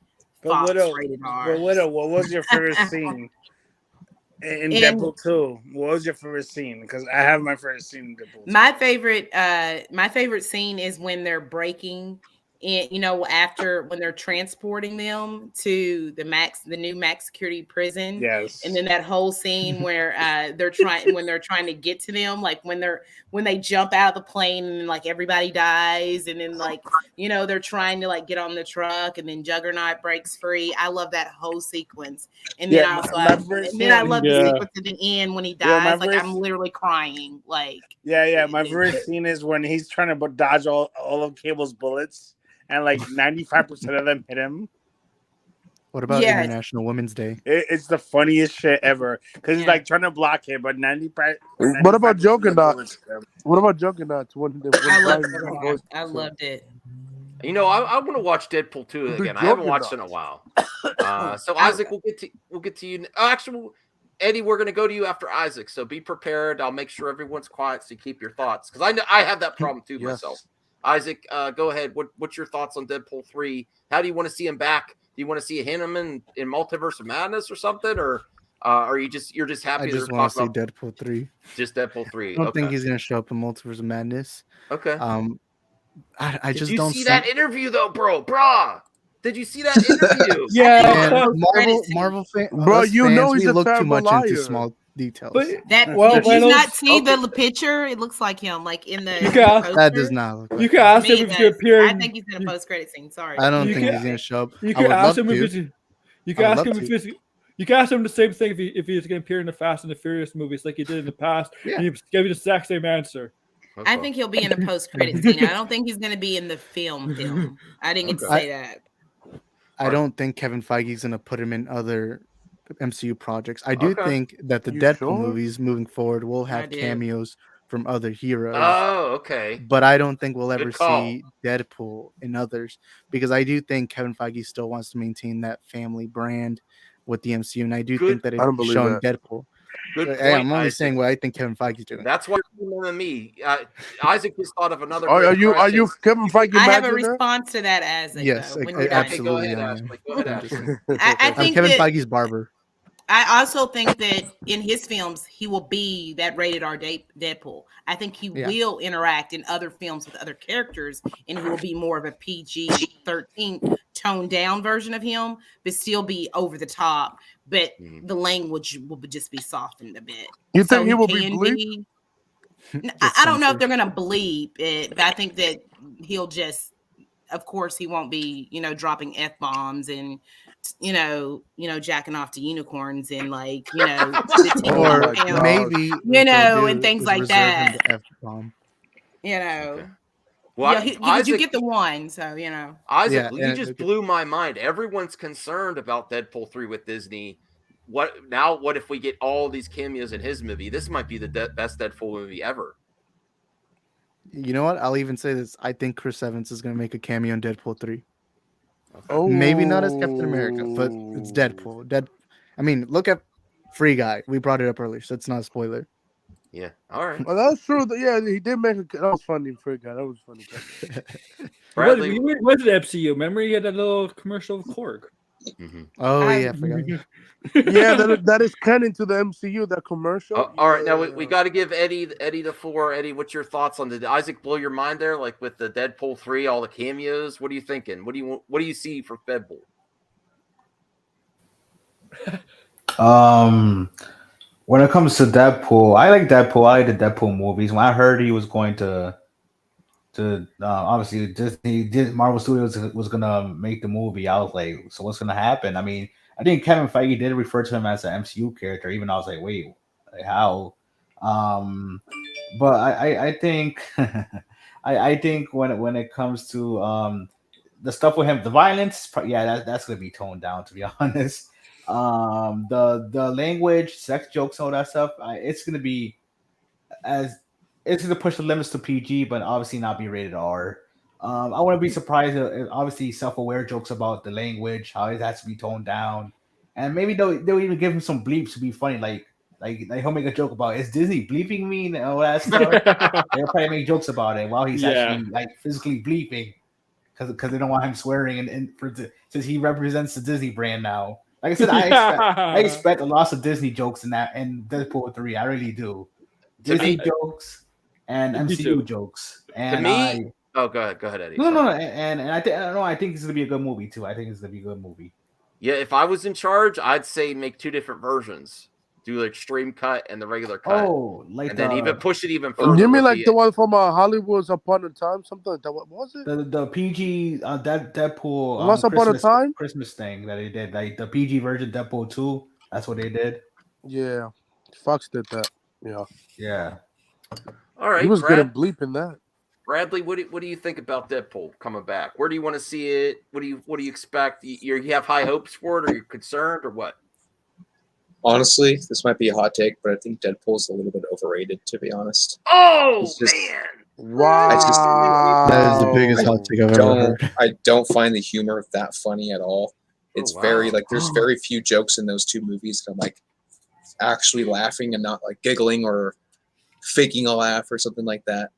Fox rated R. But Widow, what was your favorite scene in Deadpool 2? What was your favorite scene? Because I have my favorite scene in Deadpool 2. My favorite scene is when they're breaking in, you know, after when they're transporting them to the new max security prison. Yes. And then that whole scene where they're trying to get to them, like when they jump out of the plane and like everybody dies, and then like, you know, they're trying to like get on the truck, and then Juggernaut breaks free. I love that whole sequence. And then I love the sequence at the end when he dies. Like I'm literally crying. Like my favorite scene is when he's trying to dodge all of Cable's bullets, and like 95% of them hit him. What about International Women's Day? It's the funniest shit ever because he's like trying to block it, but 95%. What about Juggernaut? What about Juggernaut? I loved it. You know, I want to watch Deadpool 2 again. I haven't watched it in a while. So Isaac, we'll get to you. Actually, Eddie, we're going to go to you after Isaac. So be prepared. I'll make sure everyone's quiet so you keep your thoughts, because I know I have that problem too myself. Isaac, go ahead. What's your thoughts on Deadpool 3? How do you want to see him back? Do you want to see him in Multiverse of Madness or something, or are you're just happy? I just want to see Deadpool 3. Just Deadpool 3. I don't think he's gonna show up in Multiverse of Madness. Okay. I just don't see that interview though, bro. Did you see that interview? Yeah, Marvel fan, bro. You know he's we a look too much liar. into small details. But did you not see the picture? It looks like him, like in the. That does not look. You can ask him if he's gonna appear. I think he's in a post-credit scene. Sorry, I don't think he's gonna show up. You can ask him if he's. You can ask him if he's. You can ask him the same thing if he's going to appear in the Fast and the Furious movies like he did in the past. Yeah. And he gave you the exact same answer. I think he'll be in a post-credit scene. I don't think he's going to be in the film. I didn't get to say that. I don't think Kevin Feige's going to put him in other MCU projects. I do think that the Deadpool movies moving forward will have cameos from other heroes. Oh, okay. But I don't think we'll ever see Deadpool in others, because I do think Kevin Feige still wants to maintain that family brand with the MCU, and I do think that it's showing Deadpool. Good point, I'm only saying what I think Kevin Feige's doing. That's why you're more than me. Isaac just thought of another. Are you Kevin Feige? I have a response to that, Isaac. Yes, absolutely. Go ahead, I think Kevin Feige's barber. I also think that in his films, he will be that rated R Deadpool. I think he will interact in other films with other characters, and he will be more of a PG-13 toned down version of him, but still be over the top. But the language will just be softened a bit. You think he will be bleep? I don't know if they're going to bleep it, but I think that he'll just, of course, he won't be, dropping F-bombs and, jacking off to unicorns and like, or maybe, and things like that. F-bomb. Well, Isaac, you get the one, so Isaac, you just blew my mind. Everyone's concerned about Deadpool 3 with Disney. What if we get all these cameos in his movie? This might be the best Deadpool movie ever. You know what? I'll even say this. I think Chris Evans is going to make a cameo in Deadpool 3. Okay. Oh, maybe not as Captain America, but it's Deadpool. I mean, look at Free Guy. We brought it up earlier, so it's not a spoiler. Yeah. All right. Well, that's true. Yeah, he did make that was funny. Free Guy. That was funny. Bradley, what's the MCU? Remember, he had that little commercial of Korg. Mm-hmm. Oh yeah, I forgot. Yeah, that is canon to the MCU. That commercial. All right, now we got to give Eddie the floor. Eddie, what's your thoughts on Isaac? Blow your mind there, like with the Deadpool 3, all the cameos. What are you thinking? What do you see for Deadpool? When it comes to Deadpool, I like Deadpool. I like the Deadpool movies. When I heard he was going to obviously Marvel Studios was gonna make the movie, I was like, so what's gonna happen? I mean, I think Kevin Feige did refer to him as an MCU character, even though I was like, wait, how? But I think I think when it comes to the stuff with him, the violence, that's gonna be toned down, to be honest. The language, sex jokes, all that stuff, it's gonna push the limits to PG, but obviously not be rated R. I wouldn't be surprised if obviously self-aware jokes about the language, how it has to be toned down, and maybe they'll even give him some bleeps to be funny, like Like he'll make a joke about is Disney bleeping me and all that stuff. They'll probably make jokes about it while he's actually like physically bleeping because they don't want him swearing since he represents the Disney brand now. Like I said, I expect a lot of Disney jokes in Deadpool 3. I really do. Disney jokes and MCU jokes. And to me, go ahead, Eddie. No, and I think it's gonna be a good movie too. I think it's gonna be a good movie. Yeah, if I was in charge, I'd say make 2 different versions. Do the extreme cut and the regular cut. Oh, like and then even push it even further. You mean like the one from Hollywood's Upon a Time, something like that? What was it? The PG Once Deadpool Upon a Time Christmas thing that they did, like the PG version Deadpool 2. That's what they did. Yeah, Fox did that. Yeah. All right, he was good at bleeping that. Bradley, what do you think about Deadpool coming back? Where do you want to see it? What do you expect? You have high hopes for it, or you're concerned, or what? Honestly, this might be a hot take, but I think Deadpool's a little bit overrated, to be honest. Oh, man. Wow. That is the biggest hot take I've ever heard. I don't find the humor that funny at all. It's very, like, there's very few jokes in those 2 movies that I'm, like, actually laughing and not, like, giggling or faking a laugh or something like that.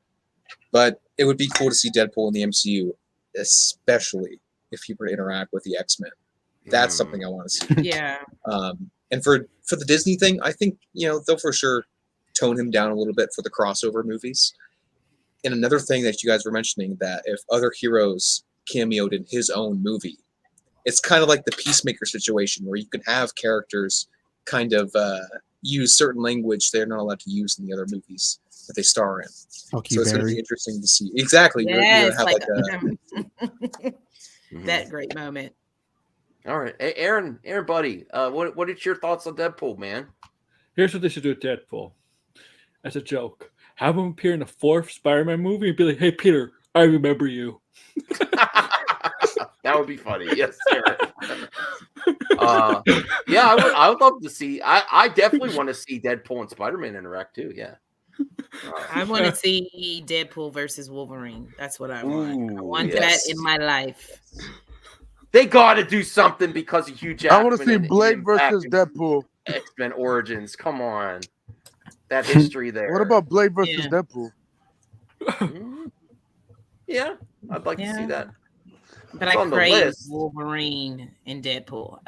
But it would be cool to see Deadpool in the MCU, especially if he were to interact with the X-Men. That's something I want to see. Yeah. And for the Disney thing, I think, they'll for sure tone him down a little bit for the crossover movies. And another thing that you guys were mentioning, that if other heroes cameoed in his own movie, it's kind of like the Peacemaker situation where you can have characters kind of use certain language they're not allowed to use in the other movies that they star in. So it's going to be interesting to see. Exactly. Yes, you're gonna have that great moment. All right, hey, Aaron, buddy, what is your thoughts on Deadpool, man? Here's what they should do with Deadpool. As a joke, have him appear in the 4th Spider-Man movie and be like, "Hey, Peter, I remember you." That would be funny. Yes, sir. Yeah, I would love to see. I definitely want to see Deadpool and Spider-Man interact too. Yeah. I want to see Deadpool versus Wolverine. That's what I want. I want that in my life. They got to do something because of Hugh Jackman. I want to see Blake versus Deadpool. X-Men Origins. Come on. That history there. What about Blake versus Deadpool? Yeah, I'd like to see that. But I crave Wolverine and Deadpool.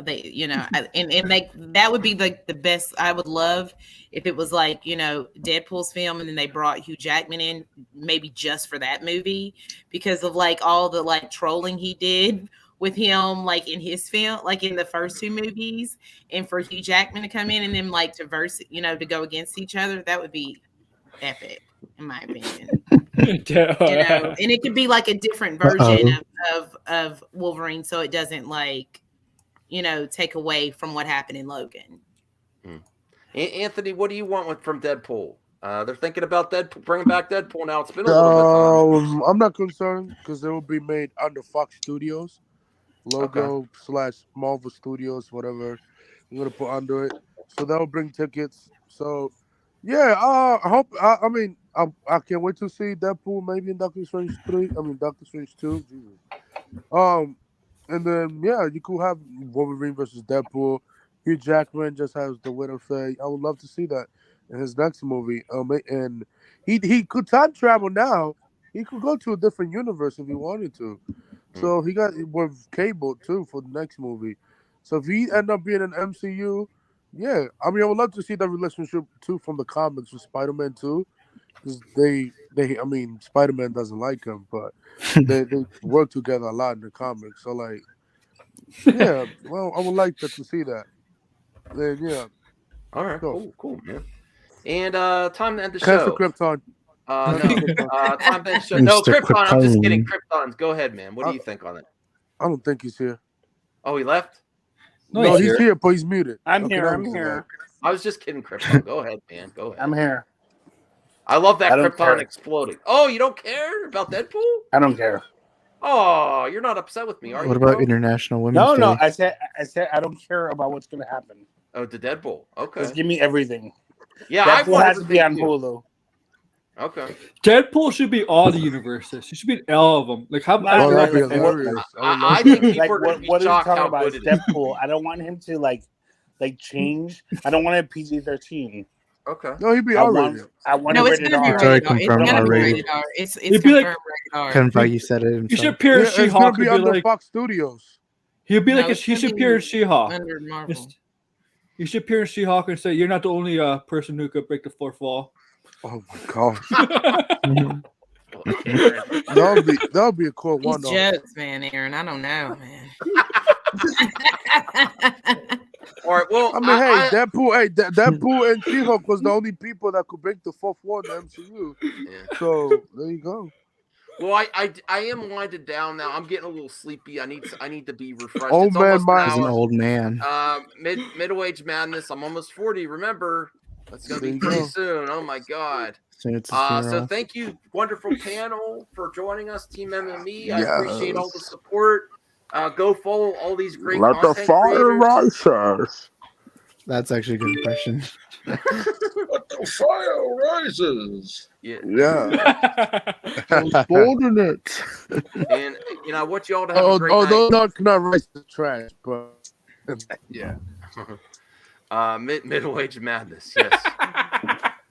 That would be like the best. I would love if it was like, Deadpool's film and then they brought Hugh Jackman in maybe just for that movie because of like all the like trolling he did with him, like in his film, like in the first 2 movies, and for Hugh Jackman to come in and then like to to go against each other. That would be epic, in my opinion. And it could be like a different version of Wolverine, so it doesn't like, take away from what happened in Logan. Anthony, what do you want from Deadpool? They're thinking about Deadpool, bringing back Deadpool now. It's been a little bit of time. I'm not concerned because it will be made under Fox Studios logo / Marvel Studios, whatever I'm gonna put under it. So that will bring tickets. So yeah, I hope. I mean, I can't wait to see Deadpool maybe in Doctor Strange 3. I mean, Doctor Strange 2. Jesus. And then you could have Wolverine versus Deadpool. Hugh Jackman just has the Widow Faye. I would love to see that in his next movie. And he could time travel now. He could go to a different universe if he wanted to. So he got with Cable too for the next movie. So if he end up being an MCU, I mean, I would love to see that relationship too from the comics with Spider-Man too, because I mean, Spider-Man doesn't like him, but they work together a lot in the comics. So like, well, I would like to see that. Then all right, cool, man. And time to end the Cancel show. Krypton. No, time to end the show. No, Krypton. I'm just kidding. Krypton. Go ahead, man. What do you think on it? I don't think he's here. Oh, he left? No, he's here, but he's muted. I'm here. I was just kidding, Krypton. Go ahead, man. Go ahead. I'm here. I love that Krypton exploding. Oh, you don't care about Deadpool? I don't care. Oh, you're not upset with me, are you? What about International Women's Day? No. I said I don't care about what's going to happen. Oh, the Deadpool. Okay. Just give me everything. Yeah, Deadpool has to be on Hulu. Okay. Deadpool should be all the universes. He should be in all of them. Like how? That'd be hilarious. I think people Like are going to be what are you shocked talking how about? good It's it is. Deadpool. I don't want him to like like change. I don't want it PG-13. Okay. No, he'd be R-rated. I want No, it it's rated gonna be R. Sorry, rated R. It's confirm gonna be R-rated. rated R. It's It'd be confirmed like- rated R. Kevin Feige said it You himself. should appear in It's gonna She-Hulk be and be under like, Fox Studios. he'll be like, No, it's he gonna should appear in be She-Hulk. under Marvel. You should appear in She-Hulk and say, "You're not the only person who could break the fourth wall." Oh my god, Mhm. that would be a cool These one. Though. jokes, man, Aaron. I don't know, man. All right. Well, I mean, Deadpool and She-Hulk was the only people that could break the fourth wall in the MCU. Yeah. So there you go. Well, I am winded down now. I'm getting a little sleepy. I need to be refreshed. Old It's man almost mind. He's an an hour. old man. Middle-age madness. I'm almost 40. Remember, that's gonna There be you pretty go. soon. Oh my god. Soon it's his So funeral. thank you, wonderful panel, for joining us, Team MME. I appreciate all the Yes. support. Go follow all these great Let the content fire creators. rise. That's actually a good impression. But the fire rises. Yeah. Yeah. I was born in it. And I want you all to have a great night. Although not rise the trash, but yeah. Middle-aged madness. Yes.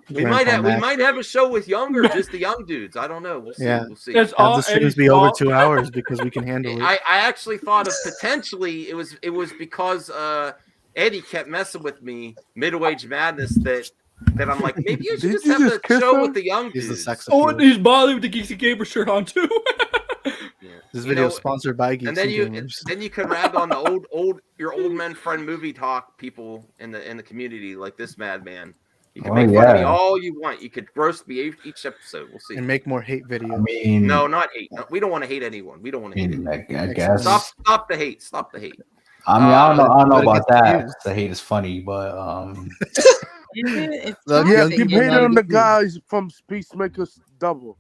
We Grandpa Mac. might have a show with just the young dudes. I don't know. We'll see. Yeah. We'll see. That's Have all the streams Eddie's be over fault. 2 hours because we can handle it. I actually thought of potentially it was because Eddie kept messing with me, middle-aged madness, that I'm like, maybe you should Did just you have just a kiss show him? with the young He's the dudes. sex Oh, appeal. and he's bothered with the Geeksy Gamer shirt on too. Yeah. This You video know, is sponsored by Geeks and then you Gamers. could rag on the your old men friend movie talk people in the community like this madman. You can Oh, make fun of me yeah. all you want. You could roast me each episode. We'll see. And make more hate videos. I mean, No, not hate. No, we don't want to hate anyone. We don't want to hate anyone. I guess. Stop the hate. Stop the hate. I mean, I don't know but it about gets that. views. The hate is funny, but It's Look, Yeah, young keep people hating gotta on the get guys from Peacemakers Double.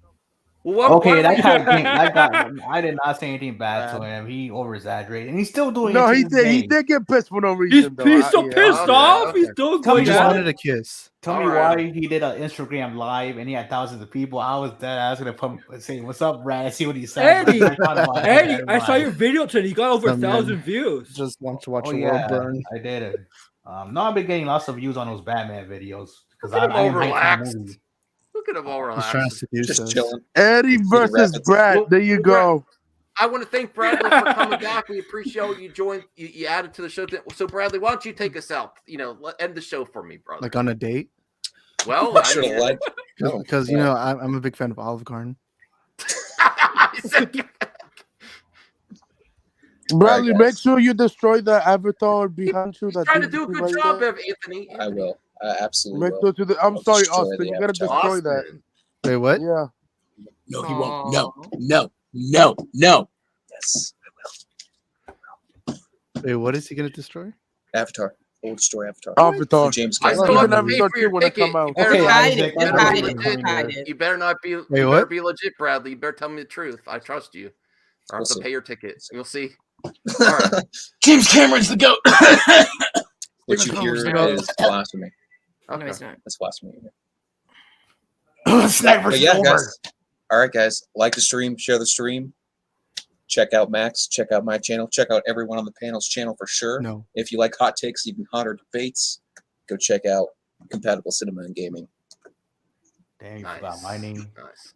Well, okay, that guy. I did not say anything bad to him. He over exaggerated, and he's still doing. No, it to he this did. He day. did get pissed for no He's reason. though. still Yeah. pissed okay, off. okay. He's still Tell He me going just why- at wanted it. a kiss. Tell me Alright. why he did an Instagram live and he had thousands of people. I was dead. I was gonna say, "What's up, Brad?" See what he said. Eddie, I thought about it. Eddie, I saw your video today. You got over Some 1,000 men views. Just want to watch Oh the yeah, world burn. I did it. No, I've been getting lots of views on those Batman videos because Look at him I all am hyped for the relaxed. movie. Look at him all He's trying relaxed. to seduce Just us. chilling. Eddie versus Rapids. Brad. Well, There you go. I want to thank Bradley for coming back. We appreciate you joined. You added to the show. So Bradley, why don't you take us out? End the show for me, brother. Like on a date. Well, I should have liked. No, Because, you know, I'm a big fan of Olive Garden. Bradley, guys. make sure you destroy the avatar behind you. That trying to do a DVD good right job, there. Anthony. I will. I absolutely Make will. sure I'm I'll sorry, destroy Austin. the You gotta avatar. destroy that. Austin. Wait, what? Yeah. No, he Aw. won't. No. Yes, Wait, what is he going to destroy? Avatar. Old story Avatar. Avatar. With James I Cameron. still have Even to Avatar pay for your 2 when it ticket. come out. You better Okay, not Isaac, be- I you better know not you're be coming legit. there. You better not be. You Wait, better what? be legit, Bradley. You better tell me the truth. I trust you. Or I have to Listen. pay your ticket. You'll see. All right. James Cameron's the goat. What you hear Cameron's is blasphemy. No, Okay. it's not. That's blasphemy. Sniper But yeah, guys. All right, guys. Like the stream, share the stream. Check out Max. Check out my channel. Check out everyone on the panel's channel for sure. No. If you like hot takes, even hotter debates, go check out Compatible Cinema and Gaming. Damn, you Nice. forgot my name. Nice.